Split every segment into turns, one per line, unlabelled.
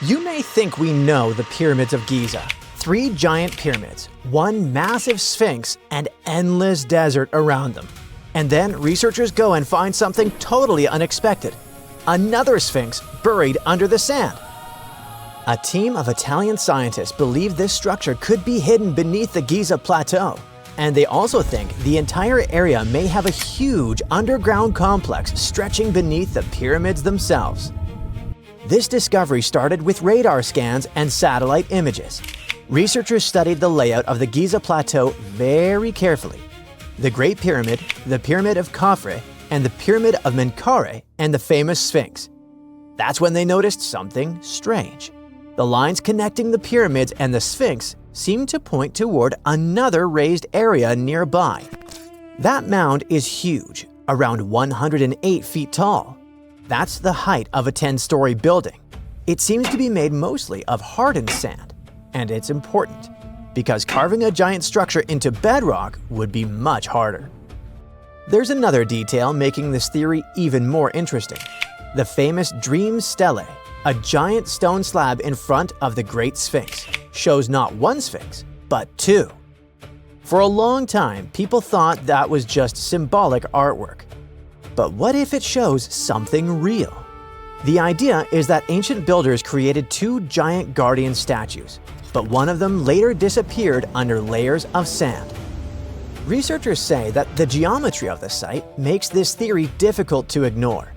You may think we know the pyramids of Giza. 3 giant pyramids, 1 massive sphinx, and endless desert around them. And then researchers go and find something totally unexpected. Another sphinx buried under the sand. A team of Italian scientists believe this structure could be hidden beneath the Giza Plateau. And they also think the entire area may have a huge underground complex stretching beneath the pyramids themselves. This discovery started with radar scans and satellite images. Researchers studied the layout of the Giza Plateau very carefully. The Great Pyramid, the Pyramid of Khafre, and the Pyramid of Menkaure, and the famous Sphinx. That's when they noticed something strange. The lines connecting the pyramids and the Sphinx seemed to point toward another raised area nearby. That mound is huge, around 108 feet tall. That's the height of a 10-story building. It seems to be made mostly of hardened sand, and it's important because carving a giant structure into bedrock would be much harder. There's another detail making this theory even more interesting. The famous Dream Stele, a giant stone slab in front of the Great Sphinx, shows not 1 sphinx, but 2. For a long time, people thought that was just symbolic artwork. But what if it shows something real? The idea is that ancient builders created 2 giant guardian statues, but one of them later disappeared under layers of sand. Researchers say that the geometry of the site makes this theory difficult to ignore.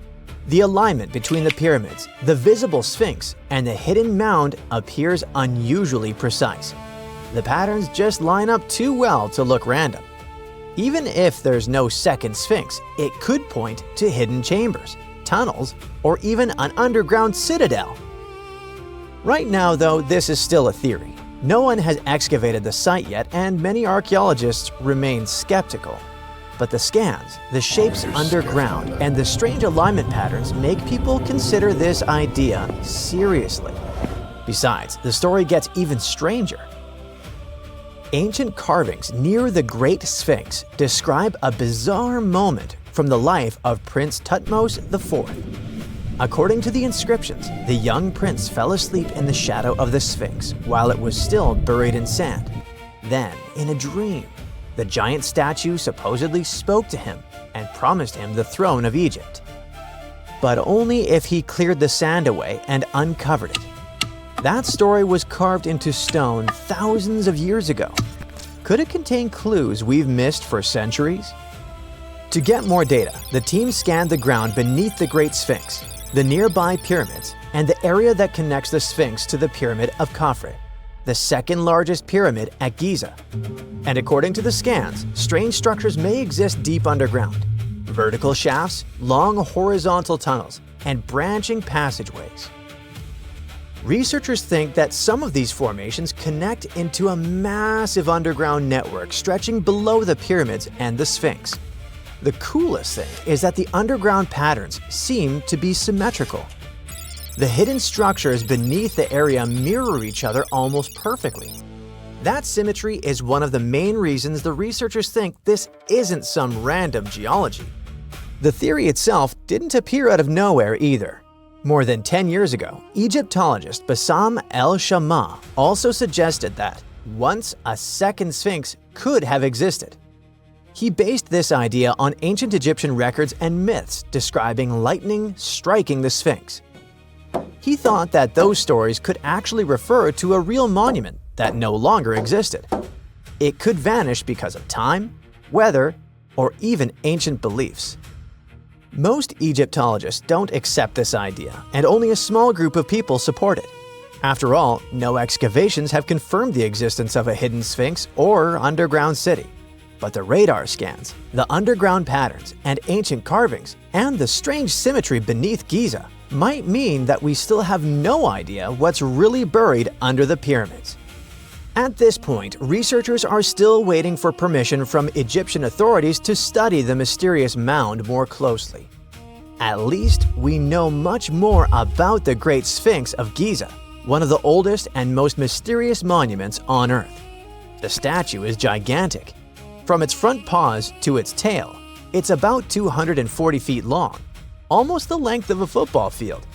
The alignment between the pyramids, the visible sphinx, and the hidden mound appears unusually precise. The patterns just line up too well to look random. Even if there's no second sphinx, it could point to hidden chambers, tunnels, or even an underground citadel. Right now, though, this is still a theory. No one has excavated the site yet, and many archaeologists remain skeptical. But the scans, the shapes underground, and the strange alignment patterns make people consider this idea seriously. Besides, the story gets even stranger. Ancient carvings near the Great Sphinx describe a bizarre moment from the life of Prince Thutmose IV. According to the inscriptions, the young prince fell asleep in the shadow of the Sphinx while it was still buried in sand. Then, in a dream, the giant statue supposedly spoke to him and promised him the throne of Egypt. But only if he cleared the sand away and uncovered it. That story was carved into stone thousands of years ago. Could it contain clues we've missed for centuries? To get more data, the team scanned the ground beneath the Great Sphinx, the nearby pyramids, and the area that connects the Sphinx to the Pyramid of Khafre, the second largest pyramid at Giza. And according to the scans, strange structures may exist deep underground. Vertical shafts, long horizontal tunnels, and branching passageways. Researchers think that some of these formations connect into a massive underground network stretching below the pyramids and the Sphinx. The coolest thing is that the underground patterns seem to be symmetrical. The hidden structures beneath the area mirror each other almost perfectly. That symmetry is one of the main reasons the researchers think this isn't some random geology. The theory itself didn't appear out of nowhere either. More than 10 years ago, Egyptologist Bassam el-Shamma also suggested that once a second Sphinx could have existed. He based this idea on ancient Egyptian records and myths describing lightning striking the Sphinx. He thought that those stories could actually refer to a real monument that no longer existed. It could vanish because of time, weather, or even ancient beliefs. Most Egyptologists don't accept this idea, and only a small group of people support it. After all, no excavations have confirmed the existence of a hidden Sphinx or underground city. But the radar scans, the underground patterns and ancient carvings, and the strange symmetry beneath Giza might mean that we still have no idea what's really buried under the pyramids. At this point, researchers are still waiting for permission from Egyptian authorities to study the mysterious mound more closely. At least we know much more about the Great Sphinx of Giza, one of the oldest and most mysterious monuments on Earth. The statue is gigantic. From its front paws to its tail, it's about 240 feet long, almost the length of a football field.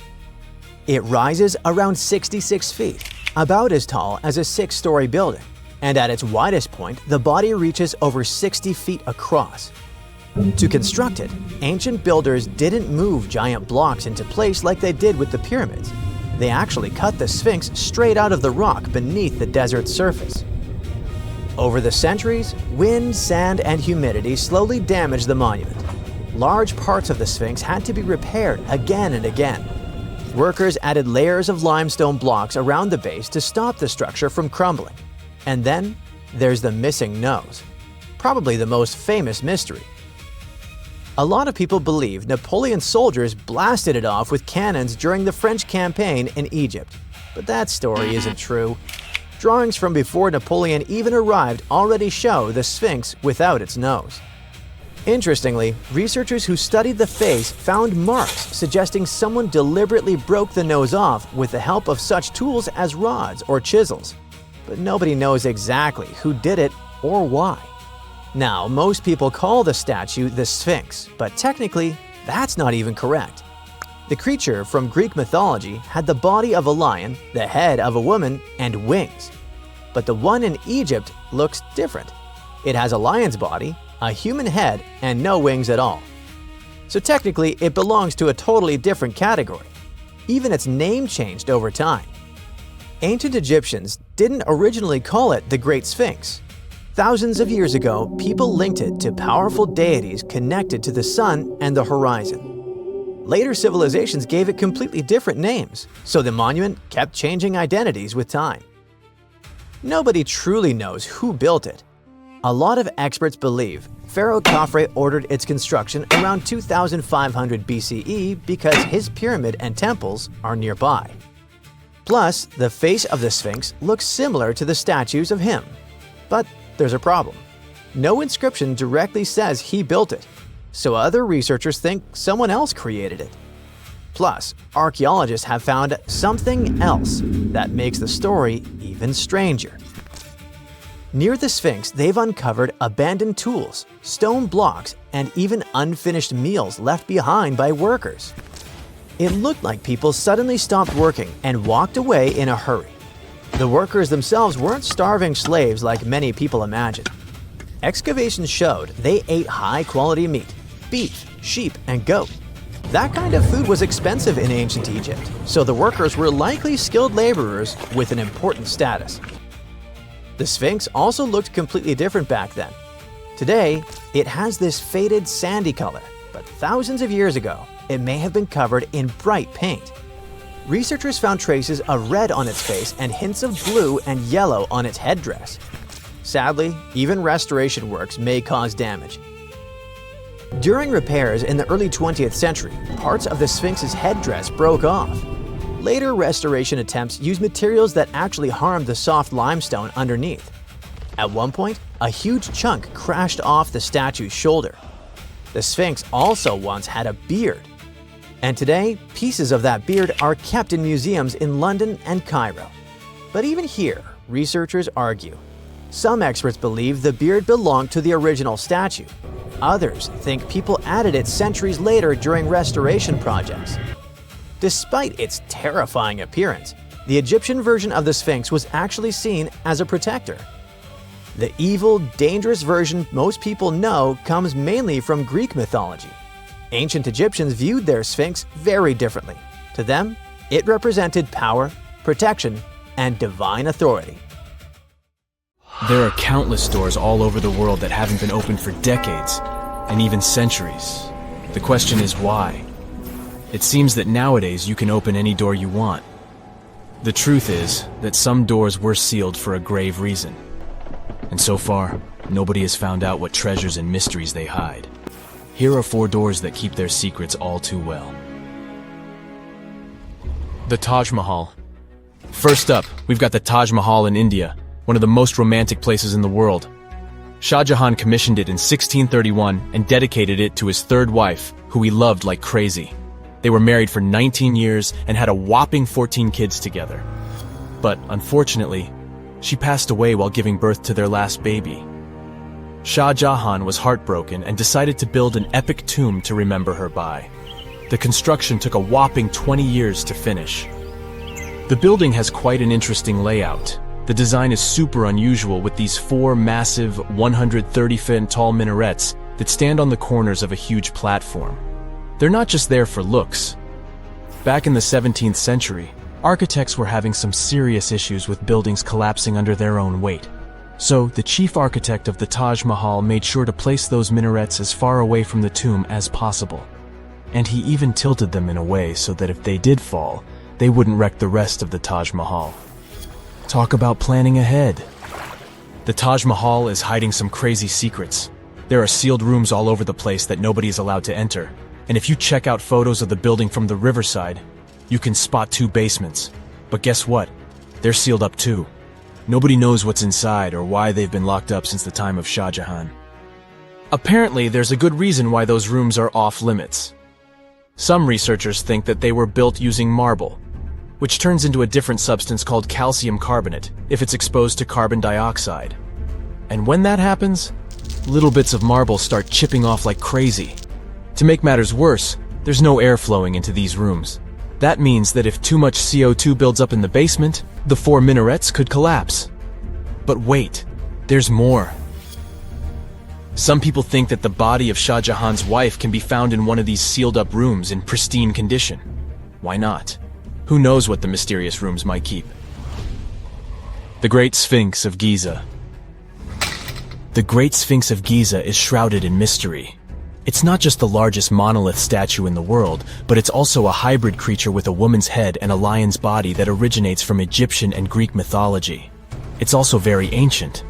It rises around 66 feet, about as tall as a 6-story building, and at its widest point, the body reaches over 60 feet across. To construct it, ancient builders didn't move giant blocks into place like they did with the pyramids. They actually cut the Sphinx straight out of the rock beneath the desert's surface. Over the centuries, wind, sand, and humidity slowly damaged the monument. Large parts of the Sphinx had to be repaired again and again. Workers added layers of limestone blocks around the base to stop the structure from crumbling. And then there's the missing nose, probably the most famous mystery. A lot of people believe Napoleon's soldiers blasted it off with cannons during the French campaign in Egypt, but that story isn't true. Drawings from before Napoleon even arrived already show the Sphinx without its nose. Interestingly, researchers who studied the face found marks suggesting someone deliberately broke the nose off with the help of such tools as rods or chisels. But nobody knows exactly who did it or why. Now, most people call the statue the Sphinx, but technically, that's not even correct. The creature from Greek mythology had the body of a lion, the head of a woman, and wings. But the one in Egypt looks different. It has a lion's body, a human head, and no wings at all. So technically, it belongs to a totally different category. Even its name changed over time. Ancient Egyptians didn't originally call it the Great Sphinx. Thousands of years ago, people linked it to powerful deities connected to the sun and the horizon. Later civilizations gave it completely different names, so the monument kept changing identities with time. Nobody truly knows who built it. A lot of experts believe Pharaoh Khafre ordered its construction around 2500 BCE because his pyramid and temples are nearby. Plus, the face of the Sphinx looks similar to the statues of him. But there's a problem. No inscription directly says he built it, so other researchers think someone else created it. Plus, archaeologists have found something else that makes the story even stranger. Near the Sphinx, they've uncovered abandoned tools, stone blocks, and even unfinished meals left behind by workers. It looked like people suddenly stopped working and walked away in a hurry. The workers themselves weren't starving slaves like many people imagine. Excavations showed they ate high-quality meat, beef, sheep, and goat. That kind of food was expensive in ancient Egypt, so the workers were likely skilled laborers with an important status. The Sphinx also looked completely different back then. Today, it has this faded sandy color, but thousands of years ago, it may have been covered in bright paint. Researchers found traces of red on its face and hints of blue and yellow on its headdress. Sadly, even restoration works may cause damage. During repairs in the early 20th century, parts of the Sphinx's headdress broke off. Later restoration attempts used materials that actually harmed the soft limestone underneath. At one point, a huge chunk crashed off the statue's shoulder. The Sphinx also once had a beard. And today, pieces of that beard are kept in museums in London and Cairo. But even here, researchers argue. Some experts believe the beard belonged to the original statue. Others think people added it centuries later during restoration projects. Despite its terrifying appearance, the Egyptian version of the Sphinx was actually seen as a protector. The evil, dangerous version most people know comes mainly from Greek mythology. Ancient Egyptians viewed their Sphinx very differently. To them, it represented power, protection, and divine authority.
There are countless doors all over the world that haven't been opened for decades, and even centuries. The question is why? It seems that nowadays you can open any door you want. The truth is that some doors were sealed for a grave reason. And so far, nobody has found out what treasures and mysteries they hide. Here are 4 doors that keep their secrets all too well. The Taj Mahal. First up, we've got the Taj Mahal in India, one of the most romantic places in the world. Shah Jahan commissioned it in 1631 and dedicated it to his 3rd wife, who he loved like crazy. They were married for 19 years and had a whopping 14 kids together. But unfortunately, she passed away while giving birth to their last baby. Shah Jahan was heartbroken and decided to build an epic tomb to remember her by. The construction took a whopping 20 years to finish. The building has quite an interesting layout. The design is super unusual with these four massive 130-foot tall minarets that stand on the corners of a huge platform. They're not just there for looks. Back in the 17th century, architects were having some serious issues with buildings collapsing under their own weight. So, the chief architect of the Taj Mahal made sure to place those minarets as far away from the tomb as possible. And he even tilted them in a way so that if they did fall, they wouldn't wreck the rest of the Taj Mahal. Talk about planning ahead. The Taj Mahal is hiding some crazy secrets. There are sealed rooms all over the place that nobody is allowed to enter. And if you check out photos of the building from the riverside, you can spot two basements. But guess what? They're sealed up too. Nobody knows what's inside or why they've been locked up since the time of Shah Jahan. Apparently, there's a good reason why those rooms are off limits. Some researchers think that they were built using marble, which turns into a different substance called calcium carbonate if it's exposed to carbon dioxide. And when that happens, little bits of marble start chipping off like crazy. To make matters worse, there's no air flowing into these rooms. That means that if too much CO2 builds up in the basement, the four minarets could collapse. But wait, there's more. Some people think that the body of Shah Jahan's wife can be found in one of these sealed-up rooms in pristine condition. Why not? Who knows what the mysterious rooms might keep? The Great Sphinx of Giza. The Great Sphinx of Giza is shrouded in mystery. It's not just the largest monolith statue in the world, but it's also a hybrid creature with a woman's head and a lion's body that originates from Egyptian and Greek mythology. It's also very ancient.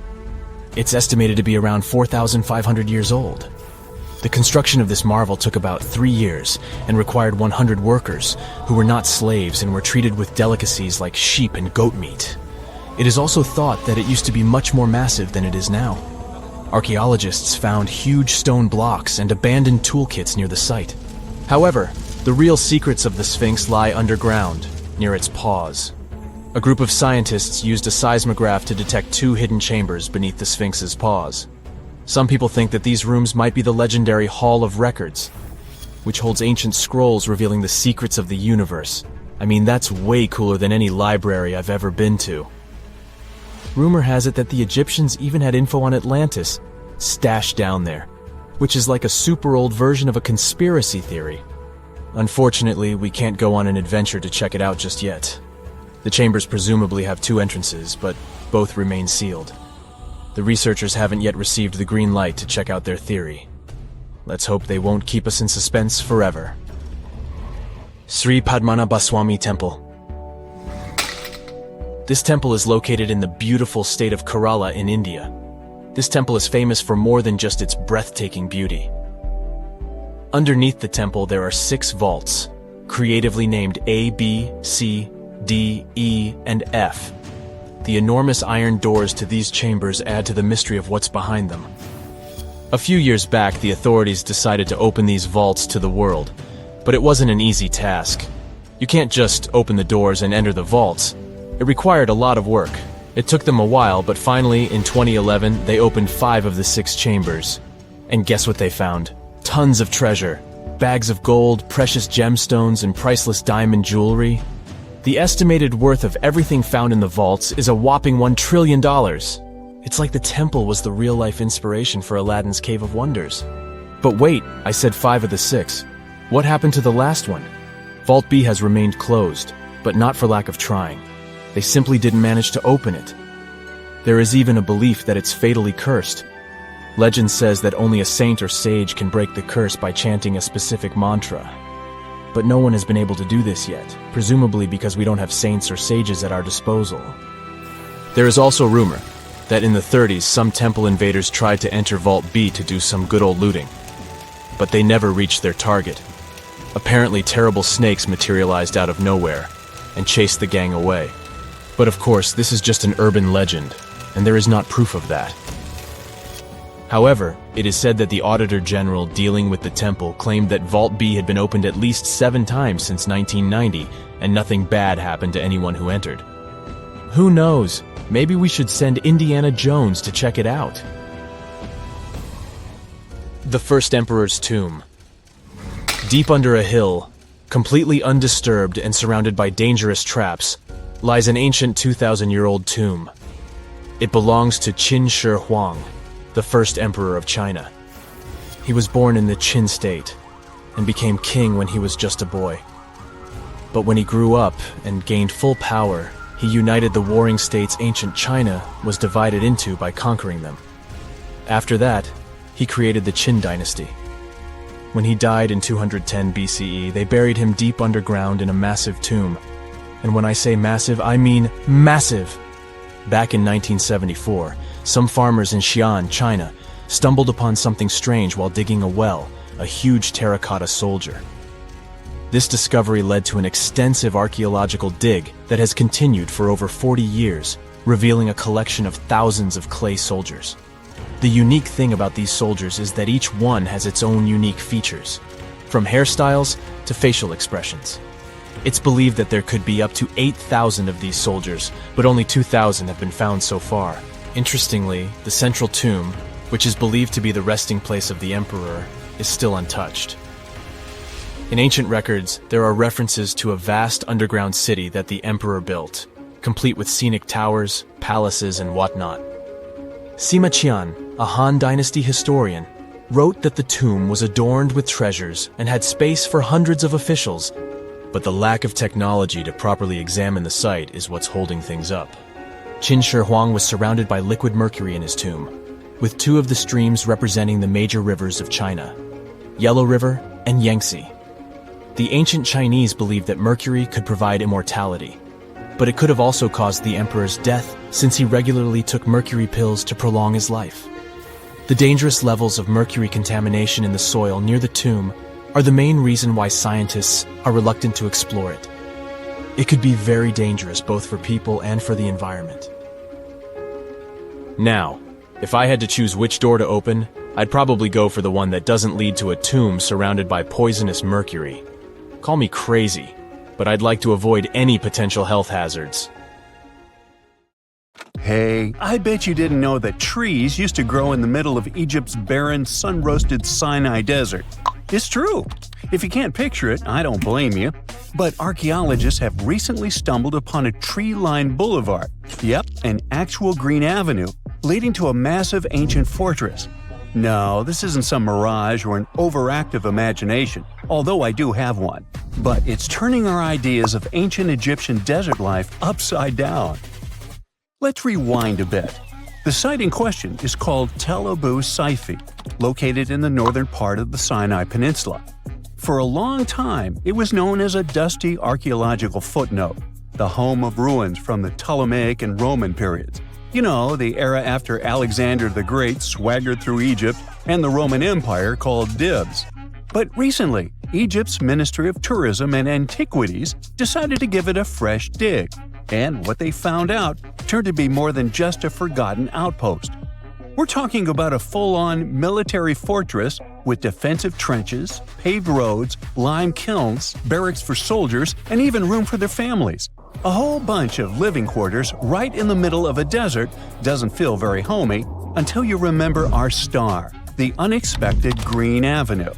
It's estimated to be around 4,500 years old. The construction of this marvel took about 3 years and required 100 workers who were not slaves and were treated with delicacies like sheep and goat meat. It is also thought that it used to be much more massive than it is now. Archaeologists found huge stone blocks and abandoned toolkits near the site. However, the real secrets of the Sphinx lie underground, near its paws. A group of scientists used a seismograph to detect 2 hidden chambers beneath the Sphinx's paws. Some people think that these rooms might be the legendary Hall of Records, which holds ancient scrolls revealing the secrets of the universe. I mean, that's way cooler than any library I've ever been to. Rumor has it that the Egyptians even had info on Atlantis stashed down there, which is like a super old version of a conspiracy theory. Unfortunately, we can't go on an adventure to check it out just yet. The chambers presumably have 2 entrances, but both remain sealed. The researchers haven't yet received the green light to check out their theory. Let's hope they won't keep us in suspense forever. Sri Padmanabhaswamy Temple. This temple is located in the beautiful state of Kerala in India. This temple is famous for more than just its breathtaking beauty. Underneath the temple there are 6 vaults, creatively named A, B, C, D, E, and F. The enormous iron doors to these chambers add to the mystery of what's behind them. A few years back, the authorities decided to open these vaults to the world, but it wasn't an easy task. You can't just open the doors and enter the vaults. It required a lot of work. It took them a while, but finally, in 2011, they opened 5 of the 6 chambers. And guess what they found? Tons of treasure. Bags of gold, precious gemstones, and priceless diamond jewelry. The estimated worth of everything found in the vaults is a whopping $1 trillion. It's like the temple was the real-life inspiration for Aladdin's Cave of Wonders. But wait, I said 5 of the 6. What happened to the last one? Vault B has remained closed, but not for lack of trying. They simply didn't manage to open it. There is even a belief that it's fatally cursed. Legend says that only a saint or sage can break the curse by chanting a specific mantra. But no one has been able to do this yet, presumably because we don't have saints or sages at our disposal. There is also rumor that in the 30s some temple invaders tried to enter Vault B to do some good old looting. But they never reached their target. Apparently terrible snakes materialized out of nowhere and chased the gang away. But of course, this is just an urban legend, and there is not proof of that. However, it is said that the Auditor General dealing with the temple claimed that Vault B had been opened at least 7 times since 1990, and nothing bad happened to anyone who entered. Who knows? Maybe we should send Indiana Jones to check it out. The First Emperor's Tomb. Deep under a hill, completely undisturbed and surrounded by dangerous traps, lies an ancient 2,000-year-old tomb. It belongs to Qin Shi Huang, the first emperor of China. He was born in the Qin state and became king when he was just a boy. But when he grew up and gained full power, he united the warring states ancient China was divided into by conquering them. After that, he created the Qin dynasty. When he died in 210 BCE, they buried him deep underground in a massive tomb. And when I say massive, I mean massive! Back in 1974, some farmers in Xi'an, China, stumbled upon something strange while digging a well, a huge terracotta soldier. This discovery led to an extensive archaeological dig that has continued for over 40 years, revealing a collection of thousands of clay soldiers. The unique thing about these soldiers is that each one has its own unique features, from hairstyles to facial expressions. It's believed that there could be up to 8,000 of these soldiers, but only 2,000 have been found so far. Interestingly, the central tomb, which is believed to be the resting place of the emperor, is still untouched. In ancient records, there are references to a vast underground city that the emperor built, complete with scenic towers, palaces, and whatnot. Sima Qian, a Han Dynasty historian, wrote that the tomb was adorned with treasures and had space for hundreds of officials, but the lack of technology to properly examine the site is what's holding things up. Qin Shi Huang was surrounded by liquid mercury in his tomb, with two of the streams representing the major rivers of China, Yellow River and Yangtze. The ancient Chinese believed that mercury could provide immortality, but it could have also caused the emperor's death since he regularly took mercury pills to prolong his life. The dangerous levels of mercury contamination in the soil near the tomb are the main reason why scientists are reluctant to explore it. It could be very dangerous both for people and for the environment. Now, if I had to choose which door to open, I'd probably go for the one that doesn't lead to a tomb surrounded by poisonous mercury. Call me crazy, but I'd like to avoid any potential health hazards.
Hey, I bet you didn't know that trees used to grow in the middle of Egypt's barren, sun-roasted Sinai desert. It's true. If you can't picture it, I don't blame you. But archaeologists have recently stumbled upon a tree-lined boulevard. Yep, an actual green avenue, leading to a massive ancient fortress. No, this isn't some mirage or an overactive imagination, although I do have one. But it's turning our ideas of ancient Egyptian desert life upside down. Let's rewind a bit. The site in question is called Tel Abu Saifi, located in the northern part of the Sinai Peninsula. For a long time, it was known as a dusty archaeological footnote, the home of ruins from the Ptolemaic and Roman periods. You know, the era after Alexander the Great swaggered through Egypt and the Roman Empire called dibs. But recently, Egypt's Ministry of Tourism and Antiquities decided to give it a fresh dig. And what they found out turned to be more than just a forgotten outpost. We're talking about a full-on military fortress with defensive trenches, paved roads, lime kilns, barracks for soldiers, and even room for their families. A whole bunch of living quarters right in the middle of a desert doesn't feel very homey until you remember our star, the unexpected Green Avenue.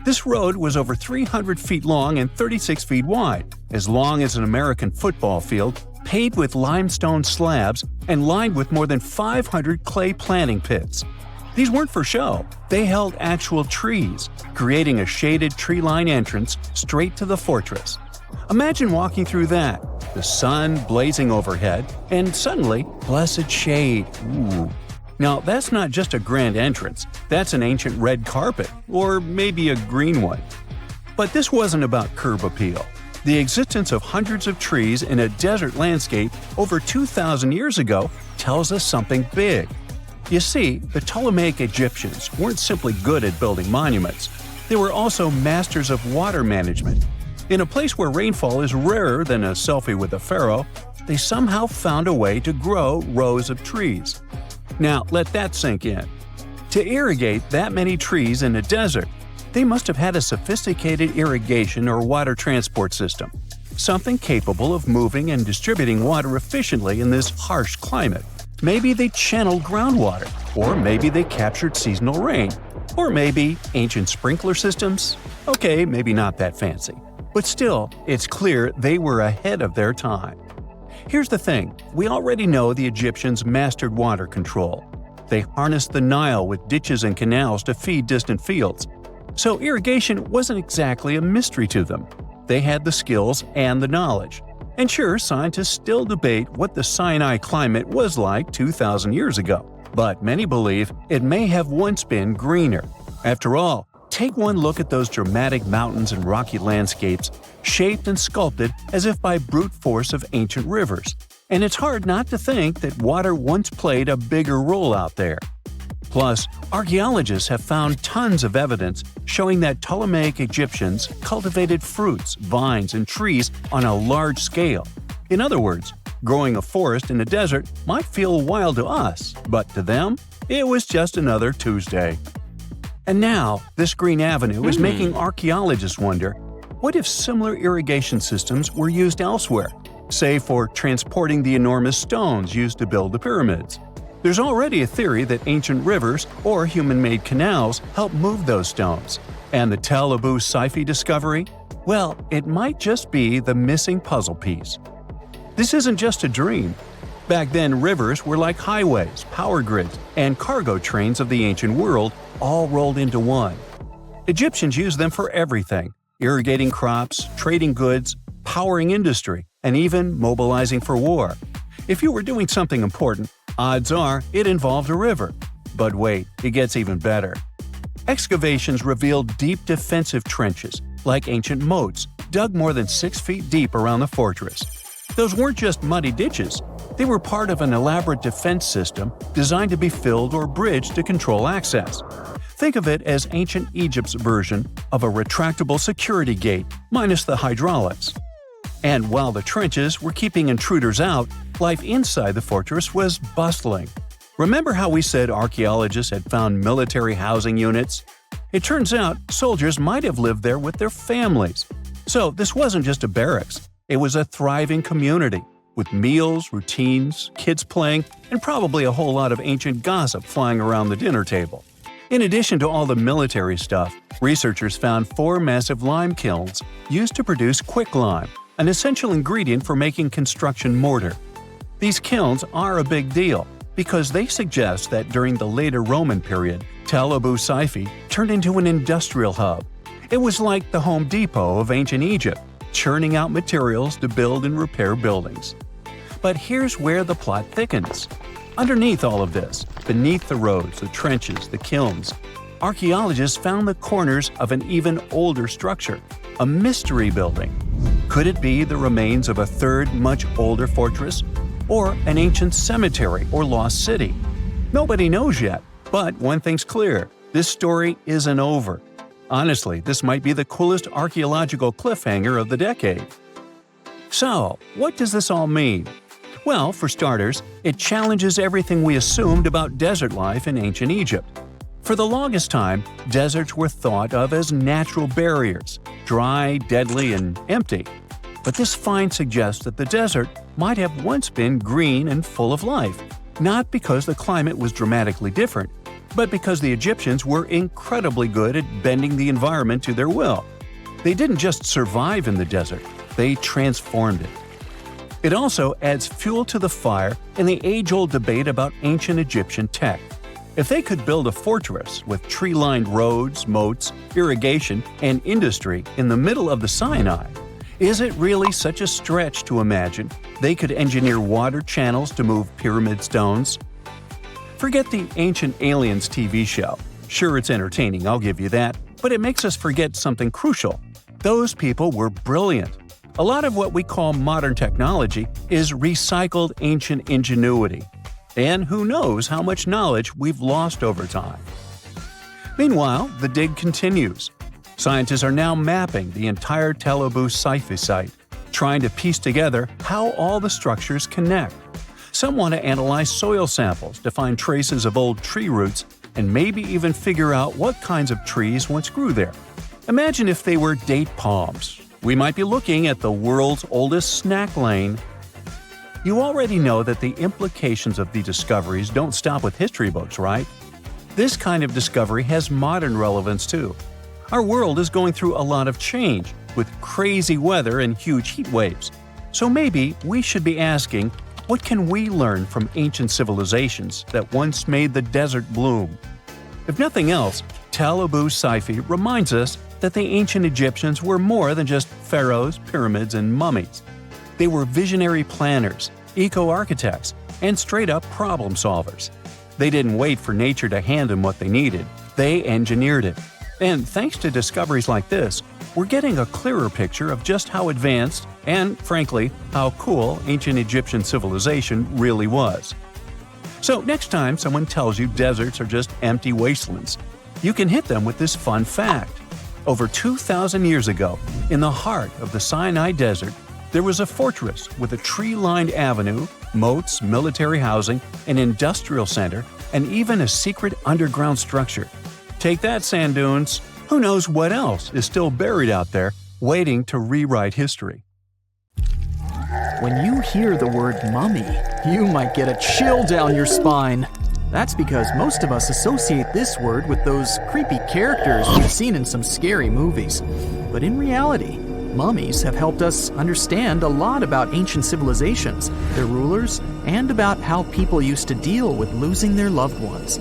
This road was over 300 feet long and 36 feet wide, as long as an American football field, paved with limestone slabs and lined with more than 500 clay planting pits. These weren't for show, they held actual trees, creating a shaded tree-line entrance straight to the fortress. Imagine walking through that, the sun blazing overhead, and suddenly, blessed shade. Ooh. Now, that's not just a grand entrance, that's an ancient red carpet, or maybe a green one. But this wasn't about curb appeal. The existence of hundreds of trees in a desert landscape over 2,000 years ago tells us something big. You see, the Ptolemaic Egyptians weren't simply good at building monuments, they were also masters of water management. In a place where rainfall is rarer than a selfie with a pharaoh, they somehow found a way to grow rows of trees. Now, let that sink in. To irrigate that many trees in a desert, they must have had a sophisticated irrigation or water transport system, something capable of moving and distributing water efficiently in this harsh climate. Maybe they channeled groundwater, or maybe they captured seasonal rain, or maybe ancient sprinkler systems. Okay, maybe not that fancy. But still, it's clear they were ahead of their time. Here's the thing, we already know the Egyptians mastered water control. They harnessed the Nile with ditches and canals to feed distant fields. So irrigation wasn't exactly a mystery to them. They had the skills and the knowledge. And sure, scientists still debate what the Sinai climate was like 2,000 years ago, but many believe it may have once been greener. After all, take one look at those dramatic mountains and rocky landscapes, shaped and sculpted as if by brute force of ancient rivers. And it's hard not to think that water once played a bigger role out there. Plus, archaeologists have found tons of evidence showing that Ptolemaic Egyptians cultivated fruits, vines, and trees on a large scale. In other words, growing a forest in a desert might feel wild to us, but to them, it was just another Tuesday. And now, this green avenue is making archaeologists wonder, what if similar irrigation systems were used elsewhere, say for transporting the enormous stones used to build the pyramids? There's already a theory that ancient rivers or human-made canals helped move those stones. And the Tel Abu Saifi discovery? Well, it might just be the missing puzzle piece. This isn't just a dream. Back then, rivers were like highways, power grids, and cargo trains of the ancient world, all rolled into one. Egyptians used them for everything: irrigating crops, trading goods, powering industry, and even mobilizing for war. If you were doing something important, odds are it involved a river. But wait, it gets even better. Excavations revealed deep defensive trenches, like ancient moats, dug more than 6 feet deep around the fortress. Those weren't just muddy ditches. They were part of an elaborate defense system designed to be filled or bridged to control access. Think of it as ancient Egypt's version of a retractable security gate, minus the hydraulics. And while the trenches were keeping intruders out, life inside the fortress was bustling. Remember how we said archaeologists had found military housing units? It turns out soldiers might have lived there with their families. So this wasn't just a barracks, it was a thriving community, with meals, routines, kids playing, and probably a whole lot of ancient gossip flying around the dinner table. In addition to all the military stuff, researchers found 4 massive lime kilns used to produce quicklime, an essential ingredient for making construction mortar. These kilns are a big deal because they suggest that during the later Roman period, Tel Abu Saifi turned into an industrial hub. It was like the Home Depot of ancient Egypt, churning out materials to build and repair buildings. But here's where the plot thickens. Underneath all of this, beneath the roads, the trenches, the kilns, archaeologists found the corners of an even older structure, a mystery building. Could it be the remains of a third, much older fortress? Or an ancient cemetery or lost city? Nobody knows yet, but one thing's clear, this story isn't over. Honestly, this might be the coolest archaeological cliffhanger of the decade. So, what does this all mean? Well, for starters, it challenges everything we assumed about desert life in ancient Egypt. For the longest time, deserts were thought of as natural barriers, dry, deadly, and empty. But this find suggests that the desert might have once been green and full of life, not because the climate was dramatically different, but because the Egyptians were incredibly good at bending the environment to their will. They didn't just survive in the desert, they transformed it. It also adds fuel to the fire in the age-old debate about ancient Egyptian tech. If they could build a fortress with tree-lined roads, moats, irrigation, and industry in the middle of the Sinai, is it really such a stretch to imagine they could engineer water channels to move pyramid stones? Forget the Ancient Aliens TV show. Sure, it's entertaining, I'll give you that, but it makes us forget something crucial. Those people were brilliant. A lot of what we call modern technology is recycled ancient ingenuity. And who knows how much knowledge we've lost over time. Meanwhile, the dig continues. Scientists are now mapping the entire Tel Abu Saifi site, trying to piece together how all the structures connect. Some want to analyze soil samples to find traces of old tree roots and maybe even figure out what kinds of trees once grew there. Imagine if they were date palms. We might be looking at the world's oldest snack lane. You already know that the implications of the discoveries don't stop with history books, right? This kind of discovery has modern relevance too. Our world is going through a lot of change, with crazy weather and huge heat waves. So maybe we should be asking, what can we learn from ancient civilizations that once made the desert bloom? If nothing else, Tel Abu Saifi reminds us that the ancient Egyptians were more than just pharaohs, pyramids, and mummies. They were visionary planners, eco-architects, and straight-up problem solvers. They didn't wait for nature to hand them what they needed. They engineered it. And thanks to discoveries like this, we're getting a clearer picture of just how advanced and, frankly, how cool ancient Egyptian civilization really was. So next time someone tells you deserts are just empty wastelands, you can hit them with this fun fact. Over 2,000 years ago, in the heart of the Sinai Desert, there was a fortress with a tree-lined avenue, moats, military housing, an industrial center, and even a secret underground structure. Take that, sand dunes! Who knows what else is still buried out there, waiting to rewrite history?
When you hear the word mummy, you might get a chill down your spine. That's because most of us associate this word with those creepy characters we've seen in some scary movies. But in reality, mummies have helped us understand a lot about ancient civilizations, their rulers, and about how people used to deal with losing their loved ones.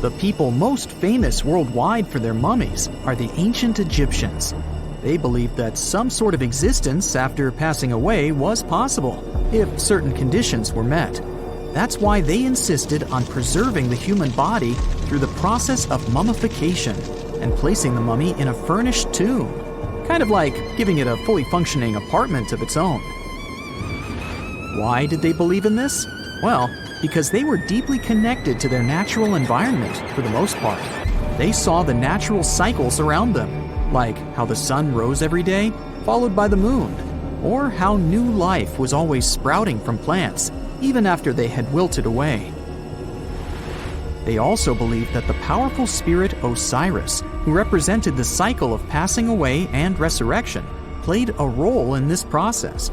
The people most famous worldwide for their mummies are the ancient Egyptians. They believed that some sort of existence after passing away was possible, if certain conditions were met. That's why they insisted on preserving the human body through the process of mummification and placing the mummy in a furnished tomb, kind of like giving it a fully functioning apartment of its own. Why did they believe in this? Well, because they were deeply connected to their natural environment for the most part. They saw the natural cycles around them, like how the sun rose every day, followed by the moon, or how new life was always sprouting from plants, even after they had wilted away. They also believed that the powerful spirit Osiris, who represented the cycle of passing away and resurrection, played a role in this process.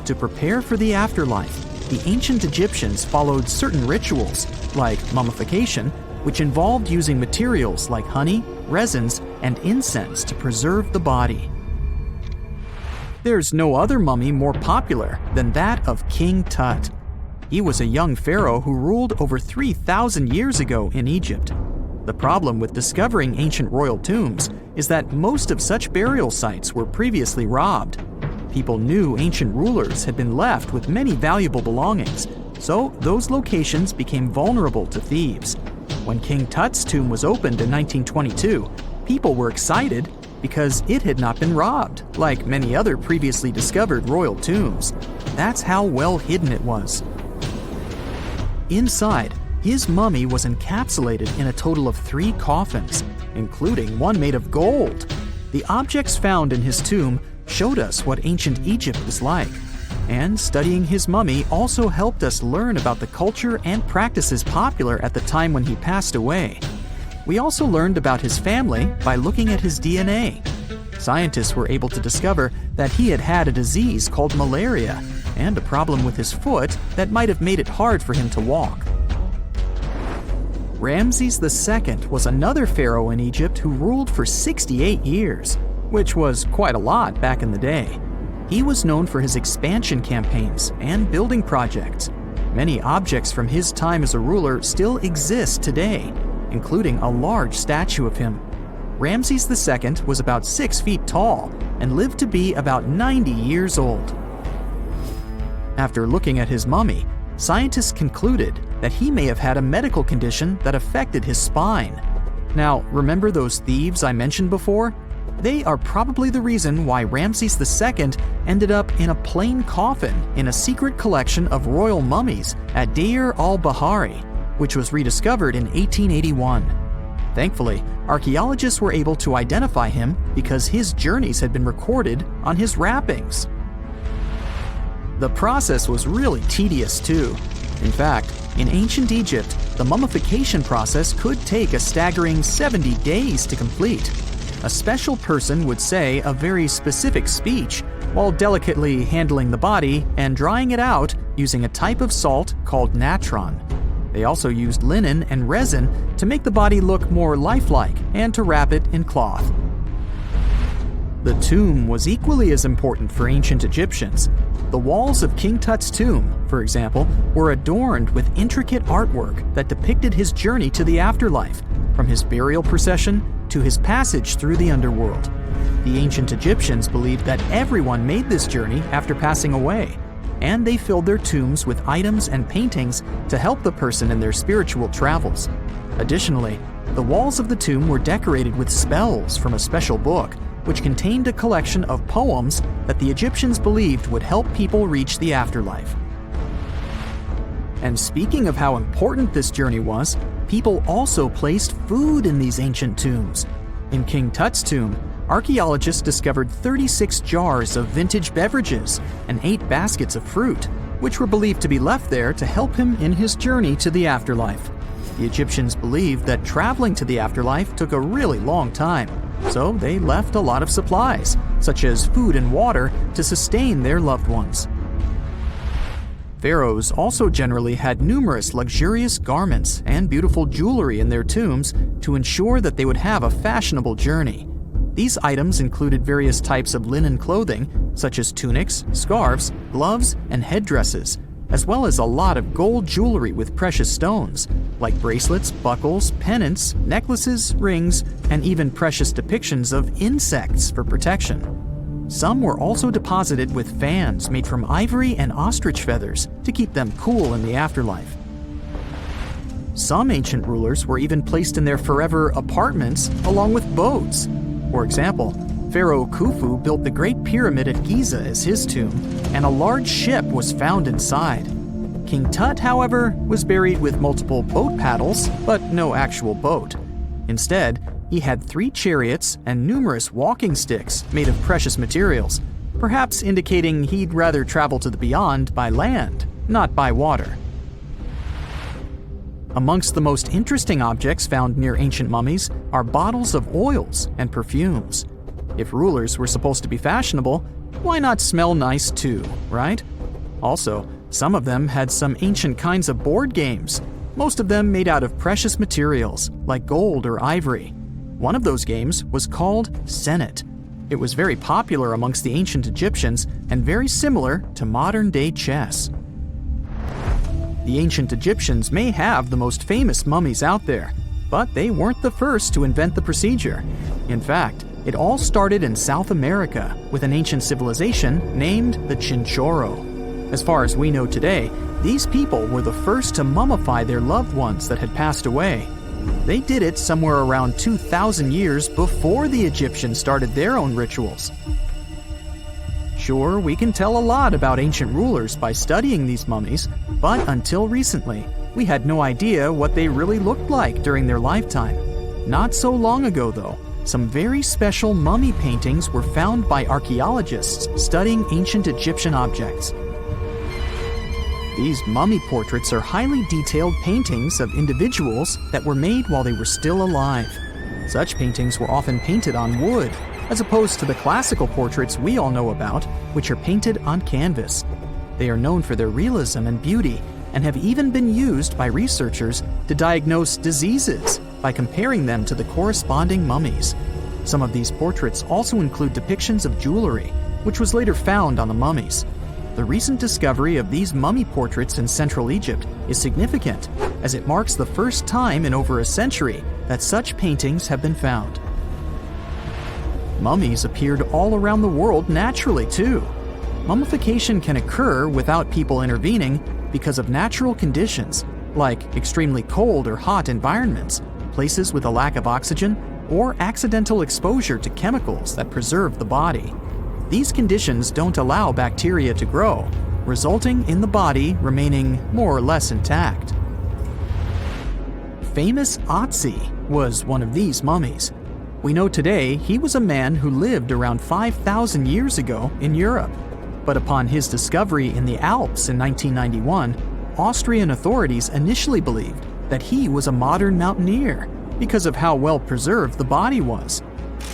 To prepare for the afterlife, the ancient Egyptians followed certain rituals, like mummification, which involved using materials like honey, resins, and incense to preserve the body. There's no other mummy more popular than that of King Tut. He was a young pharaoh who ruled over 3,000 years ago in Egypt. The problem with discovering ancient royal tombs is that most of such burial sites were previously robbed. People knew ancient rulers had been left with many valuable belongings, so those locations became vulnerable to thieves. When King Tut's tomb was opened in 1922, people were excited because it had not been robbed, like many other previously discovered royal tombs. That's how well hidden it was. Inside, his mummy was encapsulated in a total of 3 coffins, including one made of gold. The objects found in his tomb showed us what ancient Egypt was like, and studying his mummy also helped us learn about the culture and practices popular at the time when he passed away. We also learned about his family by looking at his DNA. Scientists were able to discover that he had had a disease called malaria and a problem with his foot that might have made it hard for him to walk. Ramses II was another pharaoh in Egypt who ruled for 68 years, which was quite a lot back in the day. He was known for his expansion campaigns and building projects. Many objects from his time as a ruler still exist today, including a large statue of him. Ramses II was about 6 feet tall and lived to be about 90 years old. After looking at his mummy, scientists concluded that he may have had a medical condition that affected his spine. Now, remember those thieves I mentioned before? They are probably the reason why Ramses II ended up in a plain coffin in a secret collection of royal mummies at Deir al-Bahari, which was rediscovered in 1881. Thankfully, archaeologists were able to identify him because his journeys had been recorded on his wrappings. The process was really tedious too. In fact, in ancient Egypt, the mummification process could take a staggering 70 days to complete. A special person would say a very specific speech while delicately handling the body and drying it out using a type of salt called natron. They also used linen and resin to make the body look more lifelike and to wrap it in cloth. The tomb was equally as important for ancient Egyptians. The walls of King Tut's tomb, for example, were adorned with intricate artwork that depicted his journey to the afterlife, from his burial procession to his passage through the underworld. The ancient Egyptians believed that everyone made this journey after passing away, and they filled their tombs with items and paintings to help the person in their spiritual travels. Additionally, the walls of the tomb were decorated with spells from a special book, which contained a collection of poems that the Egyptians believed would help people reach the afterlife. And speaking of how important this journey was, people also placed food in these ancient tombs. In King Tut's tomb, archaeologists discovered 36 jars of vintage beverages and 8 baskets of fruit, which were believed to be left there to help him in his journey to the afterlife. The Egyptians believed that traveling to the afterlife took a really long time, so they left a lot of supplies, such as food and water, to sustain their loved ones. Pharaohs also generally had numerous luxurious garments and beautiful jewelry in their tombs to ensure that they would have a fashionable journey. These items included various types of linen clothing, such as tunics, scarves, gloves, and headdresses, as well as a lot of gold jewelry with precious stones, like bracelets, buckles, pendants, necklaces, rings, and even precious depictions of insects for protection. Some were also deposited with fans made from ivory and ostrich feathers to keep them cool in the afterlife. Some ancient rulers were even placed in their forever apartments along with boats. For example, Pharaoh Khufu built the Great Pyramid at Giza as his tomb, and a large ship was found inside. King Tut, however, was buried with multiple boat paddles, but no actual boat. Instead, he had 3 chariots and numerous walking sticks made of precious materials, perhaps indicating he'd rather travel to the beyond by land, not by water. Amongst the most interesting objects found near ancient mummies are bottles of oils and perfumes. If rulers were supposed to be fashionable, why not smell nice too, right? Also, some of them had some ancient kinds of board games, most of them made out of precious materials like gold or ivory. One of those games was called Senet. It was very popular amongst the ancient Egyptians and very similar to modern-day chess. The ancient Egyptians may have the most famous mummies out there, but they weren't the first to invent the procedure. In fact, it all started in South America with an ancient civilization named the Chinchorro. As far as we know today, these people were the first to mummify their loved ones that had passed away. They did it somewhere around 2,000 years before the Egyptians started their own rituals. Sure, we can tell a lot about ancient rulers by studying these mummies, but until recently, we had no idea what they really looked like during their lifetime. Not so long ago, though, some very special mummy paintings were found by archaeologists studying ancient Egyptian objects. These mummy portraits are highly detailed paintings of individuals that were made while they were still alive. Such paintings were often painted on wood, as opposed to the classical portraits we all know about, which are painted on canvas. They are known for their realism and beauty, and have even been used by researchers to diagnose diseases by comparing them to the corresponding mummies. Some of these portraits also include depictions of jewelry, which was later found on the mummies. The recent discovery of these mummy portraits in Central Egypt is significant, as it marks the first time in over a century that such paintings have been found. Mummies appeared all around the world naturally, too. Mummification can occur without people intervening because of natural conditions, like extremely cold or hot environments, places with a lack of oxygen, or accidental exposure to chemicals that preserve the body. These conditions don't allow bacteria to grow, resulting in the body remaining more or less intact. Famous Otzi was one of these mummies. We know today he was a man who lived around 5,000 years ago in Europe. But upon his discovery in the Alps in 1991, Austrian authorities initially believed that he was a modern mountaineer because of how well preserved the body was.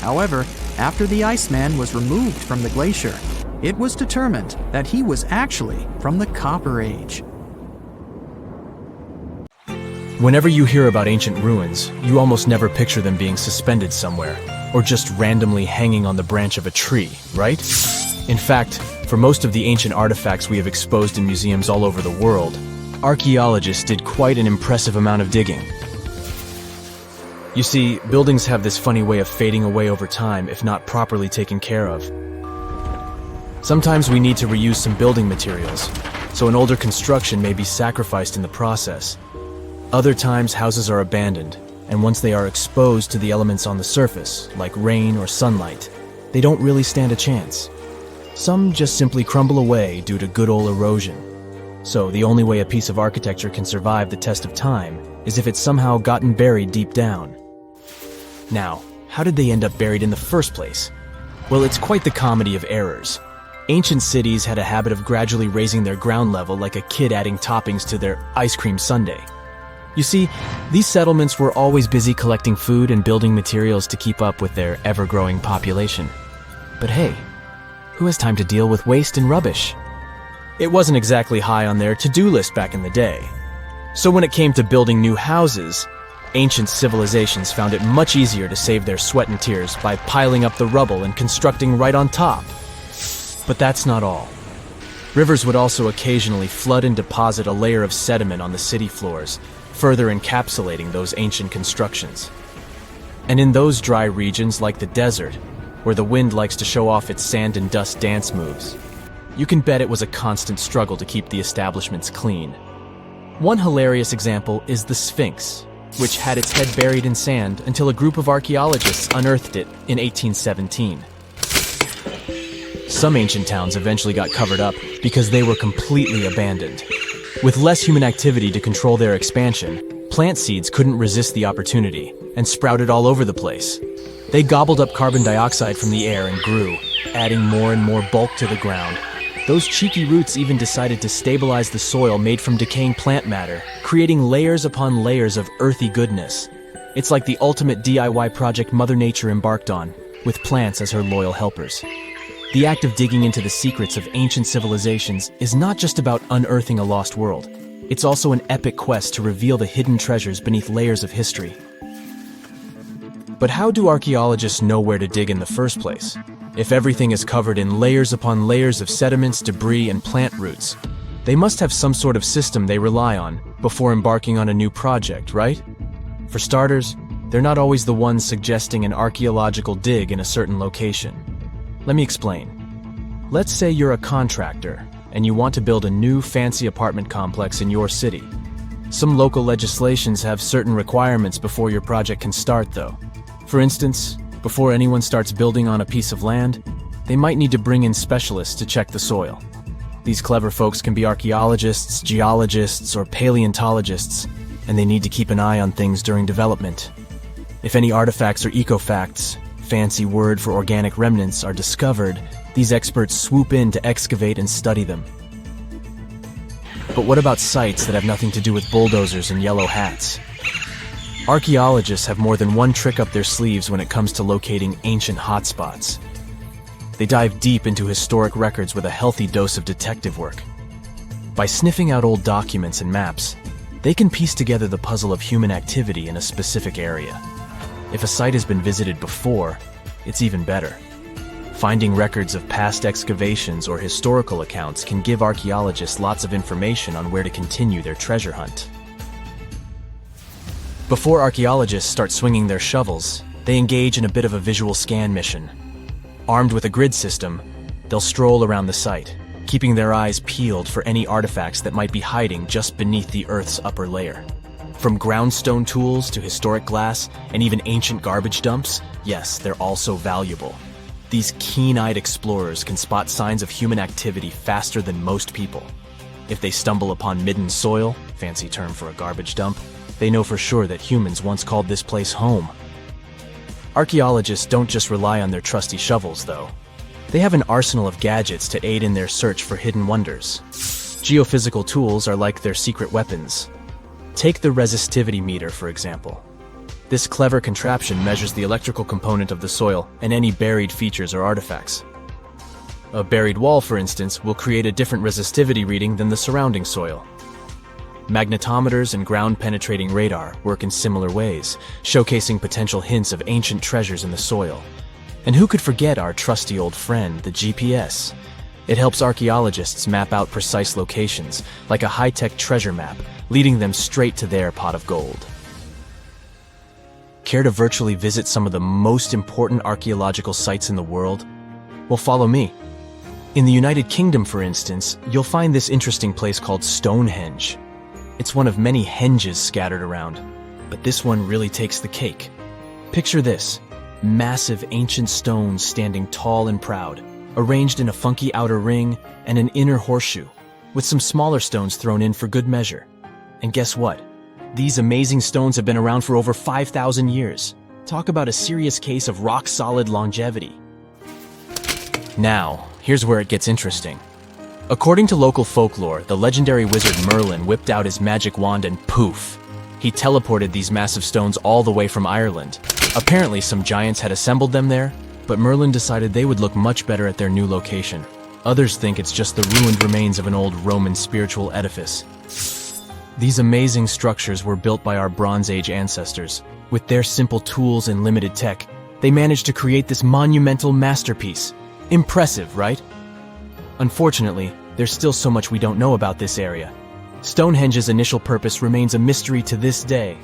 However, after the Iceman was removed from the glacier, it was determined that he was actually from the Copper Age.
Whenever you hear about ancient ruins, you almost never picture them being suspended somewhere, or just randomly hanging on the branch of a tree, right? In fact, for most of the ancient artifacts we have exposed in museums all over the world, archaeologists did quite an impressive amount of digging. You see, buildings have this funny way of fading away over time if not properly taken care of. Sometimes we need to reuse some building materials, so an older construction may be sacrificed in the process. Other times, houses are abandoned, and once they are exposed to the elements on the surface, like rain or sunlight, they don't really stand a chance. Some just simply crumble away due to good old erosion. So the only way a piece of architecture can survive the test of time is if it's somehow gotten buried deep down. Now, how did they end up buried in the first place? Well, it's quite the comedy of errors. Ancient cities had a habit of gradually raising their ground level like a kid adding toppings to their ice cream sundae. You see, these settlements were always busy collecting food and building materials to keep up with their ever-growing population. But hey, who has time to deal with waste and rubbish? It wasn't exactly high on their to-do list back in the day. So when it came to building new houses, ancient civilizations found it much easier to save their sweat and tears by piling up the rubble and constructing right on top. But that's not all. Rivers would also occasionally flood and deposit a layer of sediment on the city floors, further encapsulating those ancient constructions. And in those dry regions like the desert, where the wind likes to show off its sand and dust dance moves, you can bet it was a constant struggle to keep the establishments clean. One hilarious example is the Sphinx, which had its head buried in sand until a group of archaeologists unearthed it in 1817. Some ancient towns eventually got covered up because they were completely abandoned. With less human activity to control their expansion, plant seeds couldn't resist the opportunity and sprouted all over the place. They gobbled up carbon dioxide from the air and grew, adding more and more bulk to the ground. Those cheeky roots even decided to stabilize the soil made from decaying plant matter, creating layers upon layers of earthy goodness. It's like the ultimate DIY project Mother Nature embarked on, with plants as her loyal helpers. The act of digging into the secrets of ancient civilizations is not just about unearthing a lost world. It's also an epic quest to reveal the hidden treasures beneath layers of history. But how do archaeologists know where to dig in the first place? If everything is covered in layers upon layers of sediments, debris, and plant roots, they must have some sort of system they rely on before embarking on a new project, right? For starters, they're not always the ones suggesting an archaeological dig in a certain location. Let me explain. Let's say you're a contractor and you want to build a new fancy apartment complex in your city. Some local legislations have certain requirements before your project can start, though. For instance, before anyone starts building on a piece of land, they might need to bring in specialists to check the soil. These clever folks can be archaeologists, geologists, or paleontologists, and they need to keep an eye on things during development. If any artifacts or ecofacts, fancy word for organic remnants, are discovered, these experts swoop in to excavate and study them. But what about sites that have nothing to do with bulldozers and yellow hats? Archaeologists have more than one trick up their sleeves when it comes to locating ancient hotspots. They dive deep into historic records with a healthy dose of detective work. By sniffing out old documents and maps, they can piece together the puzzle of human activity in a specific area. If a site has been visited before, it's even better. Finding records of past excavations or historical accounts can give archaeologists lots of information on where to continue their treasure hunt. Before archaeologists start swinging their shovels, they engage in a bit of a visual scan mission. Armed with a grid system, they'll stroll around the site, keeping their eyes peeled for any artifacts that might be hiding just beneath the Earth's upper layer. From groundstone tools to historic glass and even ancient garbage dumps, yes, they're also valuable. These keen-eyed explorers can spot signs of human activity faster than most people. If they stumble upon midden soil, fancy term for a garbage dump, they know for sure that humans once called this place home. Archaeologists don't just rely on their trusty shovels, though. They have an arsenal of gadgets to aid in their search for hidden wonders. Geophysical tools are like their secret weapons. Take the resistivity meter, for example. This clever contraption measures the electrical component of the soil and any buried features or artifacts. A buried wall, for instance, will create a different resistivity reading than the surrounding soil. Magnetometers and ground-penetrating radar work in similar ways, showcasing potential hints of ancient treasures in the soil. And who could forget our trusty old friend, the GPS? It helps archaeologists map out precise locations, like a high-tech treasure map, leading them straight to their pot of gold. Care to virtually visit some of the most important archaeological sites in the world? Well, follow me. In the United Kingdom, for instance, you'll find this interesting place called Stonehenge. It's one of many henges scattered around, but this one really takes the cake. Picture this: massive ancient stones standing tall and proud, arranged in a funky outer ring and an inner horseshoe, with some smaller stones thrown in for good measure. And guess what? These amazing stones have been around for over 5,000 years. Talk about a serious case of rock-solid longevity. Now, here's where it gets interesting. According to local folklore, the legendary wizard Merlin whipped out his magic wand and poof! He teleported these massive stones all the way from Ireland. Apparently, some giants had assembled them there, but Merlin decided they would look much better at their new location. Others think it's just the ruined remains of an old Roman spiritual edifice. These amazing structures were built by our Bronze Age ancestors. With their simple tools and limited tech, they managed to create this monumental masterpiece. Impressive, right? Unfortunately, there's still so much we don't know about this area. Stonehenge's initial purpose remains a mystery to this day.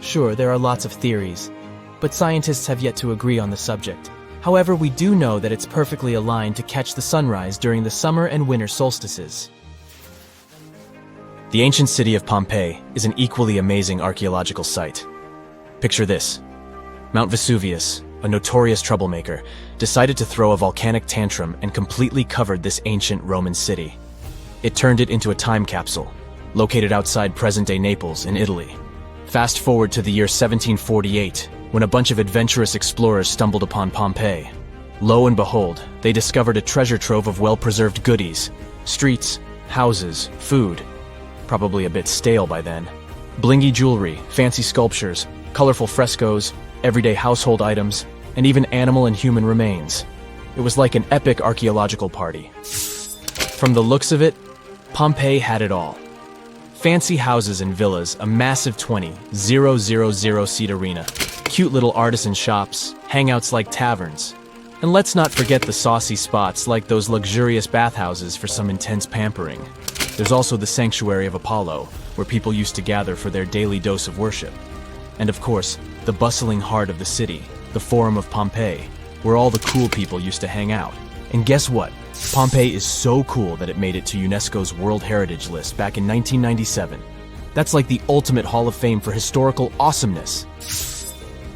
Sure, there are lots of theories, but scientists have yet to agree on the subject. However, we do know that it's perfectly aligned to catch the sunrise during the summer and winter solstices. The ancient city of Pompeii is an equally amazing archaeological site. Picture this: Mount Vesuvius, a notorious troublemaker, decided to throw a volcanic tantrum and completely covered this ancient Roman city. It turned it into a time capsule, located outside present-day Naples in Italy. Fast forward to the year 1748, when a bunch of adventurous explorers stumbled upon Pompeii. Lo and behold, they discovered a treasure trove of well-preserved goodies: streets, houses, food. Probably a bit stale by then. Blingy jewelry, fancy sculptures, colorful frescoes, everyday household items, and even animal and human remains. It was like an epic archaeological party. From the looks of it, Pompeii had it all. Fancy houses and villas, a massive 20,000-seat arena, cute little artisan shops, hangouts like taverns. And let's not forget the saucy spots like those luxurious bathhouses for some intense pampering. There's also the Sanctuary of Apollo, where people used to gather for their daily dose of worship. And of course, the bustling heart of the city, the Forum of Pompeii, where all the cool people used to hang out. And guess what? Pompeii is so cool that it made it to UNESCO's World Heritage List back in 1997. That's like the ultimate Hall of Fame for historical awesomeness.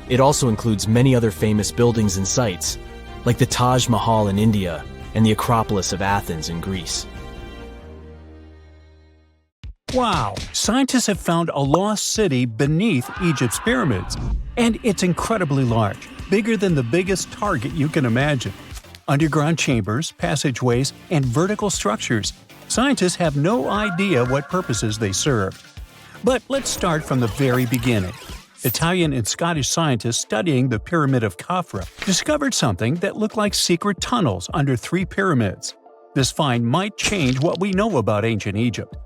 It also includes many other famous buildings and sites, like the Taj Mahal in India and the Acropolis of Athens in Greece.
Wow! Scientists have found a lost city beneath Egypt's pyramids. And it's incredibly large, bigger than the biggest target you can imagine. Underground chambers, passageways, and vertical structures. Scientists have no idea what purposes they serve. But let's start from the very beginning. Italian and Scottish scientists studying the Pyramid of Khafra discovered something that looked like secret tunnels under 3 pyramids. This find might change what we know about ancient Egypt.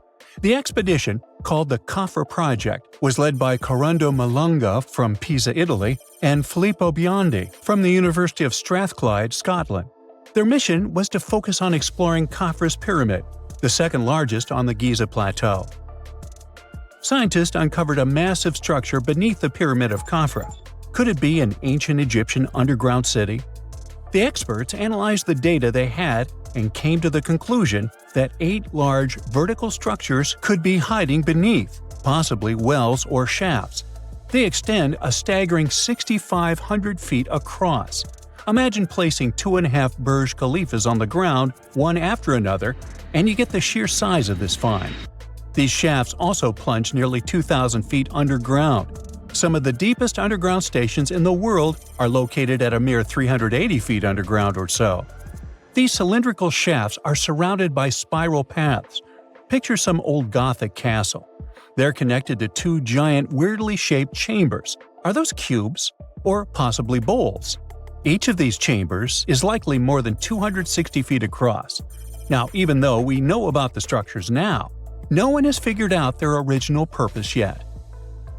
The expedition, called the Khafra Project, was led by Corrado Malunga from Pisa, Italy, and Filippo Biondi from the University of Strathclyde, Scotland. Their mission was to focus on exploring Khafra's pyramid, the second largest on the Giza Plateau. Scientists uncovered a massive structure beneath the Pyramid of Khafra. Could it be an ancient Egyptian underground city? The experts analyzed the data they had and came to the conclusion that 8 large vertical structures could be hiding beneath, possibly wells or shafts. They extend a staggering 6,500 feet across. Imagine placing 2.5 Burj Khalifas on the ground, one after another, and you get the sheer size of this find. These shafts also plunge nearly 2,000 feet underground. Some of the deepest underground stations in the world are located at a mere 380 feet underground or so. These cylindrical shafts are surrounded by spiral paths. Picture some old Gothic castle. They're connected to 2 giant, weirdly shaped chambers. Are those cubes? Or possibly bowls? Each of these chambers is likely more than 260 feet across. Now, even though we know about the structures now, no one has figured out their original purpose yet.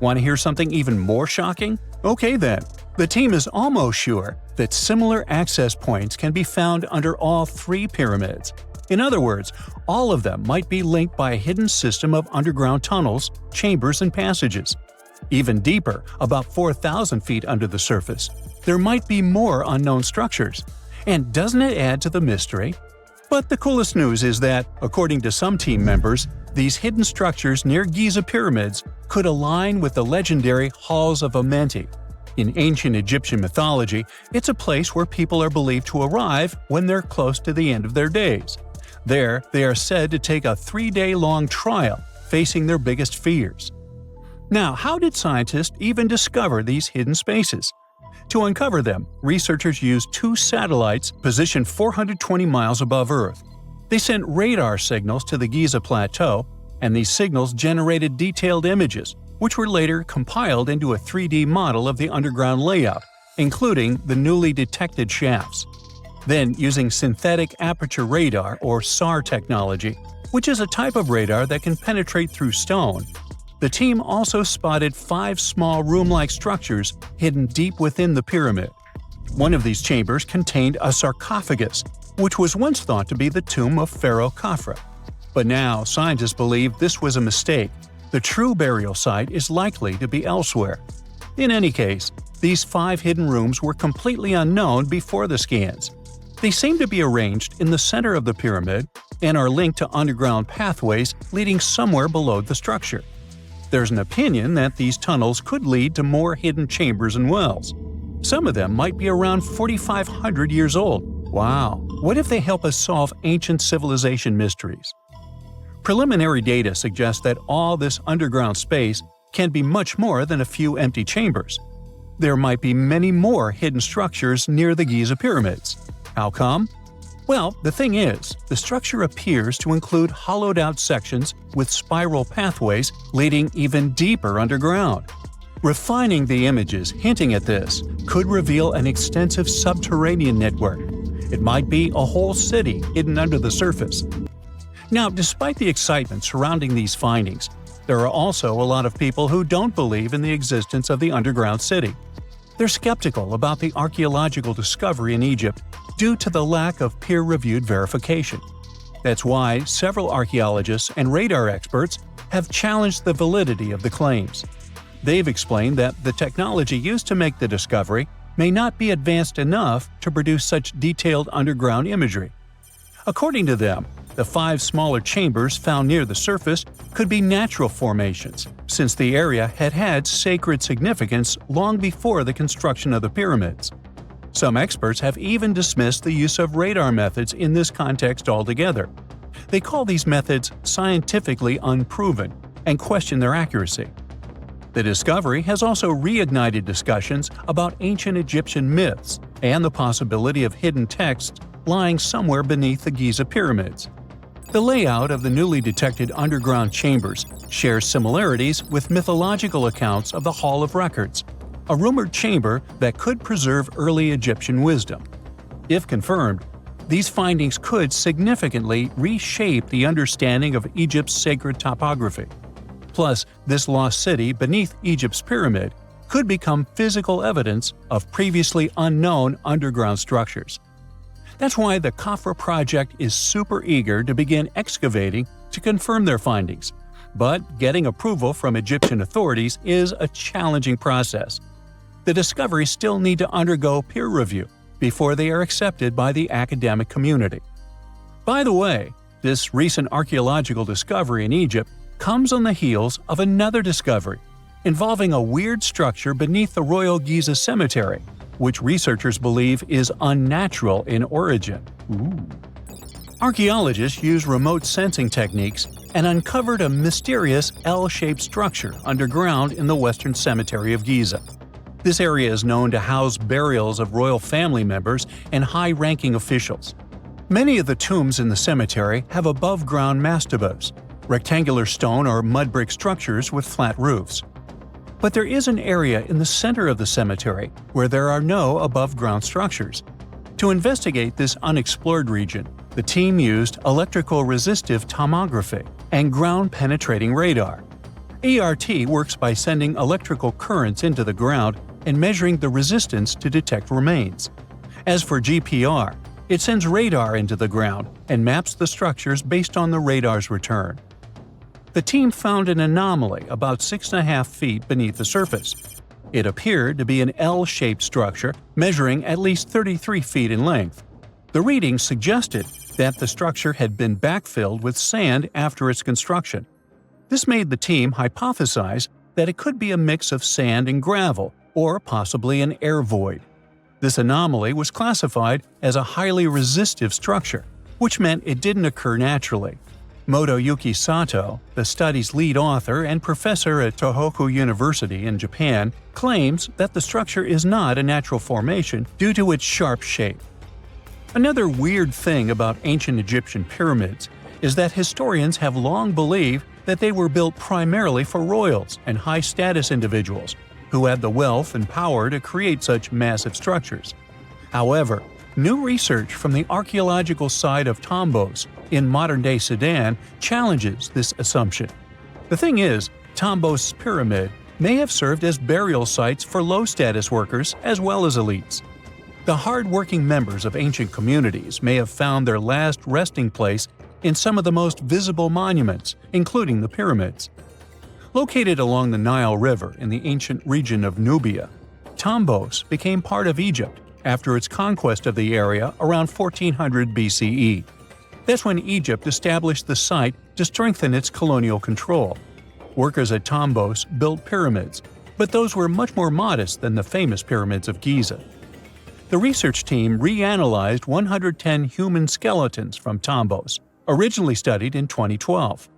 Want to hear something even more shocking? Okay then, the team is almost sure that similar access points can be found under all 3 pyramids. In other words, all of them might be linked by a hidden system of underground tunnels, chambers, and passages. Even deeper, about 4,000 feet under the surface, there might be more unknown structures. And doesn't it add to the mystery? But the coolest news is that, according to some team members, these hidden structures near Giza pyramids could align with the legendary Halls of Amenti. In ancient Egyptian mythology, it's a place where people are believed to arrive when they're close to the end of their days. There, they are said to take a 3-day-long trial, facing their biggest fears. Now, how did scientists even discover these hidden spaces? To uncover them, researchers used 2 satellites positioned 420 miles above Earth. They sent radar signals to the Giza Plateau, and these signals generated detailed images, which were later compiled into a 3D model of the underground layout, including the newly detected shafts. Then, using synthetic aperture radar or SAR technology, which is a type of radar that can penetrate through stone, the team also spotted 5 small room-like structures hidden deep within the pyramid. One of these chambers contained a sarcophagus, which was once thought to be the tomb of Pharaoh Khafre. But now, scientists believe this was a mistake. The true burial site is likely to be elsewhere. In any case, these 5 hidden rooms were completely unknown before the scans. They seem to be arranged in the center of the pyramid and are linked to underground pathways leading somewhere below the structure. There's an opinion that these tunnels could lead to more hidden chambers and wells. Some of them might be around 4,500 years old. Wow, what if they help us solve ancient civilization mysteries? Preliminary data suggests that all this underground space can be much more than a few empty chambers. There might be many more hidden structures near the Giza pyramids. How come? Well, the thing is, the structure appears to include hollowed-out sections with spiral pathways leading even deeper underground. Refining the images hinting at this could reveal an extensive subterranean network. It might be a whole city hidden under the surface. Now, despite the excitement surrounding these findings, there are also a lot of people who don't believe in the existence of the underground city. They're skeptical about the archaeological discovery in Egypt due to the lack of peer-reviewed verification. That's why several archaeologists and radar experts have challenged the validity of the claims. They've explained that the technology used to make the discovery may not be advanced enough to produce such detailed underground imagery. According to them, the 5 smaller chambers found near the surface could be natural formations, since the area had had sacred significance long before the construction of the pyramids. Some experts have even dismissed the use of radar methods in this context altogether. They call these methods scientifically unproven and question their accuracy. The discovery has also reignited discussions about ancient Egyptian myths and the possibility of hidden texts lying somewhere beneath the Giza pyramids. The layout of the newly detected underground chambers shares similarities with mythological accounts of the Hall of Records, a rumored chamber that could preserve early Egyptian wisdom. If confirmed, these findings could significantly reshape the understanding of Egypt's sacred topography. Plus, this lost city beneath Egypt's pyramid could become physical evidence of previously unknown underground structures. That's why the Khafre project is super eager to begin excavating to confirm their findings. But getting approval from Egyptian authorities is a challenging process. The discoveries still need to undergo peer review before they are accepted by the academic community. By the way, this recent archaeological discovery in Egypt comes on the heels of another discovery involving a weird structure beneath the Royal Giza Cemetery, which researchers believe is unnatural in origin. Archaeologists used remote sensing techniques and uncovered a mysterious L-shaped structure underground in the Western Cemetery of Giza. This area is known to house burials of royal family members and high-ranking officials. Many of the tombs in the cemetery have above-ground mastabas, rectangular stone or mud brick structures with flat roofs. But there is an area in the center of the cemetery where there are no above-ground structures. To investigate this unexplored region, the team used electrical resistive tomography, and ground-penetrating radar. ERT works by sending electrical currents into the ground and measuring the resistance to detect remains. As for GPR, it sends radar into the ground and maps the structures based on the radar's return. The team found an anomaly about 6.5 feet beneath the surface. It appeared to be an L-shaped structure measuring at least 33 feet in length. The readings suggested that the structure had been backfilled with sand after its construction. This made the team hypothesize that it could be a mix of sand and gravel, or possibly an air void. This anomaly was classified as a highly resistive structure, which meant it didn't occur naturally. Motoyuki Sato, the study's lead author and professor at Tohoku University in Japan, claims that the structure is not a natural formation due to its sharp shape. Another weird thing about ancient Egyptian pyramids is that historians have long believed that they were built primarily for royals and high-status individuals who had the wealth and power to create such massive structures. However, new research from the archaeological site of Tombos in modern-day Sudan challenges this assumption. The thing is, Tombos' pyramid may have served as burial sites for low-status workers as well as elites. The hard-working members of ancient communities may have found their last resting place in some of the most visible monuments, including the pyramids. Located along the Nile River in the ancient region of Nubia, Tombos became part of Egypt after its conquest of the area around 1400 BCE. That's when Egypt established the site to strengthen its colonial control. Workers at Tombos built pyramids, but those were much more modest than the famous pyramids of Giza. The research team reanalyzed 110 human skeletons from Tombos, originally studied in 2012.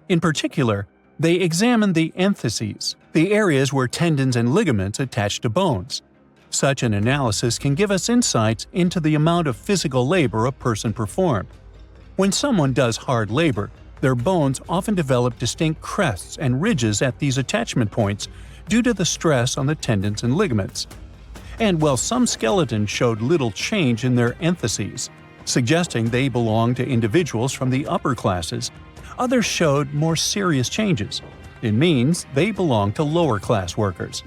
In particular, they examined the entheses, the areas where tendons and ligaments attach to bones. Such an analysis can give us insights into the amount of physical labor a person performed. When someone does hard labor, their bones often develop distinct crests and ridges at these attachment points due to the stress on the tendons and ligaments. And while some skeletons showed little change in their entheses, suggesting they belonged to individuals from the upper classes, others showed more serious changes. It means they belong to lower-class workers.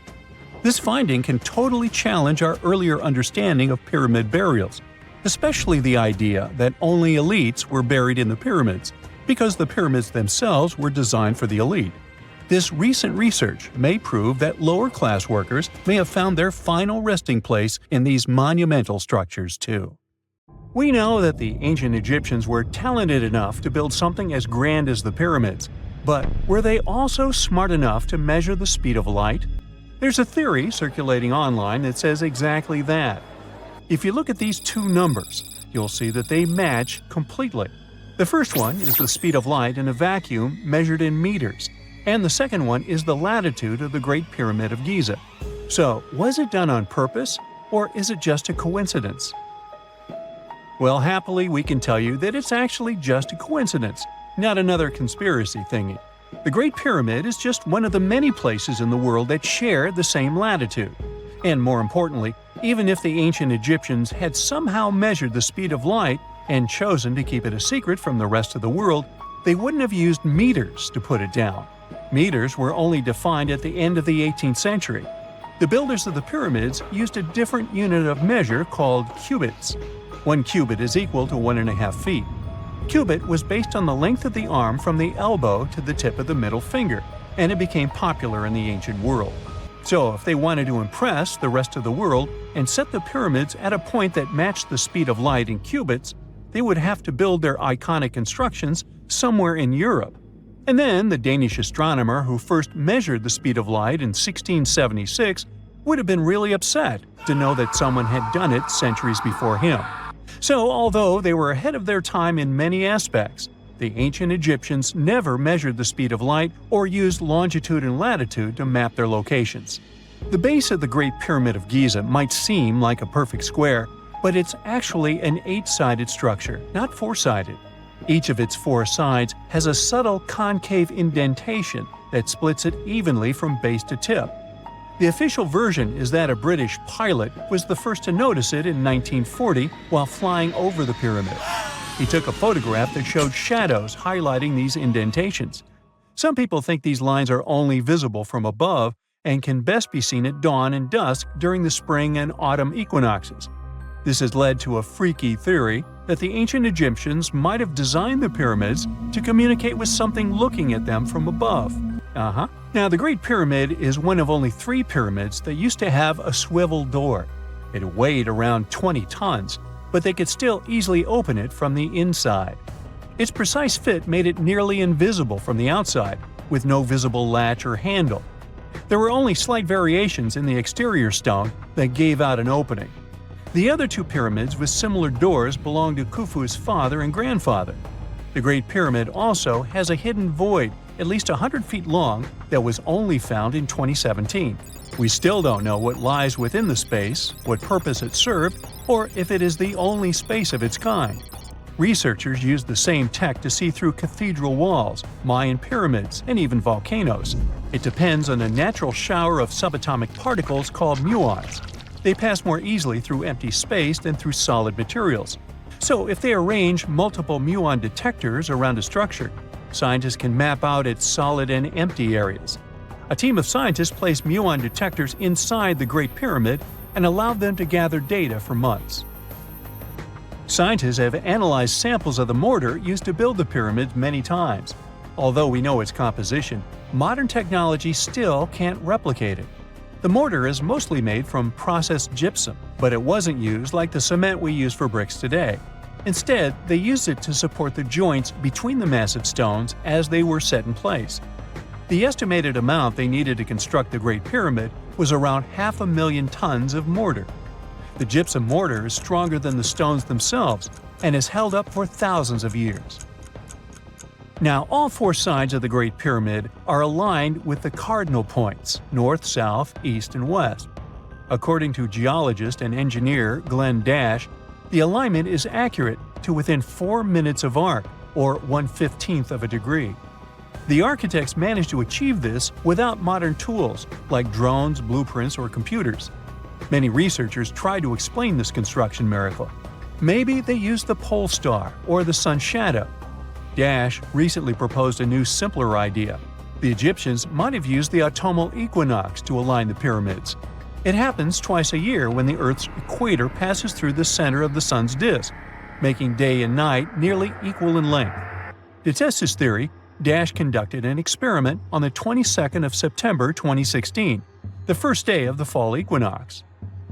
This finding can totally challenge our earlier understanding of pyramid burials, especially the idea that only elites were buried in the pyramids, because the pyramids themselves were designed for the elite. This recent research may prove that lower-class workers may have found their final resting place in these monumental structures too. We know that the ancient Egyptians were talented enough to build something as grand as the pyramids, but were they also smart enough to measure the speed of light? There's a theory circulating online that says exactly that. If you look at these two numbers, you'll see that they match completely. The first one is the speed of light in a vacuum measured in meters, and the second one is the latitude of the Great Pyramid of Giza. So, was it done on purpose, or is it just a coincidence? Well, happily, we can tell you that it's actually just a coincidence, not another conspiracy thingy. The Great Pyramid is just one of the many places in the world that share the same latitude. And more importantly, even if the ancient Egyptians had somehow measured the speed of light and chosen to keep it a secret from the rest of the world, they wouldn't have used meters to put it down. Meters were only defined at the end of the 18th century. The builders of the pyramids used a different unit of measure called cubits. 1 cubit is equal to 1.5 feet. Cubit was based on the length of the arm from the elbow to the tip of the middle finger, and it became popular in the ancient world. So if they wanted to impress the rest of the world and set the pyramids at a point that matched the speed of light in cubits, they would have to build their iconic constructions somewhere in Europe. And then the Danish astronomer who first measured the speed of light in 1676 would have been really upset to know that someone had done it centuries before him. So, although they were ahead of their time in many aspects, the ancient Egyptians never measured the speed of light or used longitude and latitude to map their locations. The base of the Great Pyramid of Giza might seem like a perfect square, but it's actually an 8-sided structure, not 4-sided. Each of its 4 sides has a subtle concave indentation that splits it evenly from base to tip. The official version is that a British pilot was the first to notice it in 1940 while flying over the pyramid. He took a photograph that showed shadows highlighting these indentations. Some people think these lines are only visible from above and can best be seen at dawn and dusk during the spring and autumn equinoxes. This has led to a freaky theory that the ancient Egyptians might have designed the pyramids to communicate with something looking at them from above. Now, the Great Pyramid is one of only 3 pyramids that used to have a swivel door. It weighed around 20 tons, but they could still easily open it from the inside. Its precise fit made it nearly invisible from the outside, with no visible latch or handle. There were only slight variations in the exterior stone that gave out an opening. The other 2 pyramids with similar doors belonged to Khufu's father and grandfather. The Great Pyramid also has a hidden void at least 100 feet long that was only found in 2017. We still don't know what lies within the space, what purpose it served, or if it is the only space of its kind. Researchers used the same tech to see through cathedral walls, Mayan pyramids, and even volcanoes. It depends on a natural shower of subatomic particles called muons. They pass more easily through empty space than through solid materials. So if they arrange multiple muon detectors around a structure, scientists can map out its solid and empty areas. A team of scientists placed muon detectors inside the Great Pyramid and allowed them to gather data for months. Scientists have analyzed samples of the mortar used to build the pyramids many times. Although we know its composition, modern technology still can't replicate it. The mortar is mostly made from processed gypsum, but it wasn't used like the cement we use for bricks today. Instead, they used it to support the joints between the massive stones as they were set in place. The estimated amount they needed to construct the Great Pyramid was around 500,000 tons of mortar. The gypsum mortar is stronger than the stones themselves and has held up for thousands of years. Now, all 4 sides of the Great Pyramid are aligned with the cardinal points – north, south, east, and west. According to geologist and engineer Glenn Dash, the alignment is accurate to within 4 minutes of arc, or 1/15 of a degree. The architects managed to achieve this without modern tools like drones, blueprints, or computers. Many researchers try to explain this construction miracle. Maybe they used the pole star or the sun's shadow. Dash recently proposed a new, simpler idea. The Egyptians might have used the autumnal equinox to align the pyramids. It happens twice a year when the Earth's equator passes through the center of the sun's disk, making day and night nearly equal in length. To test his theory, Dash conducted an experiment on the 22nd of September 2016, the first day of the fall equinox.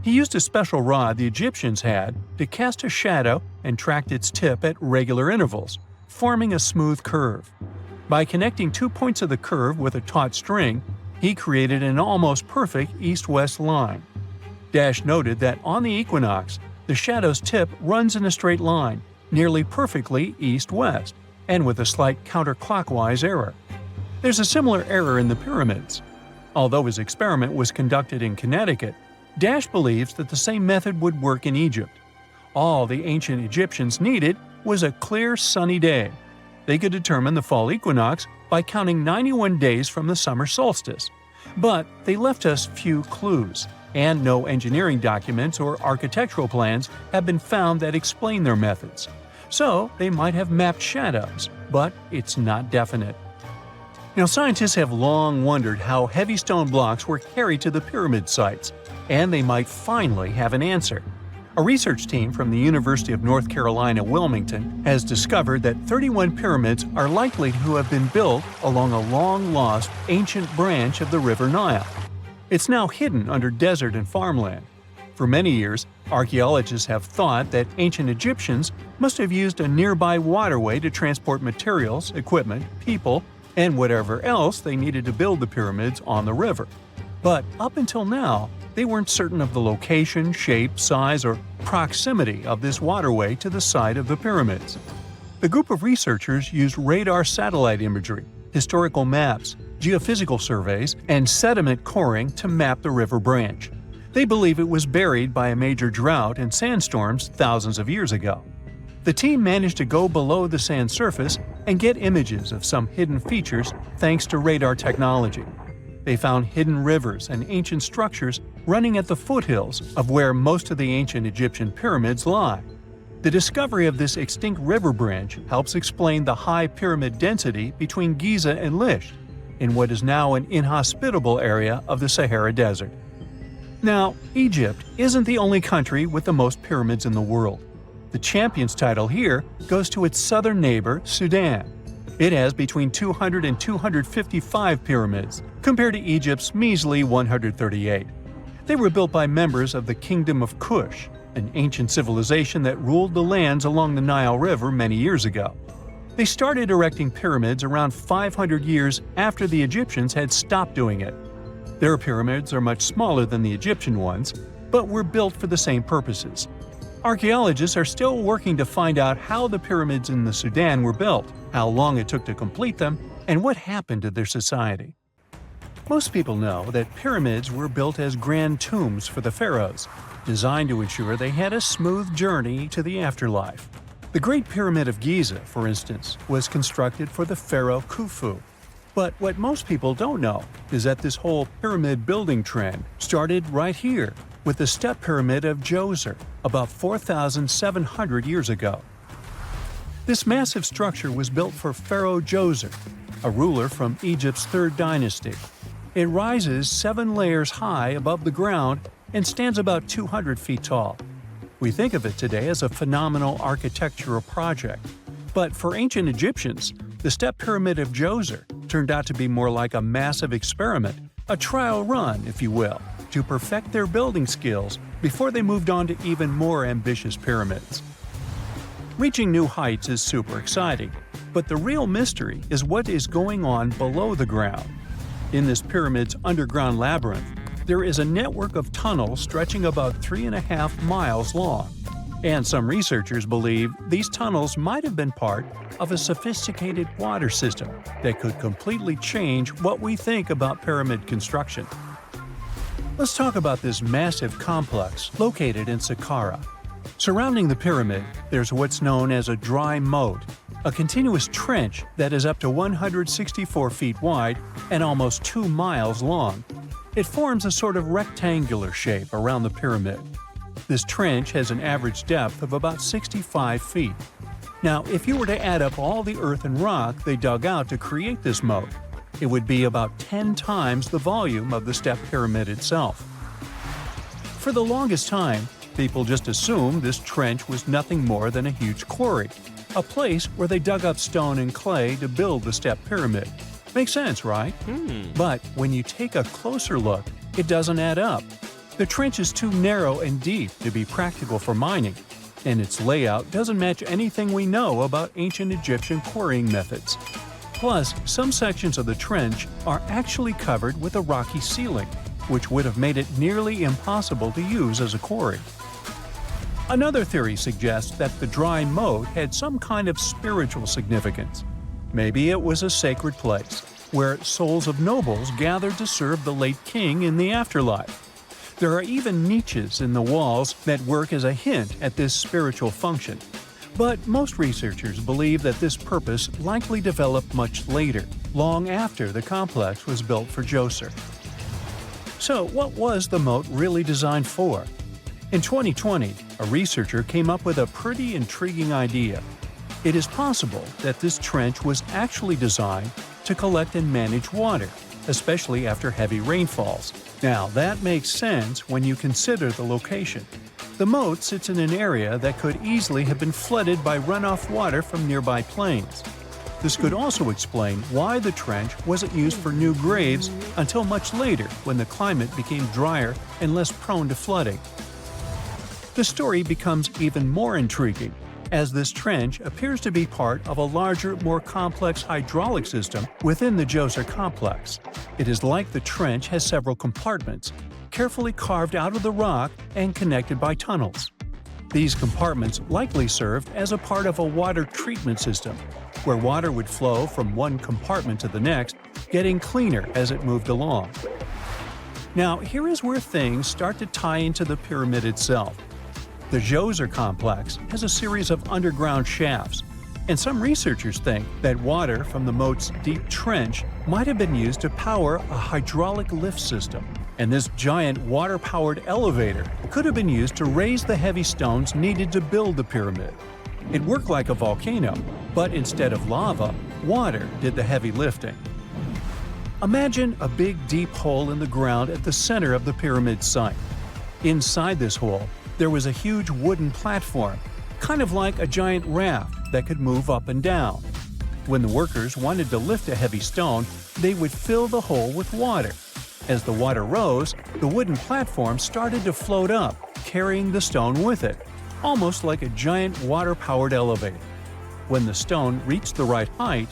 He used a special rod the Egyptians had to cast a shadow and tracked its tip at regular intervals, forming a smooth curve. By connecting 2 points of the curve with a taut string, he created an almost perfect east-west line. Dash noted that on the equinox, the shadow's tip runs in a straight line, nearly perfectly east-west, and with a slight counterclockwise error. There's a similar error in the pyramids. Although his experiment was conducted in Connecticut, Dash believes that the same method would work in Egypt. All the ancient Egyptians needed was a clear, sunny day. They could determine the fall equinox by counting 91 days from the summer solstice. But they left us few clues, and no engineering documents or architectural plans have been found that explain their methods. So they might have mapped shadows, but it's not definite. Now, scientists have long wondered how heavy stone blocks were carried to the pyramid sites, and they might finally have an answer. A research team from the University of North Carolina, Wilmington, has discovered that 31 pyramids are likely to have been built along a long-lost ancient branch of the River Nile. It's now hidden under desert and farmland. For many years, archaeologists have thought that ancient Egyptians must have used a nearby waterway to transport materials, equipment, people, and whatever else they needed to build the pyramids on the river. But up until now, they weren't certain of the location, shape, size, or proximity of this waterway to the site of the pyramids. The group of researchers used radar satellite imagery, historical maps, geophysical surveys, and sediment coring to map the river branch. They believe it was buried by a major drought and sandstorms thousands of years ago. The team managed to go below the sand surface and get images of some hidden features thanks to radar technology. They found hidden rivers and ancient structures running at the foothills of where most of the ancient Egyptian pyramids lie. The discovery of this extinct river branch helps explain the high pyramid density between Giza and Lisht, in what is now an inhospitable area of the Sahara Desert. Now, Egypt isn't the only country with the most pyramids in the world. The champion's title here goes to its southern neighbor, Sudan. It has between 200 and 255 pyramids, compared to Egypt's measly 138. They were built by members of the Kingdom of Kush, an ancient civilization that ruled the lands along the Nile River many years ago. They started erecting pyramids around 500 years after the Egyptians had stopped doing it. Their pyramids are much smaller than the Egyptian ones, but were built for the same purposes. Archaeologists are still working to find out how the pyramids in the Sudan were built, how long it took to complete them, and what happened to their society. Most people know that pyramids were built as grand tombs for the pharaohs, designed to ensure they had a smooth journey to the afterlife. The Great Pyramid of Giza, for instance, was constructed for the pharaoh Khufu. But what most people don't know is that this whole pyramid building trend started right here with the step pyramid of Djoser about 4,700 years ago. This massive structure was built for Pharaoh Djoser, a ruler from Egypt's 3rd dynasty. It rises 7 layers high above the ground and stands about 200 feet tall. We think of it today as a phenomenal architectural project, but for ancient Egyptians, the step pyramid of Djoser turned out to be more like a massive experiment, a trial run, if you will, to perfect their building skills before they moved on to even more ambitious pyramids. Reaching new heights is super exciting, but the real mystery is what is going on below the ground. In this pyramid's underground labyrinth, there is a network of tunnels stretching about 3.5 miles long, and some researchers believe these tunnels might have been part of a sophisticated water system that could completely change what we think about pyramid construction. Let's talk about this massive complex located in Saqqara. Surrounding the pyramid, there's what's known as a dry moat, a continuous trench that is up to 164 feet wide and almost 2 miles long. It forms a sort of rectangular shape around the pyramid. This trench has an average depth of about 65 feet. Now, if you were to add up all the earth and rock they dug out to create this moat, it would be about 10 times the volume of the step pyramid itself. For the longest time, people just assumed this trench was nothing more than a huge quarry, a place where they dug up stone and clay to build the step pyramid. Makes sense, right? But when you take a closer look, it doesn't add up. The trench is too narrow and deep to be practical for mining, and its layout doesn't match anything we know about ancient Egyptian quarrying methods. Plus, some sections of the trench are actually covered with a rocky ceiling, which would have made it nearly impossible to use as a quarry. Another theory suggests that the dry moat had some kind of spiritual significance. Maybe it was a sacred place, where souls of nobles gathered to serve the late king in the afterlife. There are even niches in the walls that work as a hint at this spiritual function. But most researchers believe that this purpose likely developed much later, long after the complex was built for Djoser. So, what was the moat really designed for? In 2020, a researcher came up with a pretty intriguing idea. It is possible that this trench was actually designed to collect and manage water, especially after heavy rainfalls. Now, that makes sense when you consider the location. The moat sits in an area that could easily have been flooded by runoff water from nearby plains. This could also explain why the trench wasn't used for new graves until much later when the climate became drier and less prone to flooding. The story becomes even more intriguing, as this trench appears to be part of a larger, more complex hydraulic system within the Djoser complex. It is like the trench has several compartments, carefully carved out of the rock and connected by tunnels. These compartments likely served as a part of a water treatment system, where water would flow from one compartment to the next, getting cleaner as it moved along. Now, here is where things start to tie into the pyramid itself. The Djoser complex has a series of underground shafts, and some researchers think that water from the moat's deep trench might have been used to power a hydraulic lift system. And this giant water-powered elevator could have been used to raise the heavy stones needed to build the pyramid. It worked like a volcano, but instead of lava, water did the heavy lifting. Imagine a big deep hole in the ground at the center of the pyramid site. Inside this hole, there was a huge wooden platform, kind of like a giant raft that could move up and down. When the workers wanted to lift a heavy stone, they would fill the hole with water. As the water rose, the wooden platform started to float up, carrying the stone with it, almost like a giant water-powered elevator. When the stone reached the right height,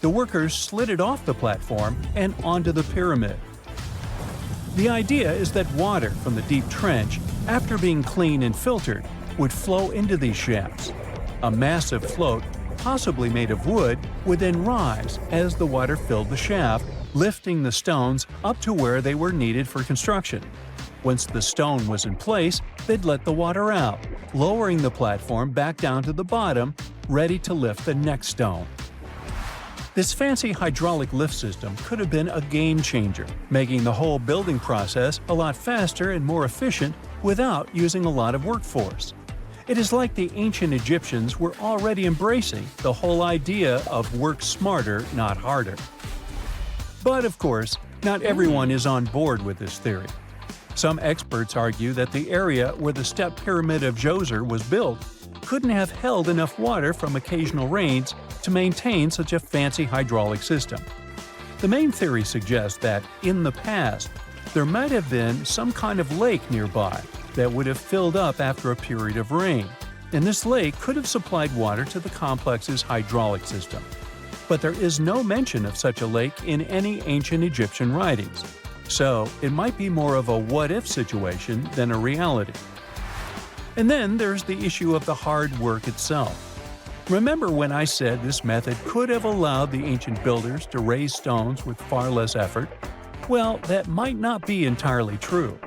the workers slid it off the platform and onto the pyramid. The idea is that water from the deep trench, after being cleaned and filtered, would flow into these shafts. A massive float, possibly made of wood, would then rise as the water filled the shaft, lifting the stones up to where they were needed for construction. Once the stone was in place, they'd let the water out, lowering the platform back down to the bottom, ready to lift the next stone. This fancy hydraulic lift system could have been a game changer, making the whole building process a lot faster and more efficient without using a lot of workforce. It is like the ancient Egyptians were already embracing the whole idea of work smarter, not harder. But of course, not everyone is on board with this theory. Some experts argue that the area where the step pyramid of Djoser was built couldn't have held enough water from occasional rains to maintain such a fancy hydraulic system. The main theory suggests that, in the past, there might have been some kind of lake nearby that would have filled up after a period of rain, and this lake could have supplied water to the complex's hydraulic system. But there is no mention of such a lake in any ancient Egyptian writings, so it might be more of a what-if situation than a reality. And then there's the issue of the hard work itself. Remember when I said this method could have allowed the ancient builders to raise stones with far less effort? Well, that might not be entirely true.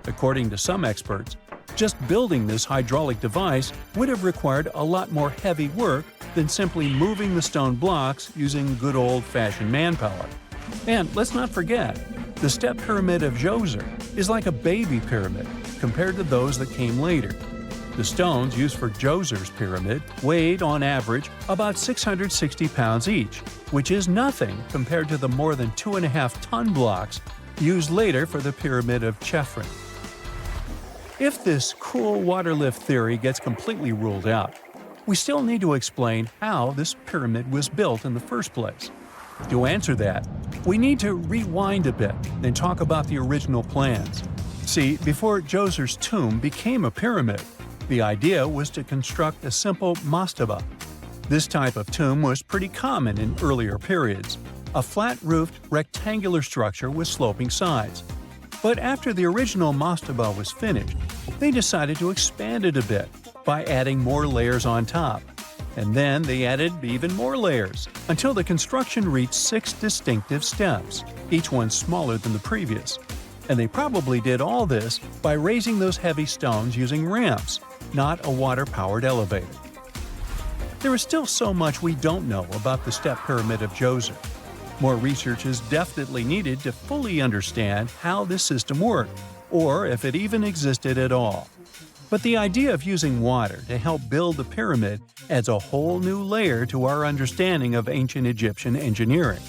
According to some experts, just building this hydraulic device would have required a lot more heavy work than simply moving the stone blocks using good old-fashioned manpower. And let's not forget, the step pyramid of Djoser is like a baby pyramid compared to those that came later. The stones used for Djoser's pyramid weighed, on average, about 660 pounds each, which is nothing compared to the more than 2.5-ton blocks used later for the pyramid of Chephren. If this cool water lift theory gets completely ruled out, we still need to explain how this pyramid was built in the first place. To answer that, we need to rewind a bit and talk about the original plans. See, before Djoser's tomb became a pyramid, the idea was to construct a simple mastaba. This type of tomb was pretty common in earlier periods, a flat-roofed, rectangular structure with sloping sides. But after the original mastaba was finished, they decided to expand it a bit by adding more layers on top. And then they added even more layers, until the construction reached 6 distinctive steps, each one smaller than the previous. And they probably did all this by raising those heavy stones using ramps, not a water-powered elevator. There is still so much we don't know about the step pyramid of Djoser. More research is definitely needed to fully understand how this system worked, or if it even existed at all. But the idea of using water to help build the pyramid adds a whole new layer to our understanding of ancient Egyptian engineering.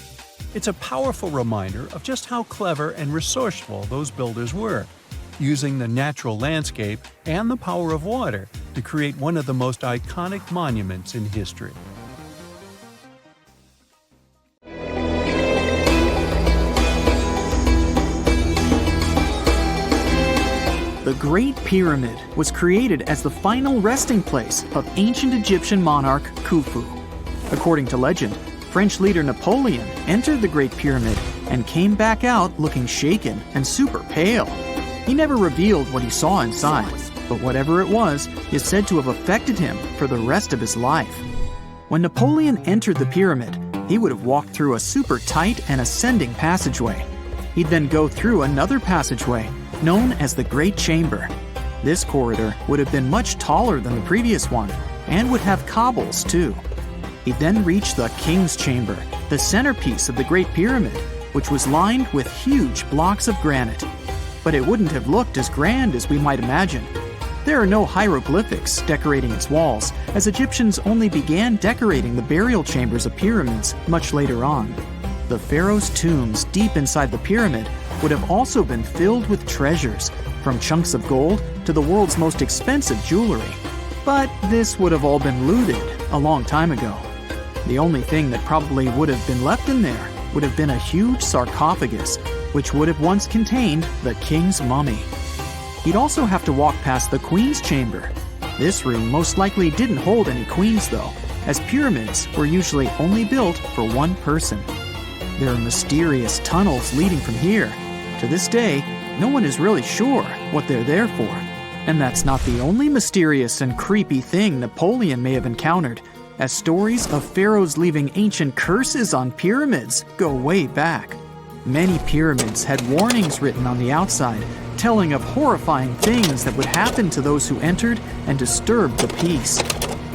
It's a powerful reminder of just how clever and resourceful those builders were, using the natural landscape and the power of water to create one of the most iconic monuments in history.
The Great Pyramid was created as the final resting place of ancient Egyptian monarch Khufu. According to legend, French leader Napoleon entered the Great Pyramid and came back out looking shaken and super pale. He never revealed what he saw inside, but whatever it was is said to have affected him for the rest of his life. When Napoleon entered the pyramid, he would have walked through a super tight and ascending passageway. He'd then go through another passageway, known as the Great Chamber. This corridor would have been much taller than the previous one, and would have cobbles too. He'd then reach the King's Chamber, the centerpiece of the Great Pyramid, which was lined with huge blocks of granite. but it wouldn't have looked as grand as we might imagine. There are no hieroglyphics decorating its walls, as Egyptians only began decorating the burial chambers of pyramids much later on. The pharaoh's tombs deep inside the pyramid would have also been filled with treasures, from chunks of gold to the world's most expensive jewelry. But this would have all been looted a long time ago. The only thing that probably would have been left in there would have been a huge sarcophagus, which would have once contained the king's mummy. You'd also have to walk past the queen's chamber. This room most likely didn't hold any queens though, as pyramids were usually only built for one person. There are mysterious tunnels leading from here. To this day, no one is really sure what they're there for. And that's not the only mysterious and creepy thing Napoleon may have encountered, as stories of pharaohs leaving ancient curses on pyramids go way back. Many pyramids had warnings written on the outside, telling of horrifying things that would happen to those who entered and disturbed the peace.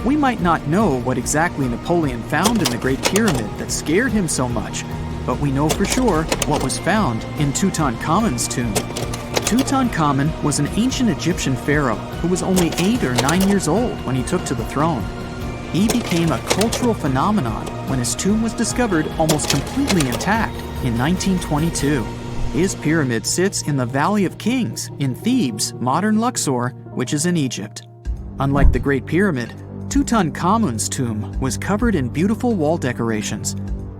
We might not know what exactly Napoleon found in the Great Pyramid that scared him so much, but we know for sure what was found in Tutankhamun's tomb. Tutankhamun was an ancient Egyptian pharaoh who was only 8 or 9 years old when he took to the throne. He became a cultural phenomenon when his tomb was discovered almost completely intact in 1922. His pyramid sits in the Valley of Kings in Thebes, modern Luxor, which is in Egypt. Unlike the Great Pyramid, Tutankhamun's tomb was covered in beautiful wall decorations.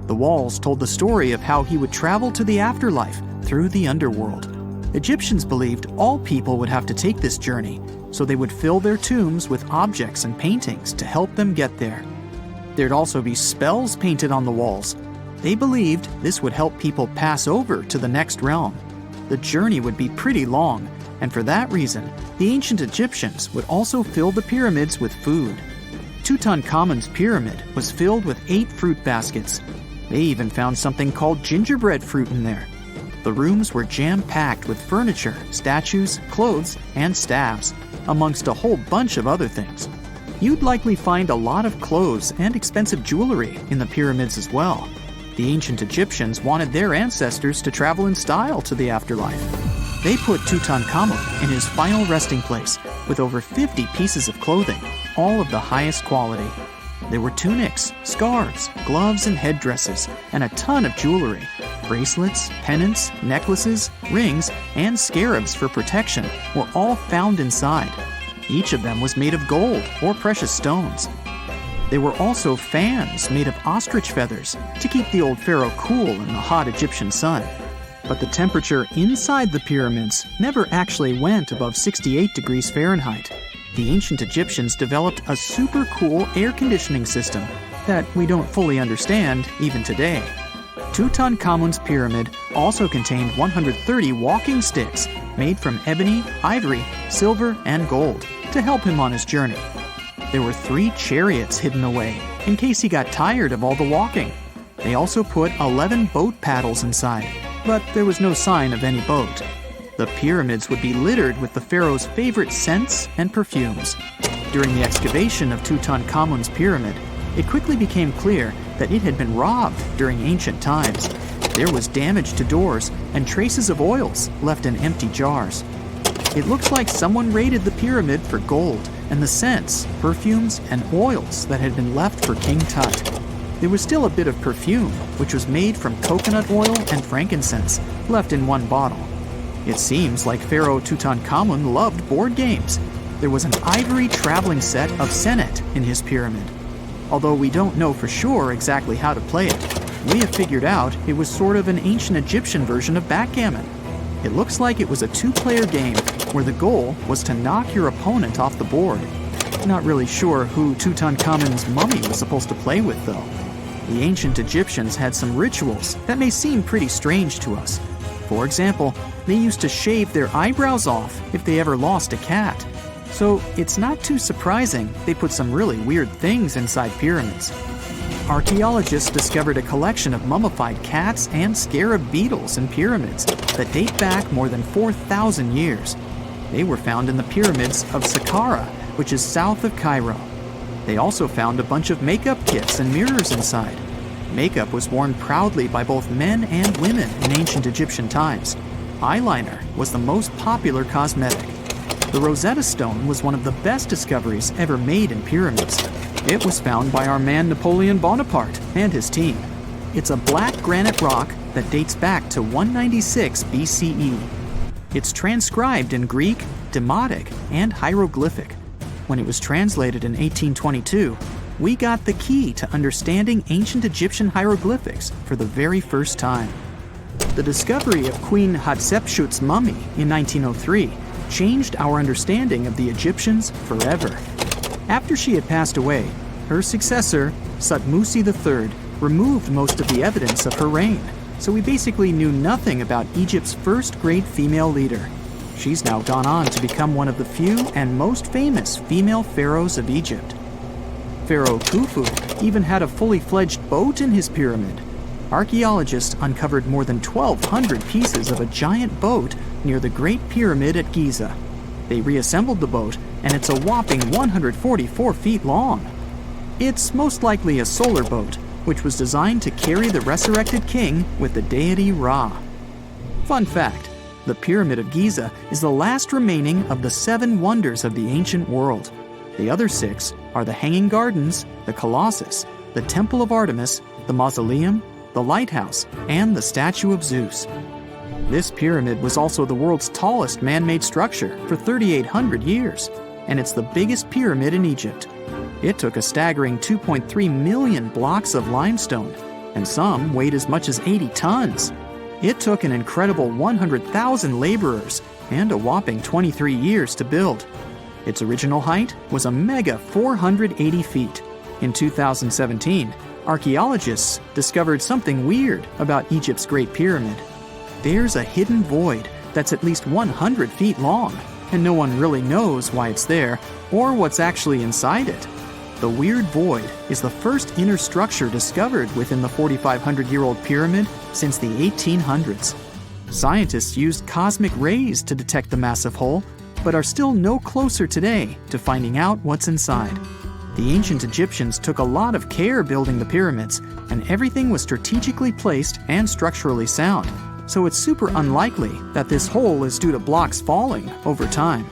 The walls told the story of how he would travel to the afterlife through the underworld. Egyptians believed all people would have to take this journey, so they would fill their tombs with objects and paintings to help them get there. There'd also be spells painted on the walls. They believed this would help people pass over to the next realm. The journey would be pretty long, and for that reason, the ancient Egyptians would also fill the pyramids with food. Tutankhamun's pyramid was filled with 8 fruit baskets. They even found something called gingerbread fruit in there. The rooms were jam-packed with furniture, statues, clothes, and staffs, amongst a whole bunch of other things. You'd likely find a lot of clothes and expensive jewelry in the pyramids as well. The ancient Egyptians wanted their ancestors to travel in style to the afterlife. They put Tutankhamun in his final resting place with over 50 pieces of clothing, all of the highest quality. There were tunics, scarves, gloves, and headdresses, and a ton of jewelry. Bracelets, pendants, necklaces, rings, and scarabs for protection were all found inside. Each of them was made of gold or precious stones. There were also fans made of ostrich feathers to keep the old pharaoh cool in the hot Egyptian sun. But the temperature inside the pyramids never actually went above 68 degrees Fahrenheit. The ancient Egyptians developed a super cool air conditioning system that we don't fully understand even today. Tutankhamun's pyramid also contained 130 walking sticks made from ebony, ivory, silver, and gold to help him on his journey. There were 3 chariots hidden away in case he got tired of all the walking. They also put 11 boat paddles inside, but there was no sign of any boat. The pyramids would be littered with the pharaoh's favorite scents and perfumes. During the excavation of Tutankhamun's pyramid, it quickly became clear that it had been robbed during ancient times. There was damage to doors and traces of oils left in empty jars. It looks like someone raided the pyramid for gold and the scents, perfumes, and oils that had been left for King Tut. There was still a bit of perfume, which was made from coconut oil and frankincense, left in one bottle. It seems like Pharaoh Tutankhamun loved board games. There was an ivory traveling set of Senet in his pyramid. Although we don't know for sure exactly how to play it, we have figured out it was sort of an ancient Egyptian version of backgammon. It looks like it was a 2-player game where the goal was to knock your opponent off the board. Not really sure who Tutankhamun's mummy was supposed to play with though. The ancient Egyptians had some rituals that may seem pretty strange to us. For example, they used to shave their eyebrows off if they ever lost a cat. So it's not too surprising they put some really weird things inside pyramids. Archaeologists discovered a collection of mummified cats and scarab beetles in pyramids that date back more than 4,000 years. They were found in the pyramids of Saqqara, which is south of Cairo. They also found a bunch of makeup kits and mirrors inside. Makeup was worn proudly by both men and women in ancient Egyptian times. eyeliner was the most popular cosmetic. The Rosetta Stone was one of the best discoveries ever made in pyramids. It was found by our man Napoleon Bonaparte and his team. It's a black granite rock that dates back to 196 BCE. It's transcribed in Greek, Demotic, and hieroglyphic. When it was translated in 1822, we got the key to understanding ancient Egyptian hieroglyphics for the very first time. The discovery of Queen Hatshepsut's mummy in 1903 changed our understanding of the Egyptians forever. After she had passed away, her successor, Thutmose III, removed most of the evidence of her reign, so we basically knew nothing about Egypt's first great female leader. She's now gone on to become one of the few and most famous female pharaohs of Egypt. Pharaoh Khufu even had a fully fledged boat in his pyramid. Archaeologists uncovered more than 1,200 pieces of a giant boat near the Great Pyramid at Giza. They reassembled the boat, and it's a whopping 144 feet long. It's most likely a solar boat, which was designed to carry the resurrected king with the deity Ra. Fun fact, the Pyramid of Giza is the last remaining of the 7 wonders of the ancient world. The other 6 are the Hanging Gardens, the Colossus, the Temple of Artemis, the Mausoleum, the Lighthouse, and the Statue of Zeus. This pyramid was also the world's tallest man-made structure for 3,800 years, and it's the biggest pyramid in Egypt. It took a staggering 2.3 million blocks of limestone, and some weighed as much as 80 tons. It took an incredible 100,000 laborers and a whopping 23 years to build. Its original height was a mega 480 feet. In 2017, archaeologists discovered something weird about Egypt's Great Pyramid. There's a hidden void that's at least 100 feet long, and no one really knows why it's there or what's actually inside it. The weird void is the first inner structure discovered within the 4,500-year-old pyramid since the 1800s. Scientists used cosmic rays to detect the massive hole, but are still no closer today to finding out what's inside. The ancient Egyptians took a lot of care building the pyramids, and everything was strategically placed and structurally sound, so it's super unlikely that this hole is due to blocks falling over time.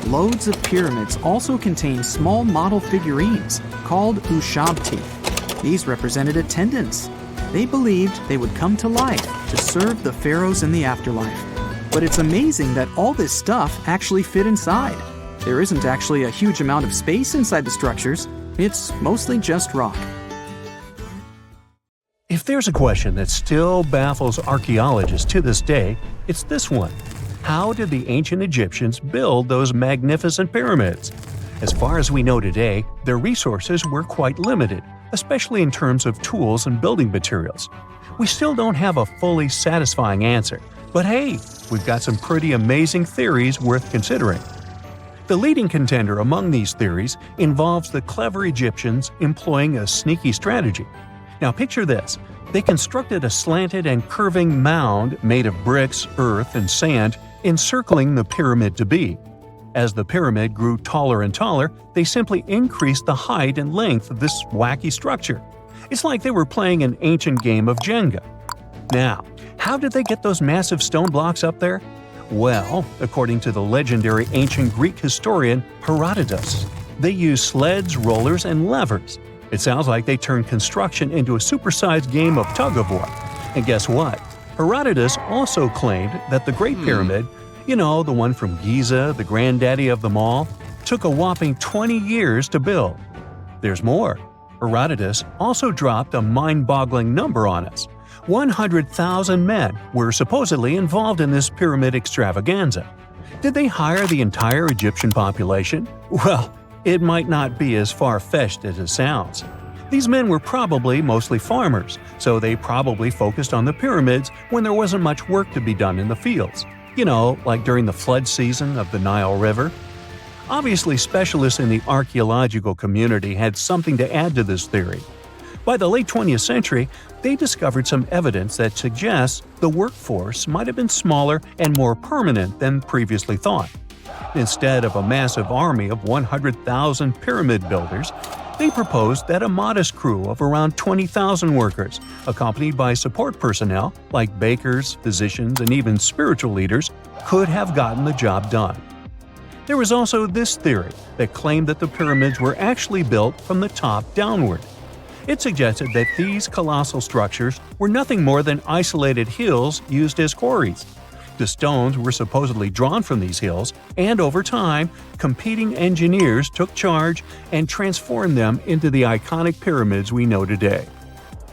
Loads of pyramids also contain small model figurines called ushabti. These represented attendants. They believed they would come to life to serve the pharaohs in the afterlife. But it's amazing that all this stuff actually fit inside. There isn't actually a huge amount of space inside the structures. It's mostly just rock.
If there's a question that still baffles archaeologists to this day, it's this one. How did the ancient Egyptians build those magnificent pyramids? As far as we know today, their resources were quite limited, especially in terms of tools and building materials. We still don't have a fully satisfying answer, but hey, we've got some pretty amazing theories worth considering. The leading contender among these theories involves the clever Egyptians employing a sneaky strategy. Now picture this. They constructed a slanted and curving mound made of bricks, earth, and sand encircling the pyramid to be. As the pyramid grew taller and taller, they simply increased the height and length of this wacky structure. It's like they were playing an ancient game of Jenga. Now, how did they get those massive stone blocks up there? Well, according to the legendary ancient Greek historian Herodotus, they used sleds, rollers, and levers. It sounds like they turned construction into a supersized game of tug-of-war. And guess what? Herodotus also claimed that the Great Pyramid, the one from Giza, the granddaddy of them all, took a whopping 20 years to build. There's more. Herodotus also dropped a mind-boggling number on us. 100,000 men were supposedly involved in this pyramid extravaganza. Did they hire the entire Egyptian population? Well, it might not be as far-fetched as it sounds. These men were probably mostly farmers, so they probably focused on the pyramids when there wasn't much work to be done in the fields. Like during the flood season of the Nile River. Obviously, specialists in the archaeological community had something to add to this theory. By the late 20th century, they discovered some evidence that suggests the workforce might have been smaller and more permanent than previously thought. Instead of a massive army of 100,000 pyramid builders, They proposed that a modest crew of around 20,000 workers, accompanied by support personnel like bakers, physicians, and even spiritual leaders, could have gotten the job done. There was also this theory that claimed that the pyramids were actually built from the top downward. It suggested that these colossal structures were nothing more than isolated hills used as quarries. The stones were supposedly drawn from these hills, and over time, competing engineers took charge and transformed them into the iconic pyramids we know today.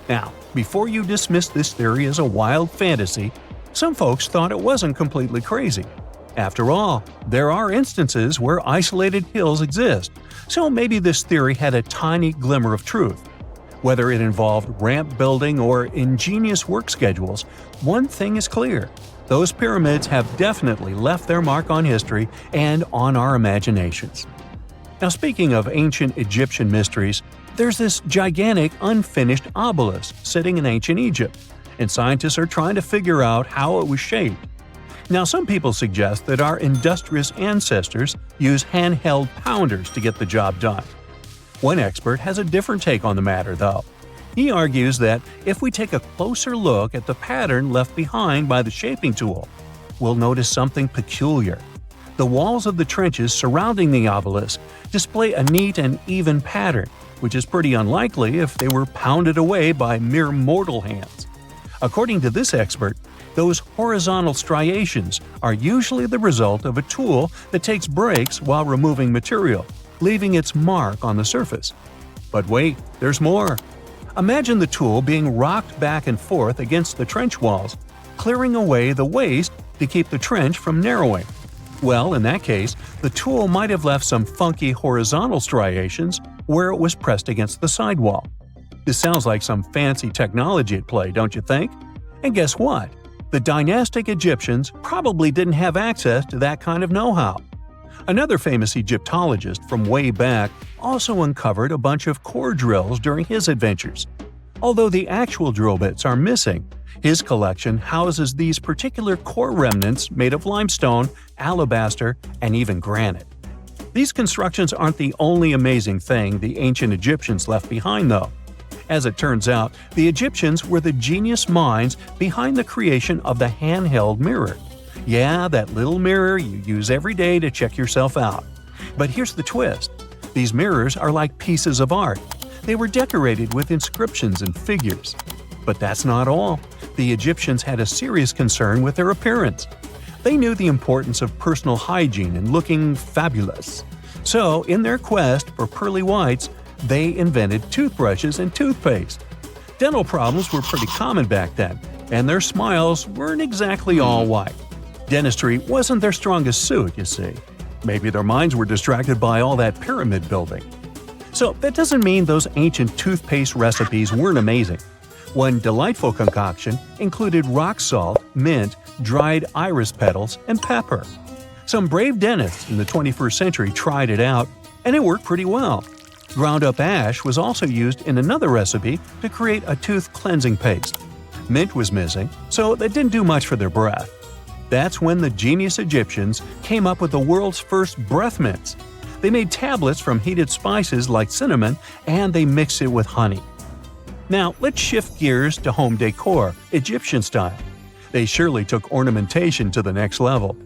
Now, before you dismiss this theory as a wild fantasy, some folks thought it wasn't completely crazy. After all, there are instances where isolated hills exist, so maybe this theory had a tiny glimmer of truth. Whether it involved ramp building or ingenious work schedules, one thing is clear. Those pyramids have definitely left their mark on history and on our imaginations. Now, speaking of ancient Egyptian mysteries, there's this gigantic unfinished obelisk sitting in ancient Egypt, and scientists are trying to figure out how it was shaped. Now, some people suggest that our industrious ancestors used handheld pounders to get the job done. One expert has a different take on the matter, though. He argues that if we take a closer look at the pattern left behind by the shaping tool, we'll notice something peculiar. The walls of the trenches surrounding the obelisk display a neat and even pattern, which is pretty unlikely if they were pounded away by mere mortal hands. According to this expert, those horizontal striations are usually the result of a tool that takes breaks while removing material, leaving its mark on the surface. But wait, there's more. Imagine the tool being rocked back and forth against the trench walls, clearing away the waste to keep the trench from narrowing. Well, in that case, the tool might have left some funky horizontal striations where it was pressed against the sidewall. This sounds like some fancy technology at play, don't you think? And guess what? The dynastic Egyptians probably didn't have access to that kind of know-how. Another famous Egyptologist from way back also uncovered a bunch of core drills during his adventures. Although the actual drill bits are missing, his collection houses these particular core remnants made of limestone, alabaster, and even granite. These constructions aren't the only amazing thing the ancient Egyptians left behind, though. As it turns out, the Egyptians were the genius minds behind the creation of the handheld mirror. Yeah, that little mirror you use every day to check yourself out. But here's the twist. These mirrors are like pieces of art. They were decorated with inscriptions and figures. But that's not all. The Egyptians had a serious concern with their appearance. They knew the importance of personal hygiene and looking fabulous. So, in their quest for pearly whites, they invented toothbrushes and toothpaste. Dental problems were pretty common back then, and their smiles weren't exactly all white. Dentistry wasn't their strongest suit, you see. Maybe their minds were distracted by all that pyramid building. So that doesn't mean those ancient toothpaste recipes weren't amazing. One delightful concoction included rock salt, mint, dried iris petals, and pepper. Some brave dentists in the 21st century tried it out, and it worked pretty well. Ground-up ash was also used in another recipe to create a tooth cleansing paste. Mint was missing, so that didn't do much for their breath. That's when the genius Egyptians came up with the world's first breath mints. They made tablets from heated spices like cinnamon, and they mixed it with honey. Now, let's shift gears to home decor, Egyptian style. They surely took ornamentation to the next level.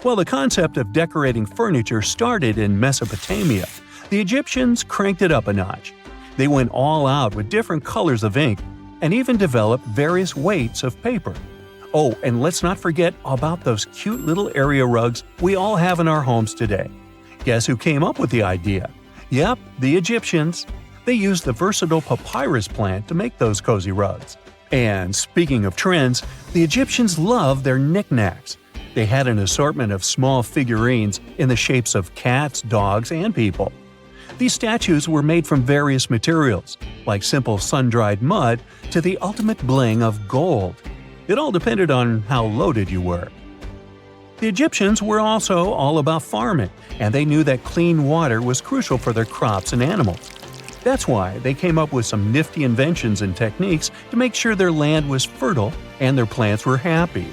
While the concept of decorating furniture started in Mesopotamia, the Egyptians cranked it up a notch. They went all out with different colors of ink and even developed various weights of paper. Oh, and let's not forget about those cute little area rugs we all have in our homes today. Guess who came up with the idea? Yep, the Egyptians. They used the versatile papyrus plant to make those cozy rugs. And speaking of trends, the Egyptians loved their knickknacks. They had an assortment of small figurines in the shapes of cats, dogs, and people. These statues were made from various materials, like simple sun-dried mud to the ultimate bling of gold. It all depended on how loaded you were. The Egyptians were also all about farming, and they knew that clean water was crucial for their crops and animals. That's why they came up with some nifty inventions and techniques to make sure their land was fertile and their plants were happy.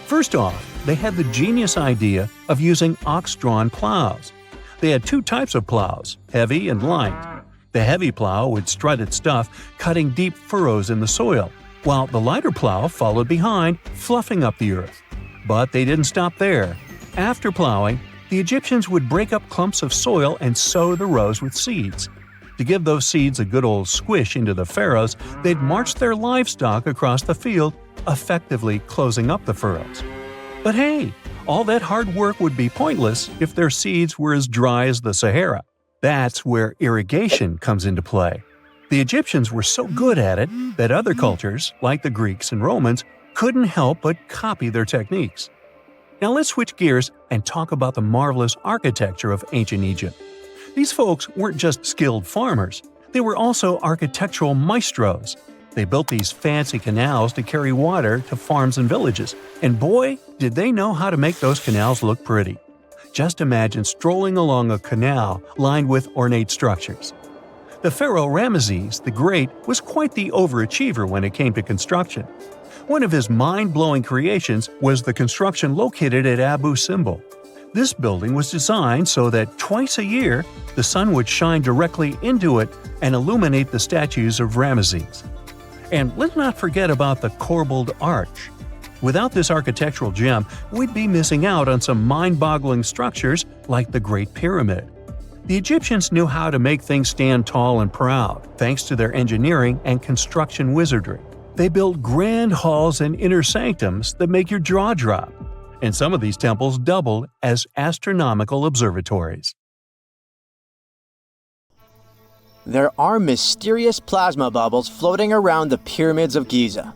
First off, they had the genius idea of using ox-drawn plows. They had two types of plows, heavy and light. The heavy plow would strut its stuff, cutting deep furrows in the soil, while the lighter plow followed behind, fluffing up the earth. But they didn't stop there. After plowing, the Egyptians would break up clumps of soil and sow the rows with seeds. To give those seeds a good old squish into the furrows, they'd march their livestock across the field, effectively closing up the furrows. But hey, all that hard work would be pointless if their seeds were as dry as the Sahara. That's where irrigation comes into play. The Egyptians were so good at it that other cultures, like the Greeks and Romans, couldn't help but copy their techniques. Now let's switch gears and talk about the marvelous architecture of ancient Egypt. These folks weren't just skilled farmers, they were also architectural maestros. They built these fancy canals to carry water to farms and villages, and boy, did they know how to make those canals look pretty. Just imagine strolling along a canal lined with ornate structures. The pharaoh Ramesses the Great was quite the overachiever when it came to construction. One of his mind-blowing creations was the construction located at Abu Simbel. This building was designed so that twice a year, the sun would shine directly into it and illuminate the statues of Ramesses. And let's not forget about the corbelled arch. Without this architectural gem, we'd be missing out on some mind-boggling structures like the Great Pyramid. The Egyptians knew how to make things stand tall and proud, thanks to their engineering and construction wizardry. They built grand halls and inner sanctums that make your jaw drop. And some of these temples doubled as astronomical observatories.
There are mysterious plasma bubbles floating around the pyramids of Giza.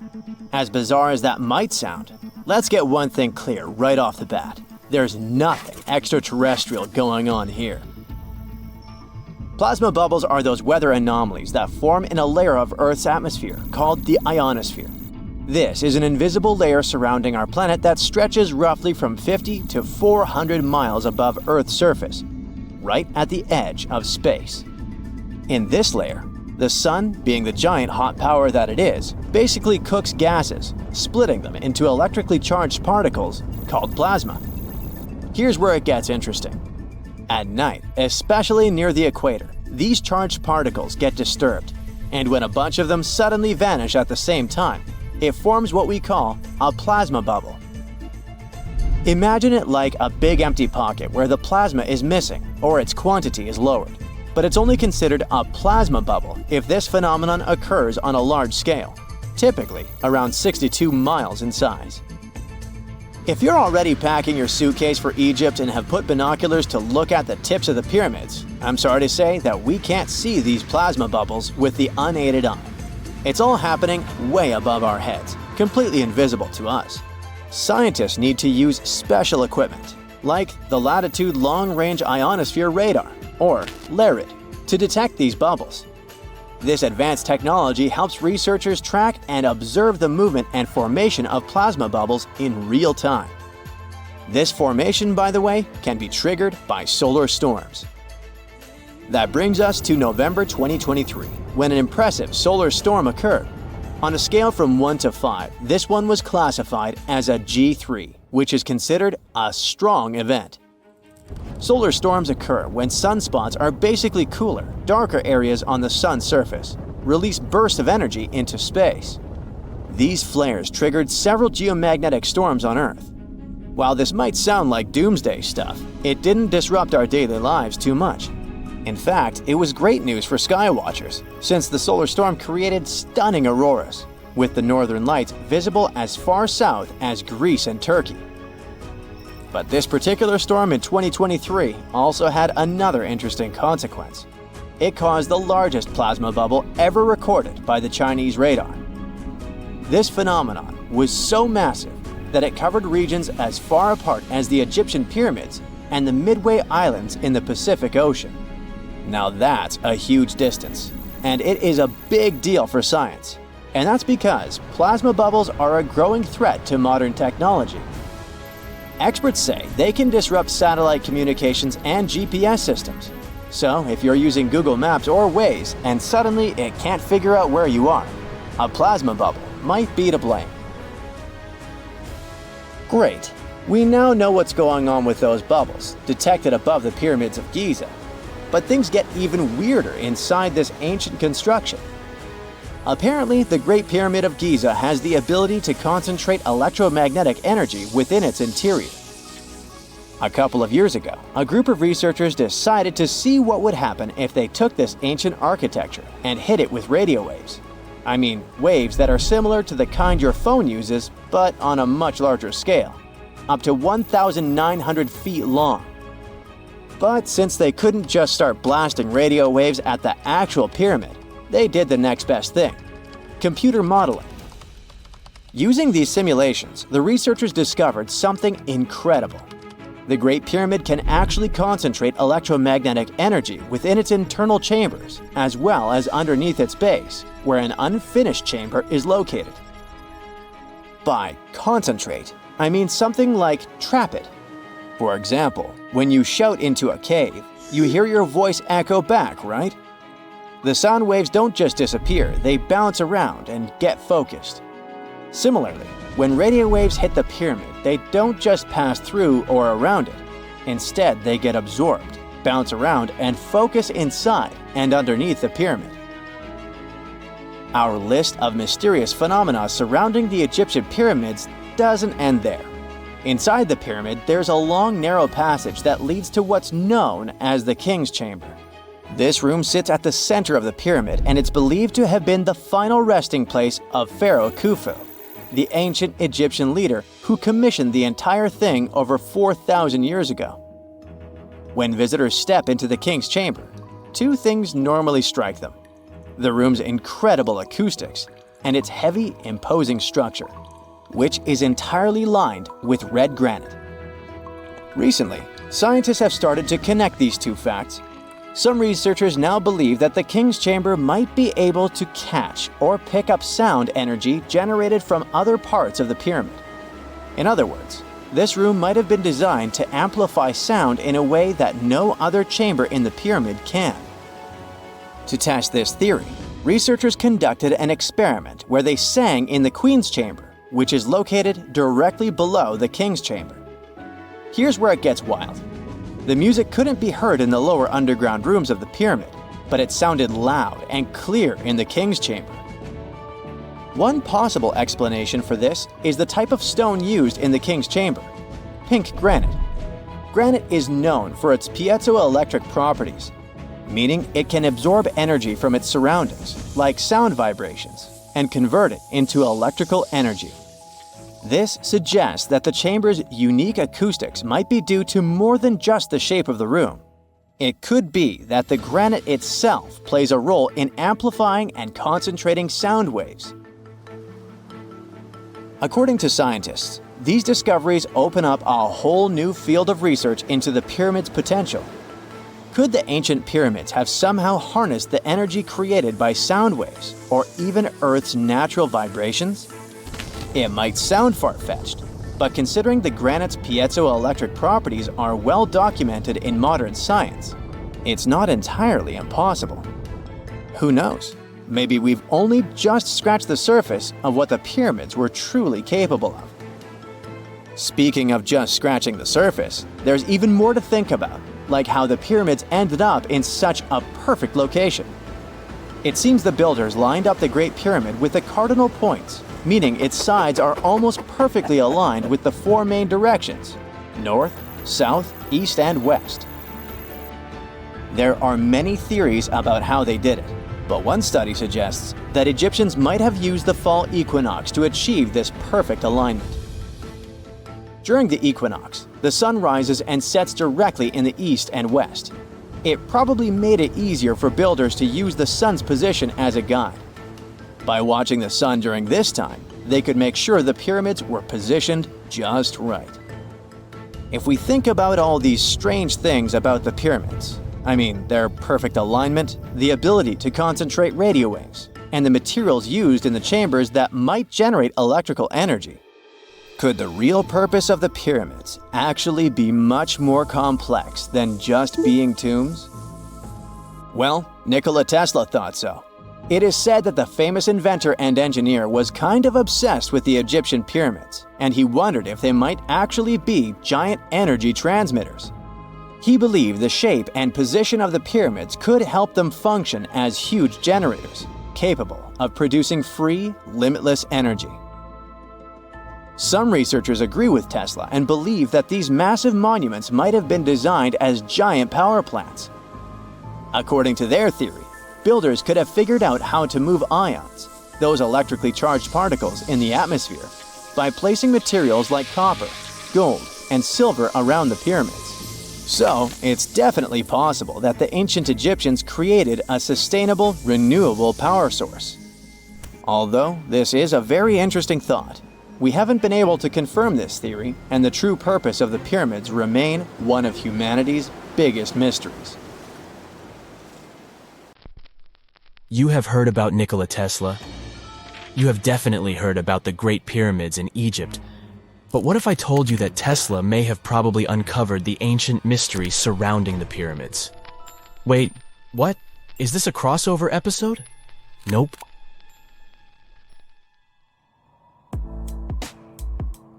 As bizarre as that might sound, let's get one thing clear right off the bat. There's nothing extraterrestrial going on here. Plasma bubbles are those weather anomalies that form in a layer of Earth's atmosphere called the ionosphere. This is an invisible layer surrounding our planet that stretches roughly from 50 to 400 miles above Earth's surface, right at the edge of space. In this layer, the sun, being the giant hot power that it is, basically cooks gases, splitting them into electrically charged particles called plasma. Here's where it gets interesting. At night, especially near the equator, these charged particles get disturbed, and when a bunch of them suddenly vanish at the same time, it forms what we call a plasma bubble. Imagine it like a big empty pocket where the plasma is missing or its quantity is lowered. But it's only considered a plasma bubble if this phenomenon occurs on a large scale, typically around 62 miles in size. If you're already packing your suitcase for Egypt and have put binoculars to look at the tips of the pyramids, I'm sorry to say that we can't see these plasma bubbles with the unaided eye. It's all happening way above our heads, completely invisible to us. Scientists need to use special equipment, like the Latitude Long Range Ionosphere Radar, or LARID, to detect these bubbles. This advanced technology helps researchers track and observe the movement and formation of plasma bubbles in real time. This formation, by the way, can be triggered by solar storms. That brings us to November 2023, when an impressive solar storm occurred. On a scale from 1 to 5, this one was classified as a G3, which is considered a strong event. Solar storms occur when sunspots are basically cooler, darker areas on the sun's surface, release bursts of energy into space. These flares triggered several geomagnetic storms on Earth. While this might sound like doomsday stuff, it didn't disrupt our daily lives too much. In fact, it was great news for skywatchers, since the solar storm created stunning auroras, with the northern lights visible as far south as Greece and Turkey. But this particular storm in 2023 also had another interesting consequence. It caused the largest plasma bubble ever recorded by the Chinese radar. This phenomenon was so massive that it covered regions as far apart as the Egyptian pyramids and the Midway Islands in the Pacific Ocean. Now that's a huge distance, and it is a big deal for science. And that's because plasma bubbles are a growing threat to modern technology. Experts say they can disrupt satellite communications and GPS systems. So if you're using Google Maps or Waze and suddenly it can't figure out where you are, a plasma bubble might be to blame. Great. We now know what's going on with those bubbles, detected above the pyramids of Giza. But things get even weirder inside this ancient construction. Apparently, the Great Pyramid of Giza has the ability to concentrate electromagnetic energy within its interior. A couple of years ago, a group of researchers decided to see what would happen if they took this ancient architecture and hit it with radio waves. I mean, waves that are similar to the kind your phone uses, but on a much larger scale, up to 1,900 feet long. But since they couldn't just start blasting radio waves at the actual pyramid, they did the next best thing: computer modeling. Using these simulations, the researchers discovered something incredible. The Great Pyramid can actually concentrate electromagnetic energy within its internal chambers, as well as underneath its base, where an unfinished chamber is located. By concentrate, I mean something like trap it. For example, when you shout into a cave, you hear your voice echo back, right? The sound waves don't just disappear, they bounce around and get focused. Similarly, when radio waves hit the pyramid, they don't just pass through or around it. Instead, they get absorbed, bounce around, and focus inside and underneath the pyramid. Our list of mysterious phenomena surrounding the Egyptian pyramids doesn't end there. Inside the pyramid, there's a long, narrow passage that leads to what's known as the King's Chamber. This room sits at the center of the pyramid, and it's believed to have been the final resting place of Pharaoh Khufu, the ancient Egyptian leader who commissioned the entire thing over 4,000 years ago. When visitors step into the King's Chamber, two things normally strike them: the room's incredible acoustics and its heavy, imposing structure, which is entirely lined with red granite. Recently, scientists have started to connect these two facts. Some researchers now believe that the King's Chamber might be able to catch or pick up sound energy generated from other parts of the pyramid. In other words, this room might have been designed to amplify sound in a way that no other chamber in the pyramid can. To test this theory, researchers conducted an experiment where they sang in the Queen's Chamber, which is located directly below the King's Chamber. Here's where it gets wild. The music couldn't be heard in the lower underground rooms of the pyramid, but it sounded loud and clear in the King's Chamber. One possible explanation for this is the type of stone used in the King's Chamber: pink granite. Granite is known for its piezoelectric properties, meaning it can absorb energy from its surroundings, like sound vibrations, and convert it into electrical energy. This suggests that the chamber's unique acoustics might be due to more than just the shape of the room. It could be that the granite itself plays a role in amplifying and concentrating sound waves. According to scientists, these discoveries open up a whole new field of research into the pyramid's potential. Could the ancient pyramids have somehow harnessed the energy created by sound waves, or even Earth's natural vibrations? It might sound far-fetched, but considering the granite's piezoelectric properties are well documented in modern science, it's not entirely impossible. Who knows? Maybe we've only just scratched the surface of what the pyramids were truly capable of. Speaking of just scratching the surface, there's even more to think about, like how the pyramids ended up in such a perfect location. It seems the builders lined up the Great Pyramid with the cardinal points, meaning its sides are almost perfectly aligned with the four main directions: north, south, east, and west. There are many theories about how they did it, but one study suggests that Egyptians might have used the fall equinox to achieve this perfect alignment. During the equinox, the sun rises and sets directly in the east and west. It probably made it easier for builders to use the sun's position as a guide. By watching the sun during this time, they could make sure the pyramids were positioned just right. If we think about all these strange things about the pyramids, I mean their perfect alignment, the ability to concentrate radio waves, and the materials used in the chambers that might generate electrical energy, could the real purpose of the pyramids actually be much more complex than just being tombs? Well, Nikola Tesla thought so. It is said that the famous inventor and engineer was kind of obsessed with the Egyptian pyramids, and he wondered if they might actually be giant energy transmitters. He believed the shape and position of the pyramids could help them function as huge generators, capable of producing free, limitless energy. Some researchers agree with Tesla and believe that these massive monuments might have been designed as giant power plants. According to their theory, builders could have figured out how to move ions, those electrically charged particles in the atmosphere, by placing materials like copper, gold, and silver around the pyramids. So, it's definitely possible that the ancient Egyptians created a sustainable, renewable power source. Although this is a very interesting thought, we haven't been able to confirm this theory, and the true purpose of the pyramids remain one of humanity's biggest mysteries.
You have heard about Nikola Tesla. You have definitely heard about the Great Pyramids in Egypt. But what if I told you that Tesla may have probably uncovered the ancient mystery surrounding the pyramids? Wait, what? Is this a crossover episode? Nope.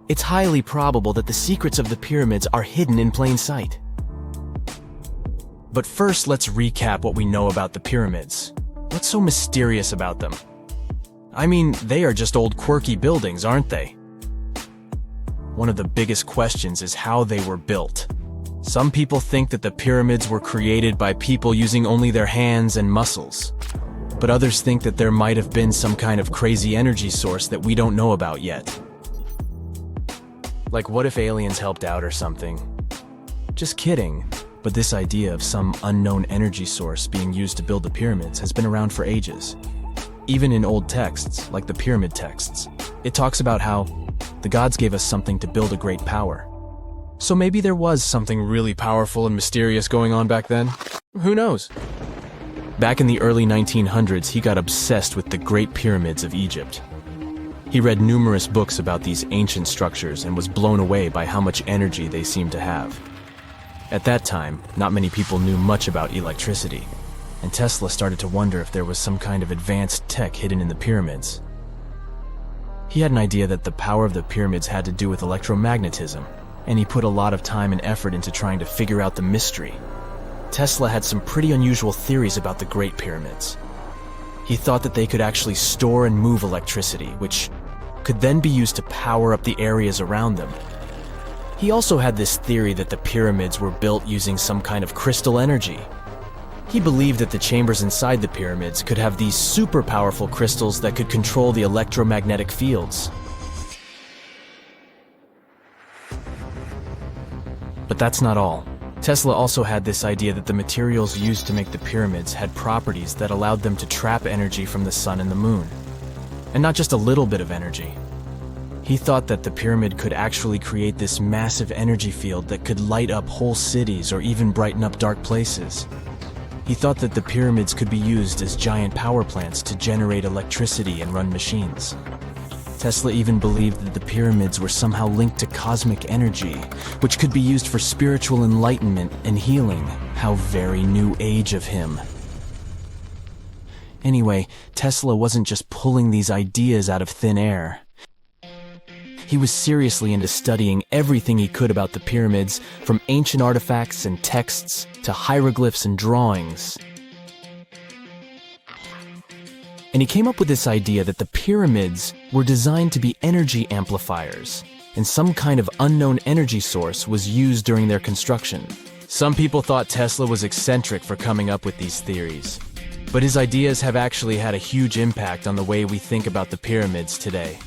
It's highly probable that the secrets of the pyramids are hidden in plain sight. But first, let's recap what we know about the pyramids. What's so mysterious about them? I mean, they are just old quirky buildings, aren't they? One of the biggest questions is how they were built. Some people think that the pyramids were created by people using only their hands and muscles. But others think that there might have been some kind of crazy energy source that we don't know about yet. Like, what if aliens helped out or something? Just kidding. But this idea of some unknown energy source being used to build the pyramids has been around for ages. Even in old texts, like the pyramid texts, it talks about how the gods gave us something to build a great power. So maybe there was something really powerful and mysterious going on back then? Who knows? Back in the early 1900s, he got obsessed with the Great Pyramids of Egypt. He read numerous books about these ancient structures and was blown away by how much energy they seemed to have. At that time, not many people knew much about electricity, and Tesla started to wonder if there was some kind of advanced tech hidden in the pyramids. He had an idea that the power of the pyramids had to do with electromagnetism, and he put a lot of time and effort into trying to figure out the mystery. Tesla had some pretty unusual theories about the Great Pyramids. He thought that they could actually store and move electricity, which could then be used to power up the areas around them. He also had this theory that the pyramids were built using some kind of crystal energy. He believed that the chambers inside the pyramids could have these super powerful crystals that could control the electromagnetic fields. But that's not all. Tesla also had this idea that the materials used to make the pyramids had properties that allowed them to trap energy from the sun and the moon. And not just a little bit of energy. He thought that the pyramid could actually create this massive energy field that could light up whole cities or even brighten up dark places. He thought that the pyramids could be used as giant power plants to generate electricity and run machines. Tesla even believed that the pyramids were somehow linked to cosmic energy, which could be used for spiritual enlightenment and healing. How very new age of him. Anyway, Tesla wasn't just pulling these ideas out of thin air. He was seriously into studying everything he could about the pyramids, from ancient artifacts and texts to hieroglyphs and drawings. And he came up with this idea that the pyramids were designed to be energy amplifiers, and some kind of unknown energy source was used during their construction. Some people thought Tesla was eccentric for coming up with these theories, but his ideas have actually had a huge impact on the way we think about the pyramids today.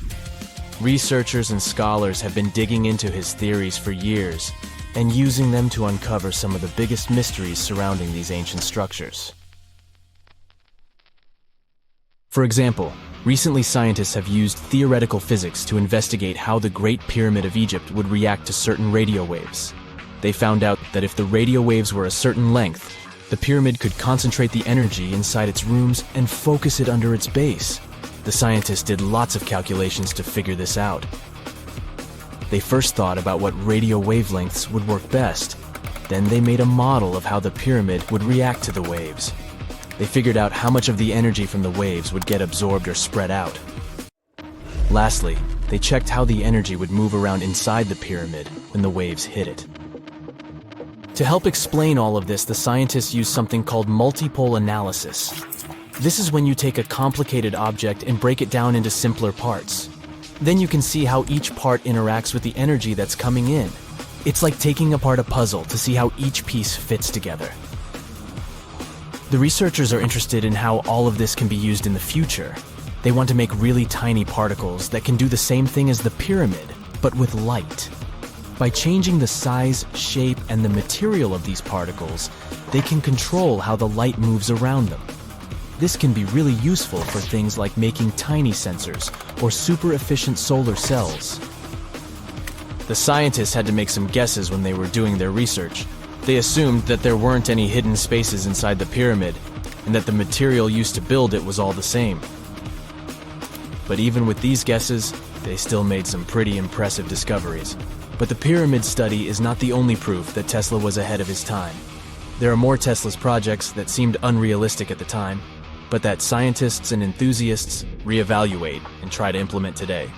Researchers and scholars have been digging into his theories for years and using them to uncover some of the biggest mysteries surrounding these ancient structures. For example, recently scientists have used theoretical physics to investigate how the Great Pyramid of Egypt would react to certain radio waves. They found out that if the radio waves were a certain length, the pyramid could concentrate the energy inside its rooms and focus it under its base. The scientists did lots of calculations to figure this out. They first thought about what radio wavelengths would work best. Then they made a model of how the pyramid would react to the waves. They figured out how much of the energy from the waves would get absorbed or spread out. Lastly, they checked how the energy would move around inside the pyramid when the waves hit it. To help explain all of this, the scientists use something called multipole analysis. This is when you take a complicated object and break it down into simpler parts. Then you can see how each part interacts with the energy that's coming in. It's like taking apart a puzzle to see how each piece fits together. The researchers are interested in how all of this can be used in the future. They want to make really tiny particles that can do the same thing as the pyramid, but with light. By changing the size, shape, and the material of these particles, they can control how the light moves around them. This can be really useful for things like making tiny sensors or super efficient solar cells. The scientists had to make some guesses when they were doing their research. They assumed that there weren't any hidden spaces inside the pyramid, and that the material used to build it was all the same. But even with these guesses, they still made some pretty impressive discoveries. But the pyramid study is not the only proof that Tesla was ahead of his time. There are more Tesla's projects that seemed unrealistic at the time, but that scientists and enthusiasts reevaluate and try to implement today.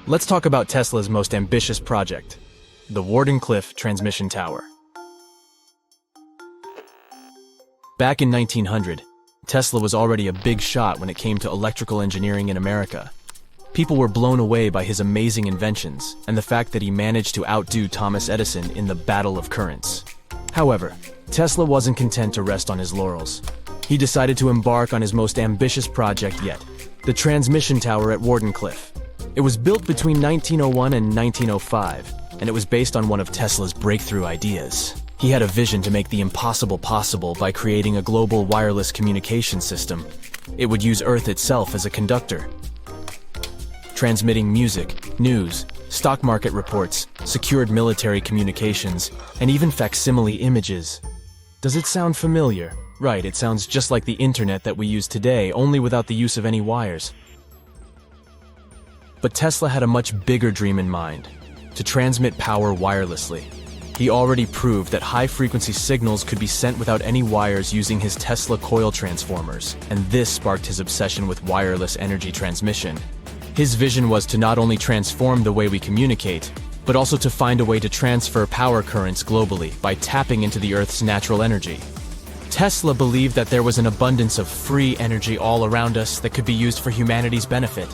Let's talk about Tesla's most ambitious project, the Wardenclyffe Transmission Tower. Back in 1900, Tesla was already a big shot when it came to electrical engineering in America. People were blown away by his amazing inventions and the fact that he managed to outdo Thomas Edison in the battle of currents. However, Tesla wasn't content to rest on his laurels. He decided to embark on his most ambitious project yet, the transmission tower at Wardenclyffe. It was built between 1901 and 1905, and it was based on one of Tesla's breakthrough ideas. He had a vision to make the impossible possible by creating a global wireless communication system. It would use Earth itself as a conductor, transmitting music, news, stock market reports, secured military communications, and even facsimile images. Does it sound familiar? Right, it sounds just like the internet that we use today, only without the use of any wires. But Tesla had a much bigger dream in mind, to transmit power wirelessly. He already proved that high-frequency signals could be sent without any wires using his Tesla coil transformers, and this sparked his obsession with wireless energy transmission. His vision was to not only transform the way we communicate, but also to find a way to transfer power currents globally by tapping into the Earth's natural energy. Tesla believed that there was an abundance of free energy all around us that could be used for humanity's benefit.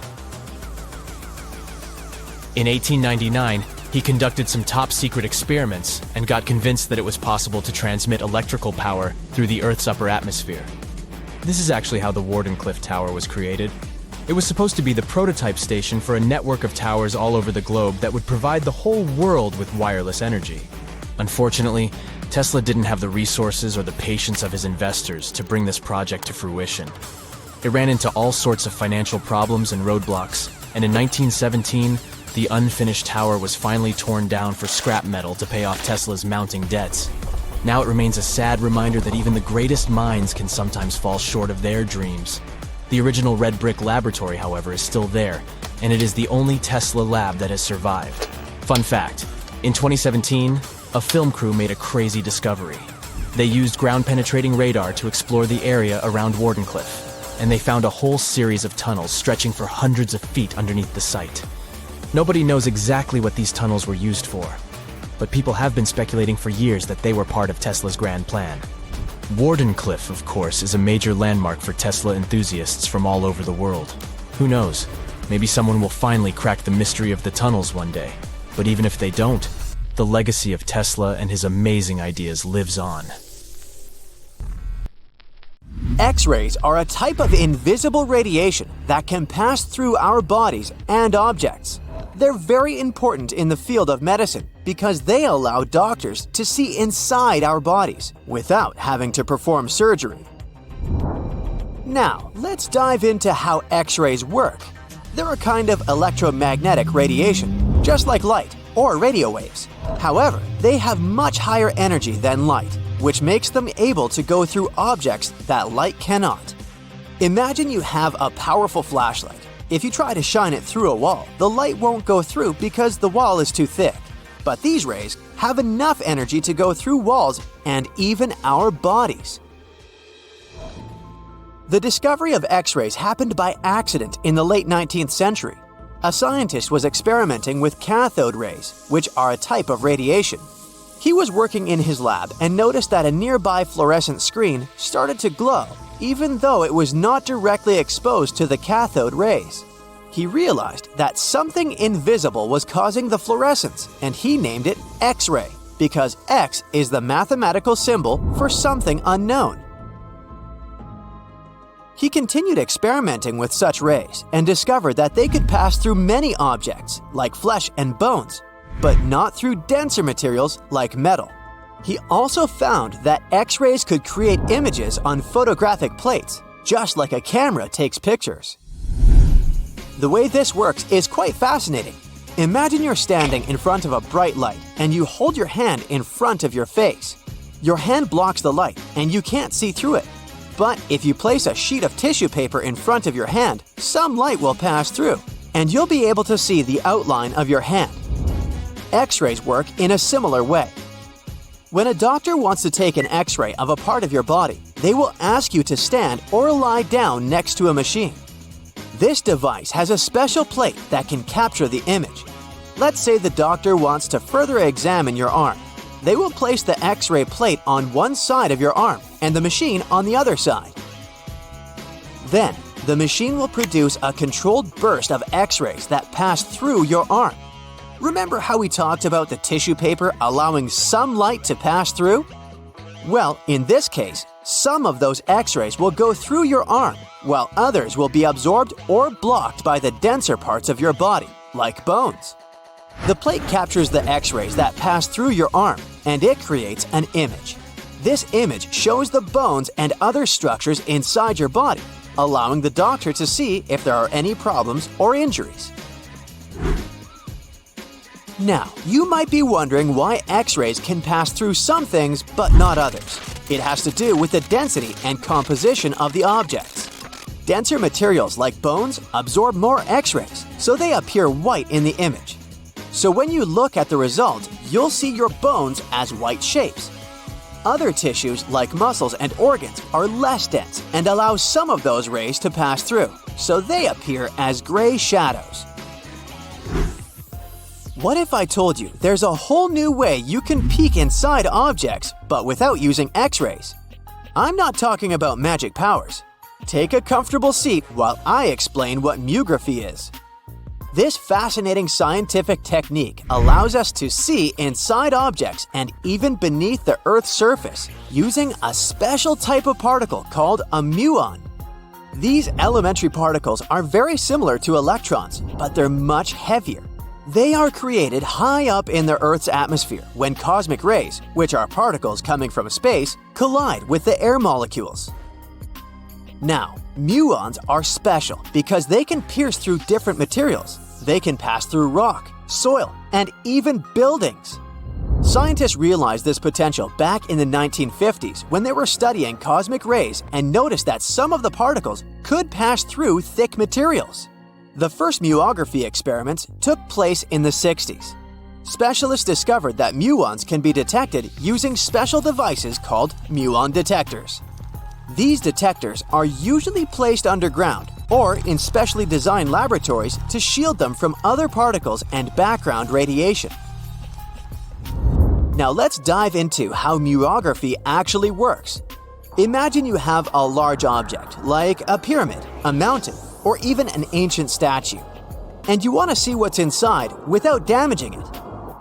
In 1899, he conducted some top-secret experiments and got convinced that it was possible to transmit electrical power through the Earth's upper atmosphere. This is actually how the Wardenclyffe Tower was created. It was supposed to be the prototype station for a network of towers all over the globe that would provide the whole world with wireless energy. Unfortunately, Tesla didn't have the resources or the patience of his investors to bring this project to fruition. It ran into all sorts of financial problems and roadblocks, and in 1917, the unfinished tower was finally torn down for scrap metal to pay off Tesla's mounting debts. Now it remains a sad reminder that even the greatest minds can sometimes fall short of their dreams. The original red brick laboratory, however, is still there, and it is the only Tesla lab that has survived. Fun fact, in 2017, a film crew made a crazy discovery. They used ground-penetrating radar to explore the area around Wardenclyffe, and they found a whole series of tunnels stretching for hundreds of feet underneath the site. Nobody knows exactly what these tunnels were used for, but people have been speculating for years that they were part of Tesla's grand plan. Wardenclyffe, of course, is a major landmark for Tesla enthusiasts from all over the world. Who knows? Maybe someone will finally crack the mystery of the tunnels one day. But even if they don't, the legacy of Tesla and his amazing ideas lives on.
X-rays are a type of invisible radiation that can pass through our bodies and objects. They're very important in the field of medicine because they allow doctors to see inside our bodies without having to perform surgery. Now, let's dive into how X-rays work. They're a kind of electromagnetic radiation, just like light or radio waves. However, they have much higher energy than light, which makes them able to go through objects that light cannot. Imagine you have a powerful flashlight. If you try to shine it through a wall, the light won't go through because the wall is too thick. But these rays have enough energy to go through walls and even our bodies. The discovery of X-rays happened by accident in the late 19th century. A scientist was experimenting with cathode rays, which are a type of radiation. He was working in his lab and noticed that a nearby fluorescent screen started to glow, even though it was not directly exposed to the cathode rays. He realized that something invisible was causing the fluorescence, and he named it X-ray, because X is the mathematical symbol for something unknown. He continued experimenting with such rays and discovered that they could pass through many objects, like flesh and bones, but not through denser materials like metal. He also found that X-rays could create images on photographic plates, just like a camera takes pictures. The way this works is quite fascinating. Imagine you're standing in front of a bright light and you hold your hand in front of your face. Your hand blocks the light and you can't see through it. But if you place a sheet of tissue paper in front of your hand, some light will pass through, and you'll be able to see the outline of your hand. X-rays work in a similar way. When a doctor wants to take an X-ray of a part of your body, they will ask you to stand or lie down next to a machine. This device has a special plate that can capture the image. Let's say the doctor wants to further examine your arm. They will place the X-ray plate on one side of your arm and the machine on the other side. Then, the machine will produce a controlled burst of X-rays that pass through your arm. Remember how we talked about the tissue paper allowing some light to pass through? Well, in this case, some of those X-rays will go through your arm, while others will be absorbed or blocked by the denser parts of your body, like bones. The plate captures the X-rays that pass through your arm, and it creates an image. This image shows the bones and other structures inside your body, allowing the doctor to see if there are any problems or injuries. Now, you might be wondering why X-rays can pass through some things but not others. It has to do with the density and composition of the objects. Denser materials like bones absorb more X-rays, so they appear white in the image. So when you look at the result, you'll see your bones as white shapes. Other tissues like muscles and organs are less dense and allow some of those rays to pass through, so they appear as gray shadows. What if I told you there's a whole new way you can peek inside objects, but without using X-rays? I'm not talking about magic powers. Take a comfortable seat while I explain what mutography is. This fascinating scientific technique allows us to see inside objects and even beneath the Earth's surface using a special type of particle called a muon. These elementary particles are very similar to electrons, but they're much heavier. They are created high up in the Earth's atmosphere when cosmic rays, which are particles coming from space, collide with the air molecules. Now, muons are special because they can pierce through different materials. They can pass through rock, soil, and even buildings. Scientists realized this potential back in the 1950s when they were studying cosmic rays and noticed that some of the particles could pass through thick materials. The first muography experiments took place in the 60s. Specialists discovered that muons can be detected using special devices called muon detectors. These detectors are usually placed underground or in specially designed laboratories to shield them from other particles and background radiation. Now let's dive into how muography actually works. Imagine you have a large object, like a pyramid, a mountain, or even an ancient statue, and you want to see what's inside without damaging it.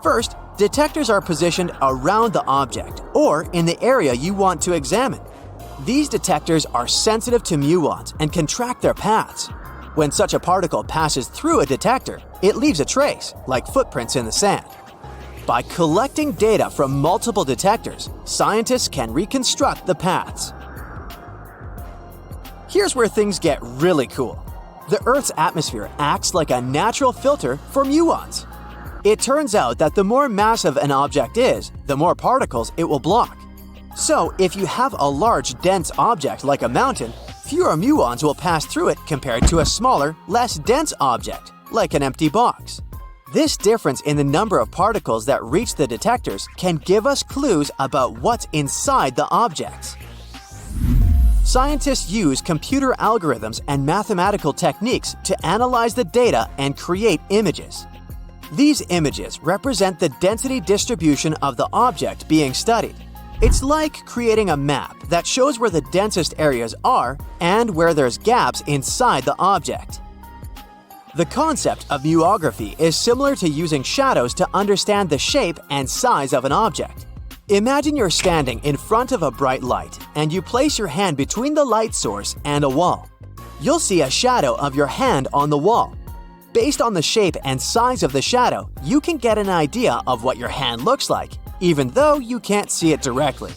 First, detectors are positioned around the object or in the area you want to examine. These detectors are sensitive to muons and can track their paths. When such a particle passes through a detector, it leaves a trace, like footprints in the sand. By collecting data from multiple detectors, scientists can reconstruct the paths. Here's where things get really cool. The Earth's atmosphere acts like a natural filter for muons. It turns out that the more massive an object is, the more particles it will block. So, if you have a large, dense object like a mountain, fewer muons will pass through it compared to a smaller, less dense object, like an empty box. This difference in the number of particles that reach the detectors can give us clues about what's inside the objects. Scientists use computer algorithms and mathematical techniques to analyze the data and create images. These images represent the density distribution of the object being studied. It's like creating a map that shows where the densest areas are and where there's gaps inside the object. The concept of muography is similar to using shadows to understand the shape and size of an object. Imagine you're standing in front of a bright light and you place your hand between the light source and a wall. You'll see a shadow of your hand on the wall. Based on the shape and size of the shadow, you can get an idea of what your hand looks like, even though you can't see it directly.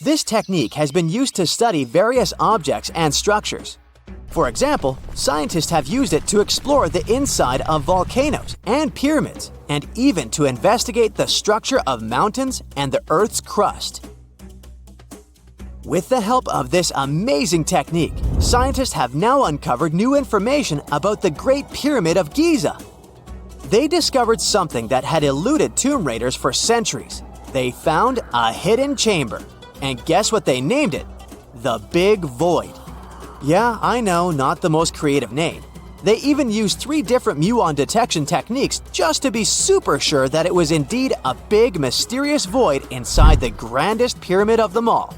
This technique has been used to study various objects and structures. For example, scientists have used it to explore the inside of volcanoes and pyramids, and even to investigate the structure of mountains and the Earth's crust. With the help of this amazing technique, scientists have now uncovered new information about the Great Pyramid of Giza. They discovered something that had eluded tomb raiders for centuries. They found a hidden chamber. And guess what they named it? The Big Void. Yeah, I know, not the most creative name. They even used 3 different muon detection techniques just to be super sure that it was indeed a big, mysterious void inside the grandest pyramid of them all.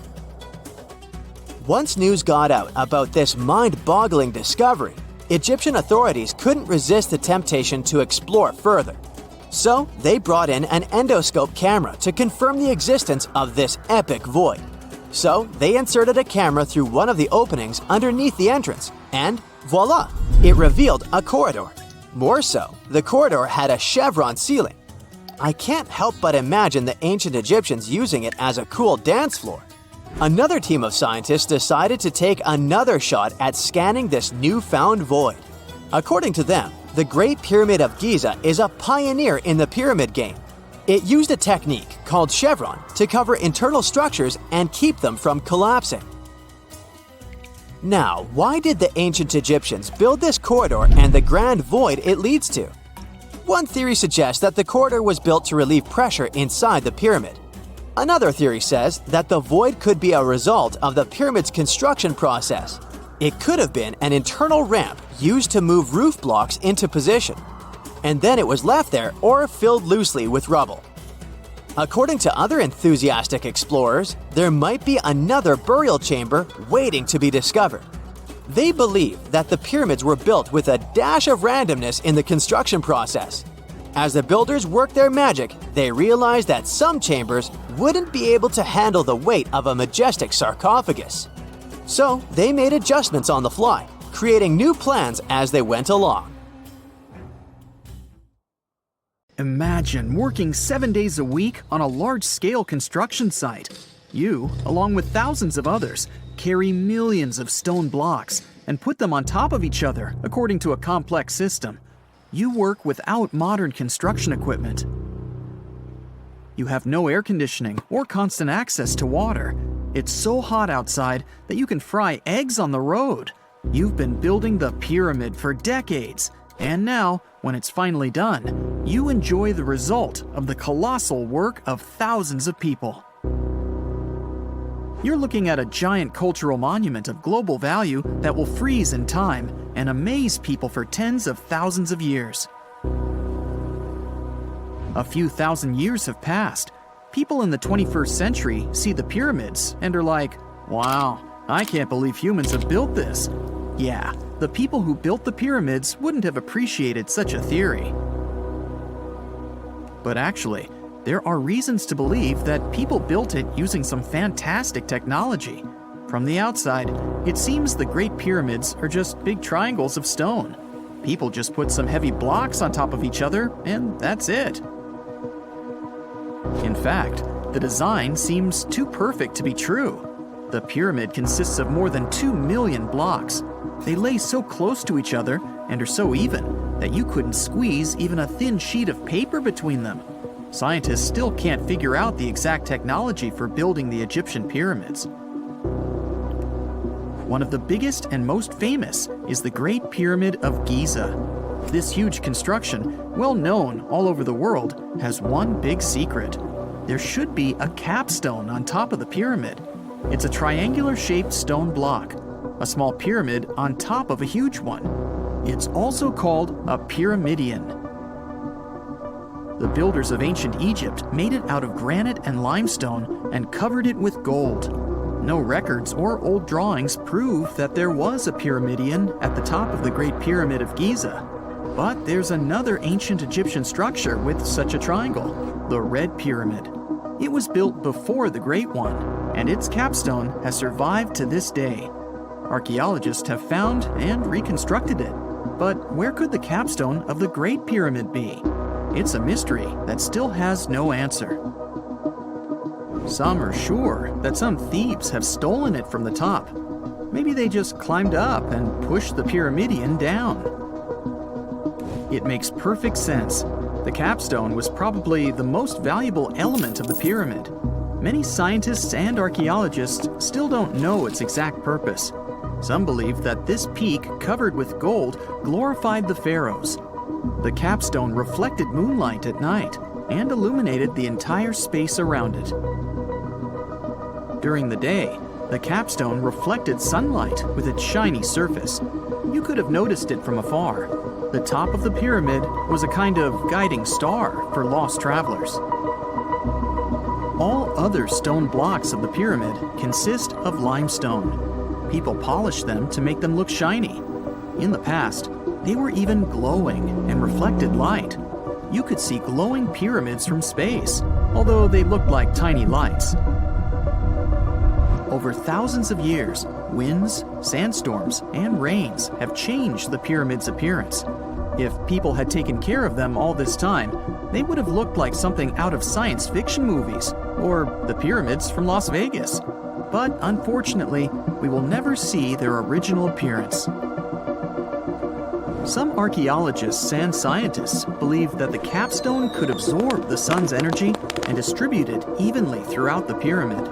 Once news got out about this mind-boggling discovery, Egyptian authorities couldn't resist the temptation to explore further. So they brought in an endoscope camera to confirm the existence of this epic void. So they inserted a camera through one of the openings underneath the entrance, and voila! It revealed a corridor. More so, the corridor had a chevron ceiling. I can't help but imagine the ancient Egyptians using it as a cool dance floor. Another team of scientists decided to take another shot at scanning this newfound void. According to them, the Great Pyramid of Giza is a pioneer in the pyramid game. It used a technique called chevron to cover internal structures and keep them from collapsing. Now, why did the ancient Egyptians build this corridor and the grand void it leads to? One theory suggests that the corridor was built to relieve pressure inside the pyramid. Another theory says that the void could be a result of the pyramid's construction process. It could have been an internal ramp used to move roof blocks into position, and then it was left there or filled loosely with rubble. According to other enthusiastic explorers, there might be another burial chamber waiting to be discovered. They believe that the pyramids were built with a dash of randomness in the construction process. As the builders worked their magic, they realized that some chambers wouldn't be able to handle the weight of a majestic sarcophagus. So they made adjustments on the fly, creating new plans as they went along.
Imagine working 7 days a week on a large-scale construction site. You, along with thousands of others, carry millions of stone blocks and put them on top of each other according to a complex system. You work without modern construction equipment. You have no air conditioning or constant access to water. It's so hot outside that you can fry eggs on the road. You've been building the pyramid for decades, and now, when it's finally done, you enjoy the result of the colossal work of thousands of people. You're looking at a giant cultural monument of global value that will freeze in time and amaze people for tens of thousands of years. A few thousand years have passed. People in the 21st century see the pyramids and are like, wow, I can't believe humans have built this. Yeah, the people who built the pyramids wouldn't have appreciated such a theory. But actually, there are reasons to believe that people built it using some fantastic technology. From the outside, it seems the Great Pyramids are just big triangles of stone. People just put some heavy blocks on top of each other, and that's it. In fact, the design seems too perfect to be true. The pyramid consists of more than 2 million blocks. They lay so close to each other and are so even that you couldn't squeeze even a thin sheet of paper between them. Scientists still can't figure out the exact technology for building the Egyptian pyramids. One of the biggest and most famous is the Great Pyramid of Giza. This huge construction, well known all over the world, has one big secret. There should be a capstone on top of the pyramid. It's a triangular-shaped stone block, a small pyramid on top of a huge one. It's also called a pyramidion. The builders of ancient Egypt made it out of granite and limestone and covered it with gold. No records or old drawings prove that there was a pyramidion at the top of the Great Pyramid of Giza. But there's another ancient Egyptian structure with such a triangle, the Red Pyramid. It was built before the Great One, and its capstone has survived to this day. Archaeologists have found and reconstructed it. But where could the capstone of the Great Pyramid be? It's a mystery that still has no answer. Some are sure that some thieves have stolen it from the top. Maybe they just climbed up and pushed the pyramidion down. It makes perfect sense. The capstone was probably the most valuable element of the pyramid. Many scientists and archaeologists still don't know its exact purpose. Some believe that this peak covered with gold glorified the pharaohs. The capstone reflected moonlight at night and illuminated the entire space around it. During the day, the capstone reflected sunlight with its shiny surface. You could have noticed it from afar. The top of the pyramid was a kind of guiding star for lost travelers. All other stone blocks of the pyramid consist of limestone. People polished them to make them look shiny. In the past, they were even glowing and reflected light. You could see glowing pyramids from space, although they looked like tiny lights. Over thousands of years, winds, sandstorms, and rains have changed the pyramid's appearance. If people had taken care of them all this time, they would have looked like something out of science fiction movies, or the pyramids from Las Vegas. But unfortunately, we will never see their original appearance. Some archaeologists and scientists believe that the capstone could absorb the sun's energy and distribute it evenly throughout the pyramid.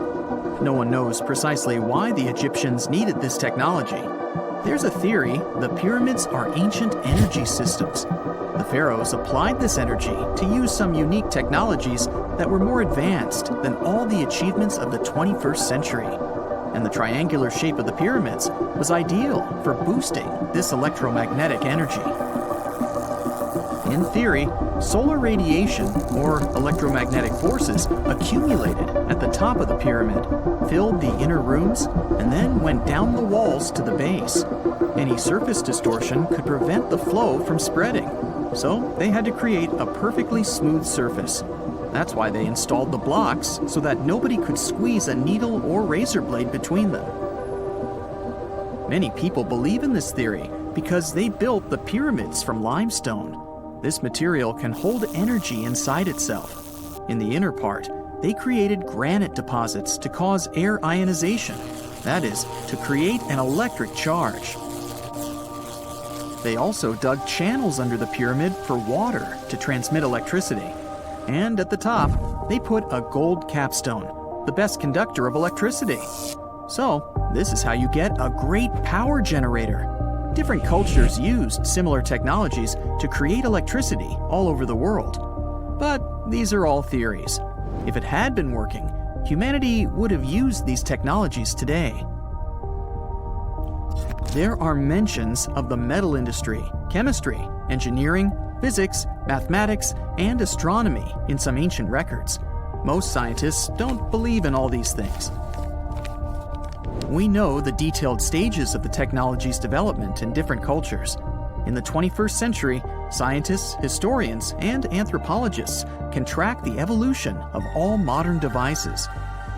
No one knows precisely why the Egyptians needed this technology. There's a theory the pyramids are ancient energy systems. The pharaohs applied this energy to use some unique technologies that were more advanced than all the achievements of the 21st century. And the triangular shape of the pyramids was ideal for boosting this electromagnetic energy. In theory, solar radiation, or electromagnetic forces, accumulated at the top of the pyramid, filled the inner rooms, and then went down the walls to the base. Any surface distortion could prevent the flow from spreading, so they had to create a perfectly smooth surface. That's why they installed the blocks so that nobody could squeeze a needle or razor blade between them. Many people believe in this theory because they built the pyramids from limestone. This material can hold energy inside itself. In the inner part, they created granite deposits to cause air ionization, that is, to create an electric charge. They also dug channels under the pyramid for water to transmit electricity. And at the top, they put a gold capstone, the best conductor of electricity. So, this is how you get a great power generator. Different cultures used similar technologies to create electricity all over the world. But these are all theories. If it had been working, humanity would have used these technologies today. There are mentions of the metal industry, chemistry, engineering, physics, mathematics, and astronomy in some ancient records. Most scientists don't believe in all these things. We know the detailed stages of the technology's development in different cultures. In the 21st century, scientists, historians, and anthropologists can track the evolution of all modern devices.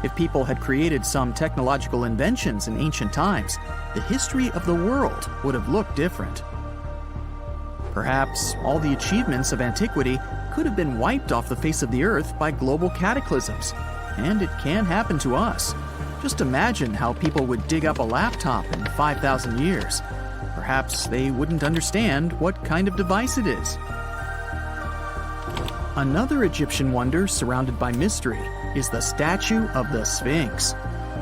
If people had created some technological inventions in ancient times, the history of the world would have looked different. Perhaps all the achievements of antiquity could have been wiped off the face of the earth by global cataclysms. And it can happen to us. Just imagine how people would dig up a laptop in 5,000 years. Perhaps they wouldn't understand what kind of device it is. Another Egyptian wonder surrounded by mystery is the statue of the Sphinx.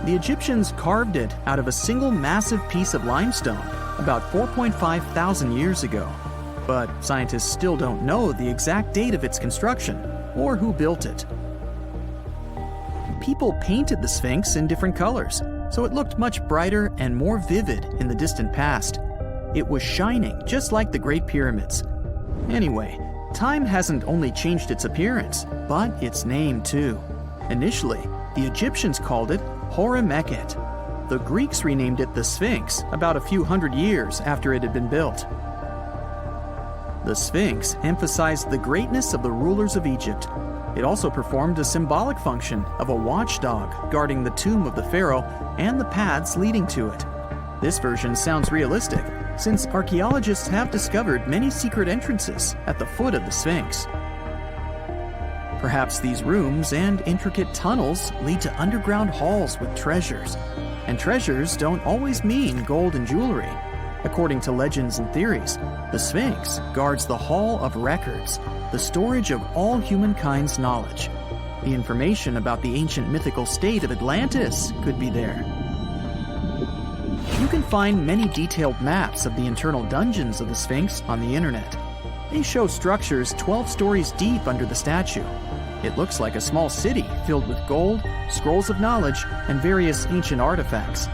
The Egyptians carved it out of a single massive piece of limestone about 4.5 thousand years ago. But scientists still don't know the exact date of its construction or who built it. People painted the Sphinx in different colors, so it looked much brighter and more vivid in the distant past. It was shining just like the Great Pyramids. Anyway, time hasn't only changed its appearance, but its name too. Initially, the Egyptians called it Horemeket. The Greeks renamed it the Sphinx about a few hundred years after it had been built. The Sphinx emphasized the greatness of the rulers of Egypt. It also performed a symbolic function of a watchdog guarding the tomb of the pharaoh and the paths leading to it. This version sounds realistic, since archaeologists have discovered many secret entrances at the foot of the Sphinx. Perhaps these rooms and intricate tunnels lead to underground halls with treasures. And treasures don't always mean gold and jewelry. According to legends and theories, the Sphinx guards the Hall of Records, the storage of all humankind's knowledge. The information about the ancient mythical state of Atlantis could be there. You can find many detailed maps of the internal dungeons of the Sphinx on the internet. They show structures 12 stories deep under the statue. It looks like a small city filled with gold, scrolls of knowledge, and various ancient artifacts.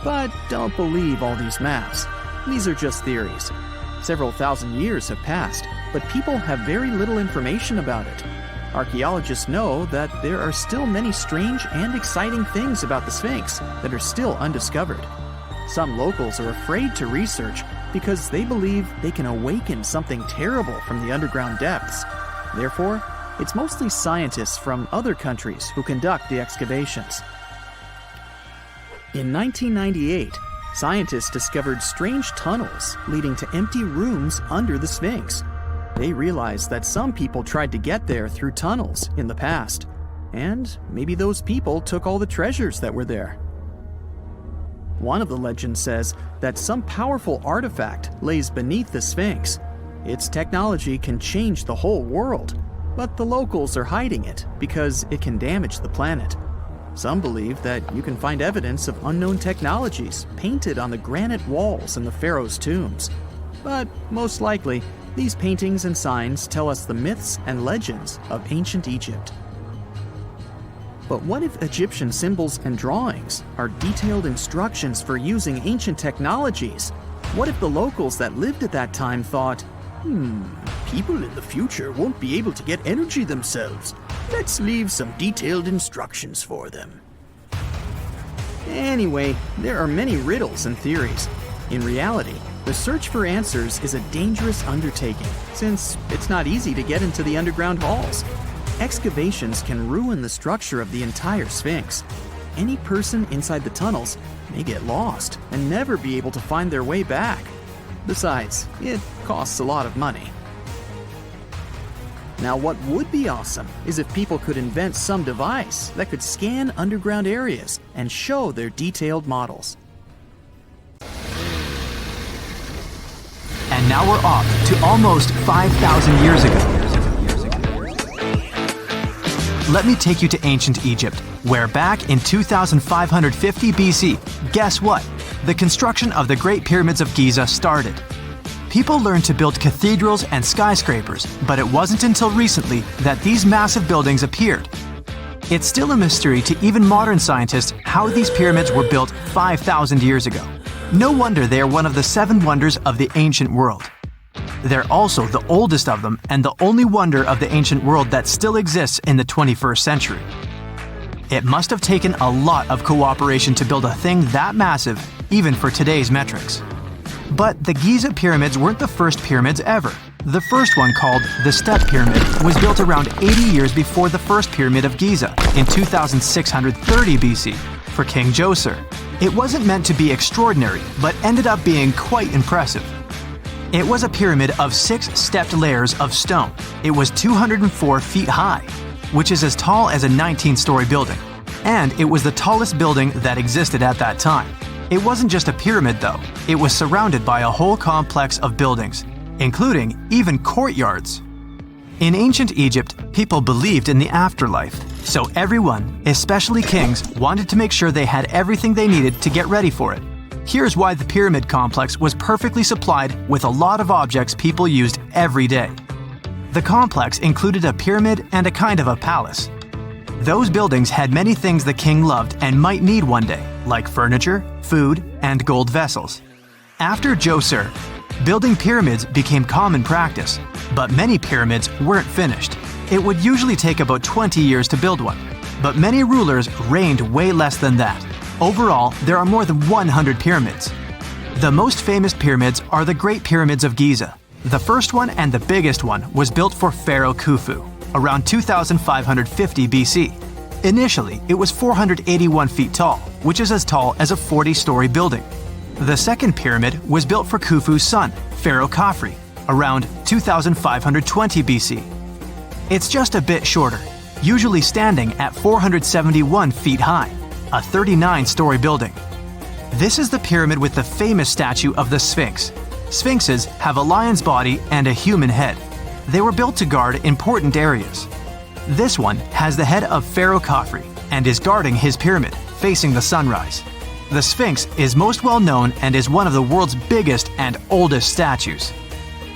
But don't believe all these maps. These are just theories. Several thousand years have passed, but people have very little information about it. Archaeologists know that there are still many strange and exciting things about the Sphinx that are still undiscovered. Some locals are afraid to research because they believe they can awaken something terrible from the underground depths. Therefore, it's mostly scientists from other countries who conduct the excavations. In 1998, scientists discovered strange tunnels leading to empty rooms under the Sphinx. They realized that some people tried to get there through tunnels in the past, and maybe those people took all the treasures that were there. One of the legends says that some powerful artifact lays beneath the Sphinx. Its technology can change the whole world, but the locals are hiding it because it can damage the planet. Some believe that you can find evidence of unknown technologies painted on the granite walls in the pharaoh's tombs. But most likely, these paintings and signs tell us the myths and legends of ancient Egypt. But what if Egyptian symbols and drawings are detailed instructions for using ancient technologies? What if the locals that lived at that time thought, people in the future won't be able to get energy themselves. Let's leave some detailed instructions for them. Anyway, there are many riddles and theories. In reality, the search for answers is a dangerous undertaking, since it's not easy to get into the underground halls. Excavations can ruin the structure of the entire Sphinx. Any person inside the tunnels may get lost and never be able to find their way back. Besides, it costs a lot of money. Now, what would be awesome is if people could invent some device that could scan underground areas and show their detailed models.
And now we're off to almost 5,000 years ago. Let me take you to ancient Egypt, where back in 2550 BC, guess what? The construction of the Great Pyramids of Giza started. People learned to build cathedrals and skyscrapers, but it wasn't until recently that these massive buildings appeared. It's still a mystery to even modern scientists how these pyramids were built 5,000 years ago. No wonder they are one of the 7 wonders of the ancient world. They're also the oldest of them and the only wonder of the ancient world that still exists in the 21st century. It must have taken a lot of cooperation to build a thing that massive, even for today's metrics. But the Giza pyramids weren't the first pyramids ever. The first one, called the Step Pyramid, was built around 80 years before the first pyramid of Giza in 2630 BC for King Djoser. It wasn't meant to be extraordinary, but ended up being quite impressive. It was a pyramid of 6 stepped layers of stone. It was 204 feet high, which is as tall as a 19-story building. And it was the tallest building that existed at that time. It wasn't just a pyramid though, it was surrounded by a whole complex of buildings, including even courtyards. In ancient Egypt, people believed in the afterlife, so everyone, especially kings, wanted to make sure they had everything they needed to get ready for it. Here's why the pyramid complex was perfectly supplied with a lot of objects people used every day. The complex included a pyramid and a kind of a palace. Those buildings had many things the king loved and might need one day, like furniture, food, and gold vessels. After Djoser, Building pyramids became common practice, but many pyramids weren't finished. It would usually take about 20 years to build one, but many rulers reigned way less than that. Overall, there are more than 100 pyramids. The most famous pyramids are the Great Pyramids of Giza. The first one and the biggest one was built for Pharaoh Khufu, around 2550 BC. Initially, it was 481 feet tall, which is as tall as a 40-story building. The second pyramid was built for Khufu's son, Pharaoh Khafre, around 2520 BC. It's just a bit shorter, usually standing at 471 feet high, a 39-story building. This is the pyramid with the famous statue of the Sphinx. Sphinxes have a lion's body and a human head. They were built to guard important areas. This one has the head of Pharaoh Khafre and is guarding his pyramid, facing the sunrise. The Sphinx is most well known and is one of the world's biggest and oldest statues.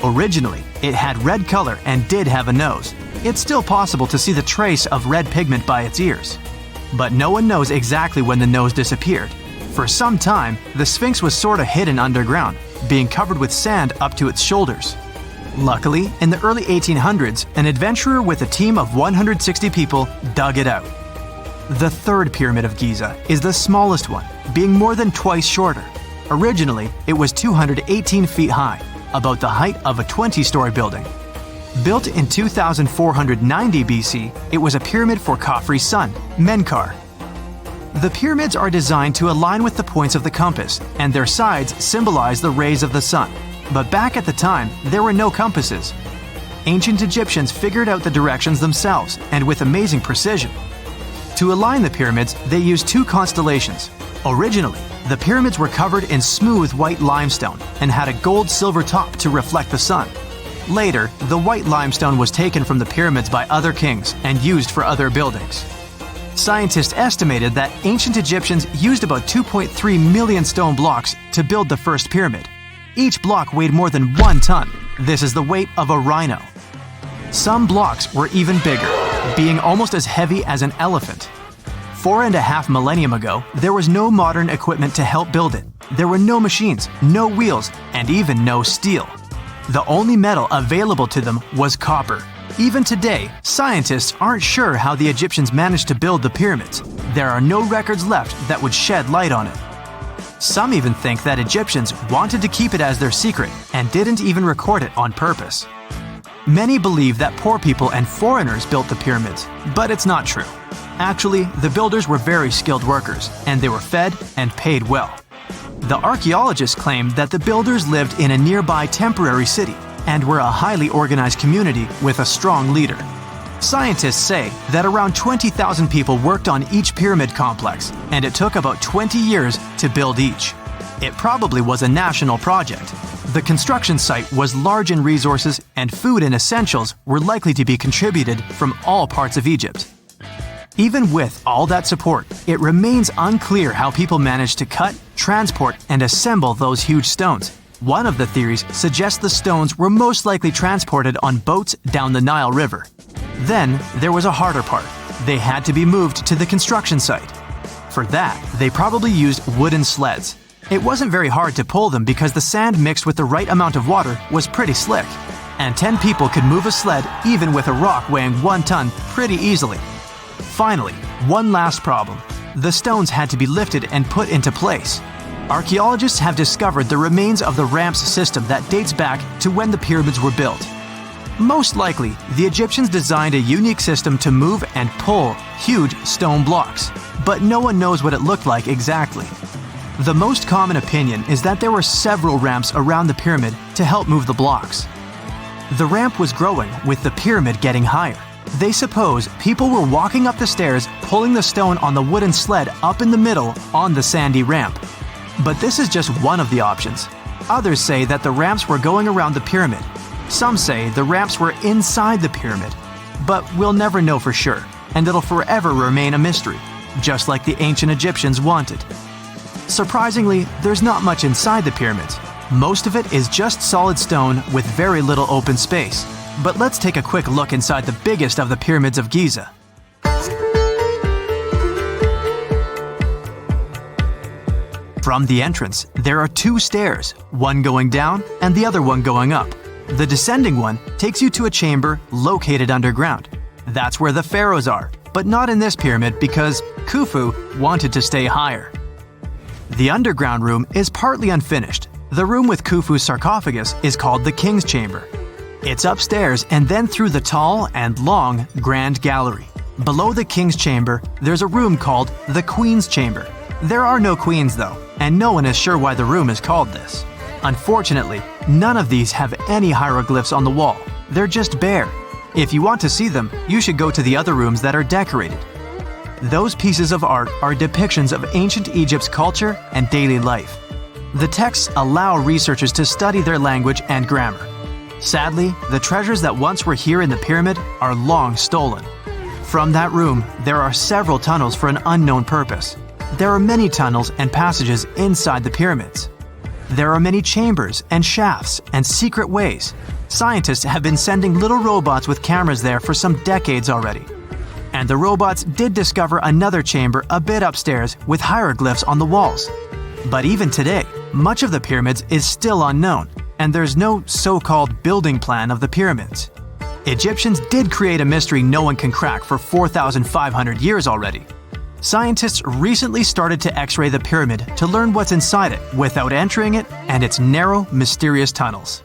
Originally, it had red color and did have a nose. It's still possible to see the trace of red pigment by its ears. But no one knows exactly when the nose disappeared. For some time, the Sphinx was sort of hidden underground, being covered with sand up to its shoulders. Luckily, in the early 1800s, an adventurer with a team of 160 people dug it out. The third pyramid of Giza is the smallest one, being more than twice shorter. Originally, it was 218 feet high, about the height of a 20-story building. Built in 2490 BC, it was a pyramid for Khafre's son, Menkaure. The pyramids are designed to align with the points of the compass, and their sides symbolize the rays of the sun. But back at the time, there were no compasses. Ancient Egyptians figured out the directions themselves, and with amazing precision. To align the pyramids, they used two constellations. Originally, the pyramids were covered in smooth white limestone and had a gold-silver top to reflect the sun. Later, the white limestone was taken from the pyramids by other kings and used for other buildings. Scientists estimated that ancient Egyptians used about 2.3 million stone blocks to build the first pyramid. Each block weighed more than 1 ton. This is the weight of a rhino. Some blocks were even bigger, being almost as heavy as an elephant. 4.5 millennium ago, there was no modern equipment to help build it. There were no machines, no wheels, and even no steel. The only metal available to them was copper. Even today, scientists aren't sure how the Egyptians managed to build the pyramids. There are no records left that would shed light on it. Some even think that Egyptians wanted to keep it as their secret and didn't even record it on purpose. Many believe that poor people and foreigners built the pyramids, but it's not true. Actually, the builders were very skilled workers, and they were fed and paid well. The archaeologists claim that the builders lived in a nearby temporary city and were a highly organized community with a strong leader. Scientists say that around 20,000 people worked on each pyramid complex, and it took about 20 years to build each. It probably was a national project. The construction site was large in resources, and food and essentials were likely to be contributed from all parts of Egypt. Even with all that support, it remains unclear how people managed to cut, transport, and assemble those huge stones. One of the theories suggests the stones were most likely transported on boats down the Nile River. Then, there was a harder part. They had to be moved to the construction site. For that, they probably used wooden sleds. It wasn't very hard to pull them because the sand mixed with the right amount of water was pretty slick. And 10 people could move a sled even with a rock weighing 1 ton pretty easily. Finally, one last problem. The stones had to be lifted and put into place. Archaeologists have discovered the remains of the ramps system that dates back to when the pyramids were built. Most likely, the Egyptians designed a unique system to move and pull huge stone blocks, but no one knows what it looked like exactly. The most common opinion is that there were several ramps around the pyramid to help move the blocks. The ramp was growing with the pyramid getting higher. They suppose people were walking up the stairs, pulling the stone on the wooden sled up in the middle on the sandy ramp. But this is just one of the options. Others say that the ramps were going around the pyramid. Some say the ramps were inside the pyramid. But we'll never know for sure, and it'll forever remain a mystery, just like the ancient Egyptians wanted. Surprisingly, there's not much inside the pyramids. Most of it is just solid stone with very little open space. But let's take a quick look inside the biggest of the pyramids of Giza. From the entrance, there are two stairs, one going down and the other one going up. The descending one takes you to a chamber located underground. That's where the pharaohs are, but not in this pyramid because Khufu wanted to stay higher. The underground room is partly unfinished. The room with Khufu's sarcophagus is called the King's Chamber. It's upstairs and then through the tall and long Grand Gallery. Below the King's Chamber, there's a room called the Queen's Chamber. There are no queens though, and no one is sure why the room is called this. Unfortunately, none of these have any hieroglyphs on the wall. They're just bare. If you want to see them, you should go to the other rooms that are decorated. Those pieces of art are depictions of ancient Egypt's culture and daily life. The texts allow researchers to study their language and grammar. Sadly, the treasures that once were here in the pyramid are long stolen. From that room, there are several tunnels for an unknown purpose. There are many tunnels and passages inside the pyramids. There are many chambers and shafts and secret ways. Scientists have been sending little robots with cameras there for some decades already. And the robots did discover another chamber a bit upstairs with hieroglyphs on the walls. But even today, much of the pyramids is still unknown, and there's no so-called building plan of the pyramids. Egyptians did create a mystery no one can crack for 4,500 years already. Scientists recently started to X-ray the pyramid to learn what's inside it without entering it and its narrow, mysterious tunnels.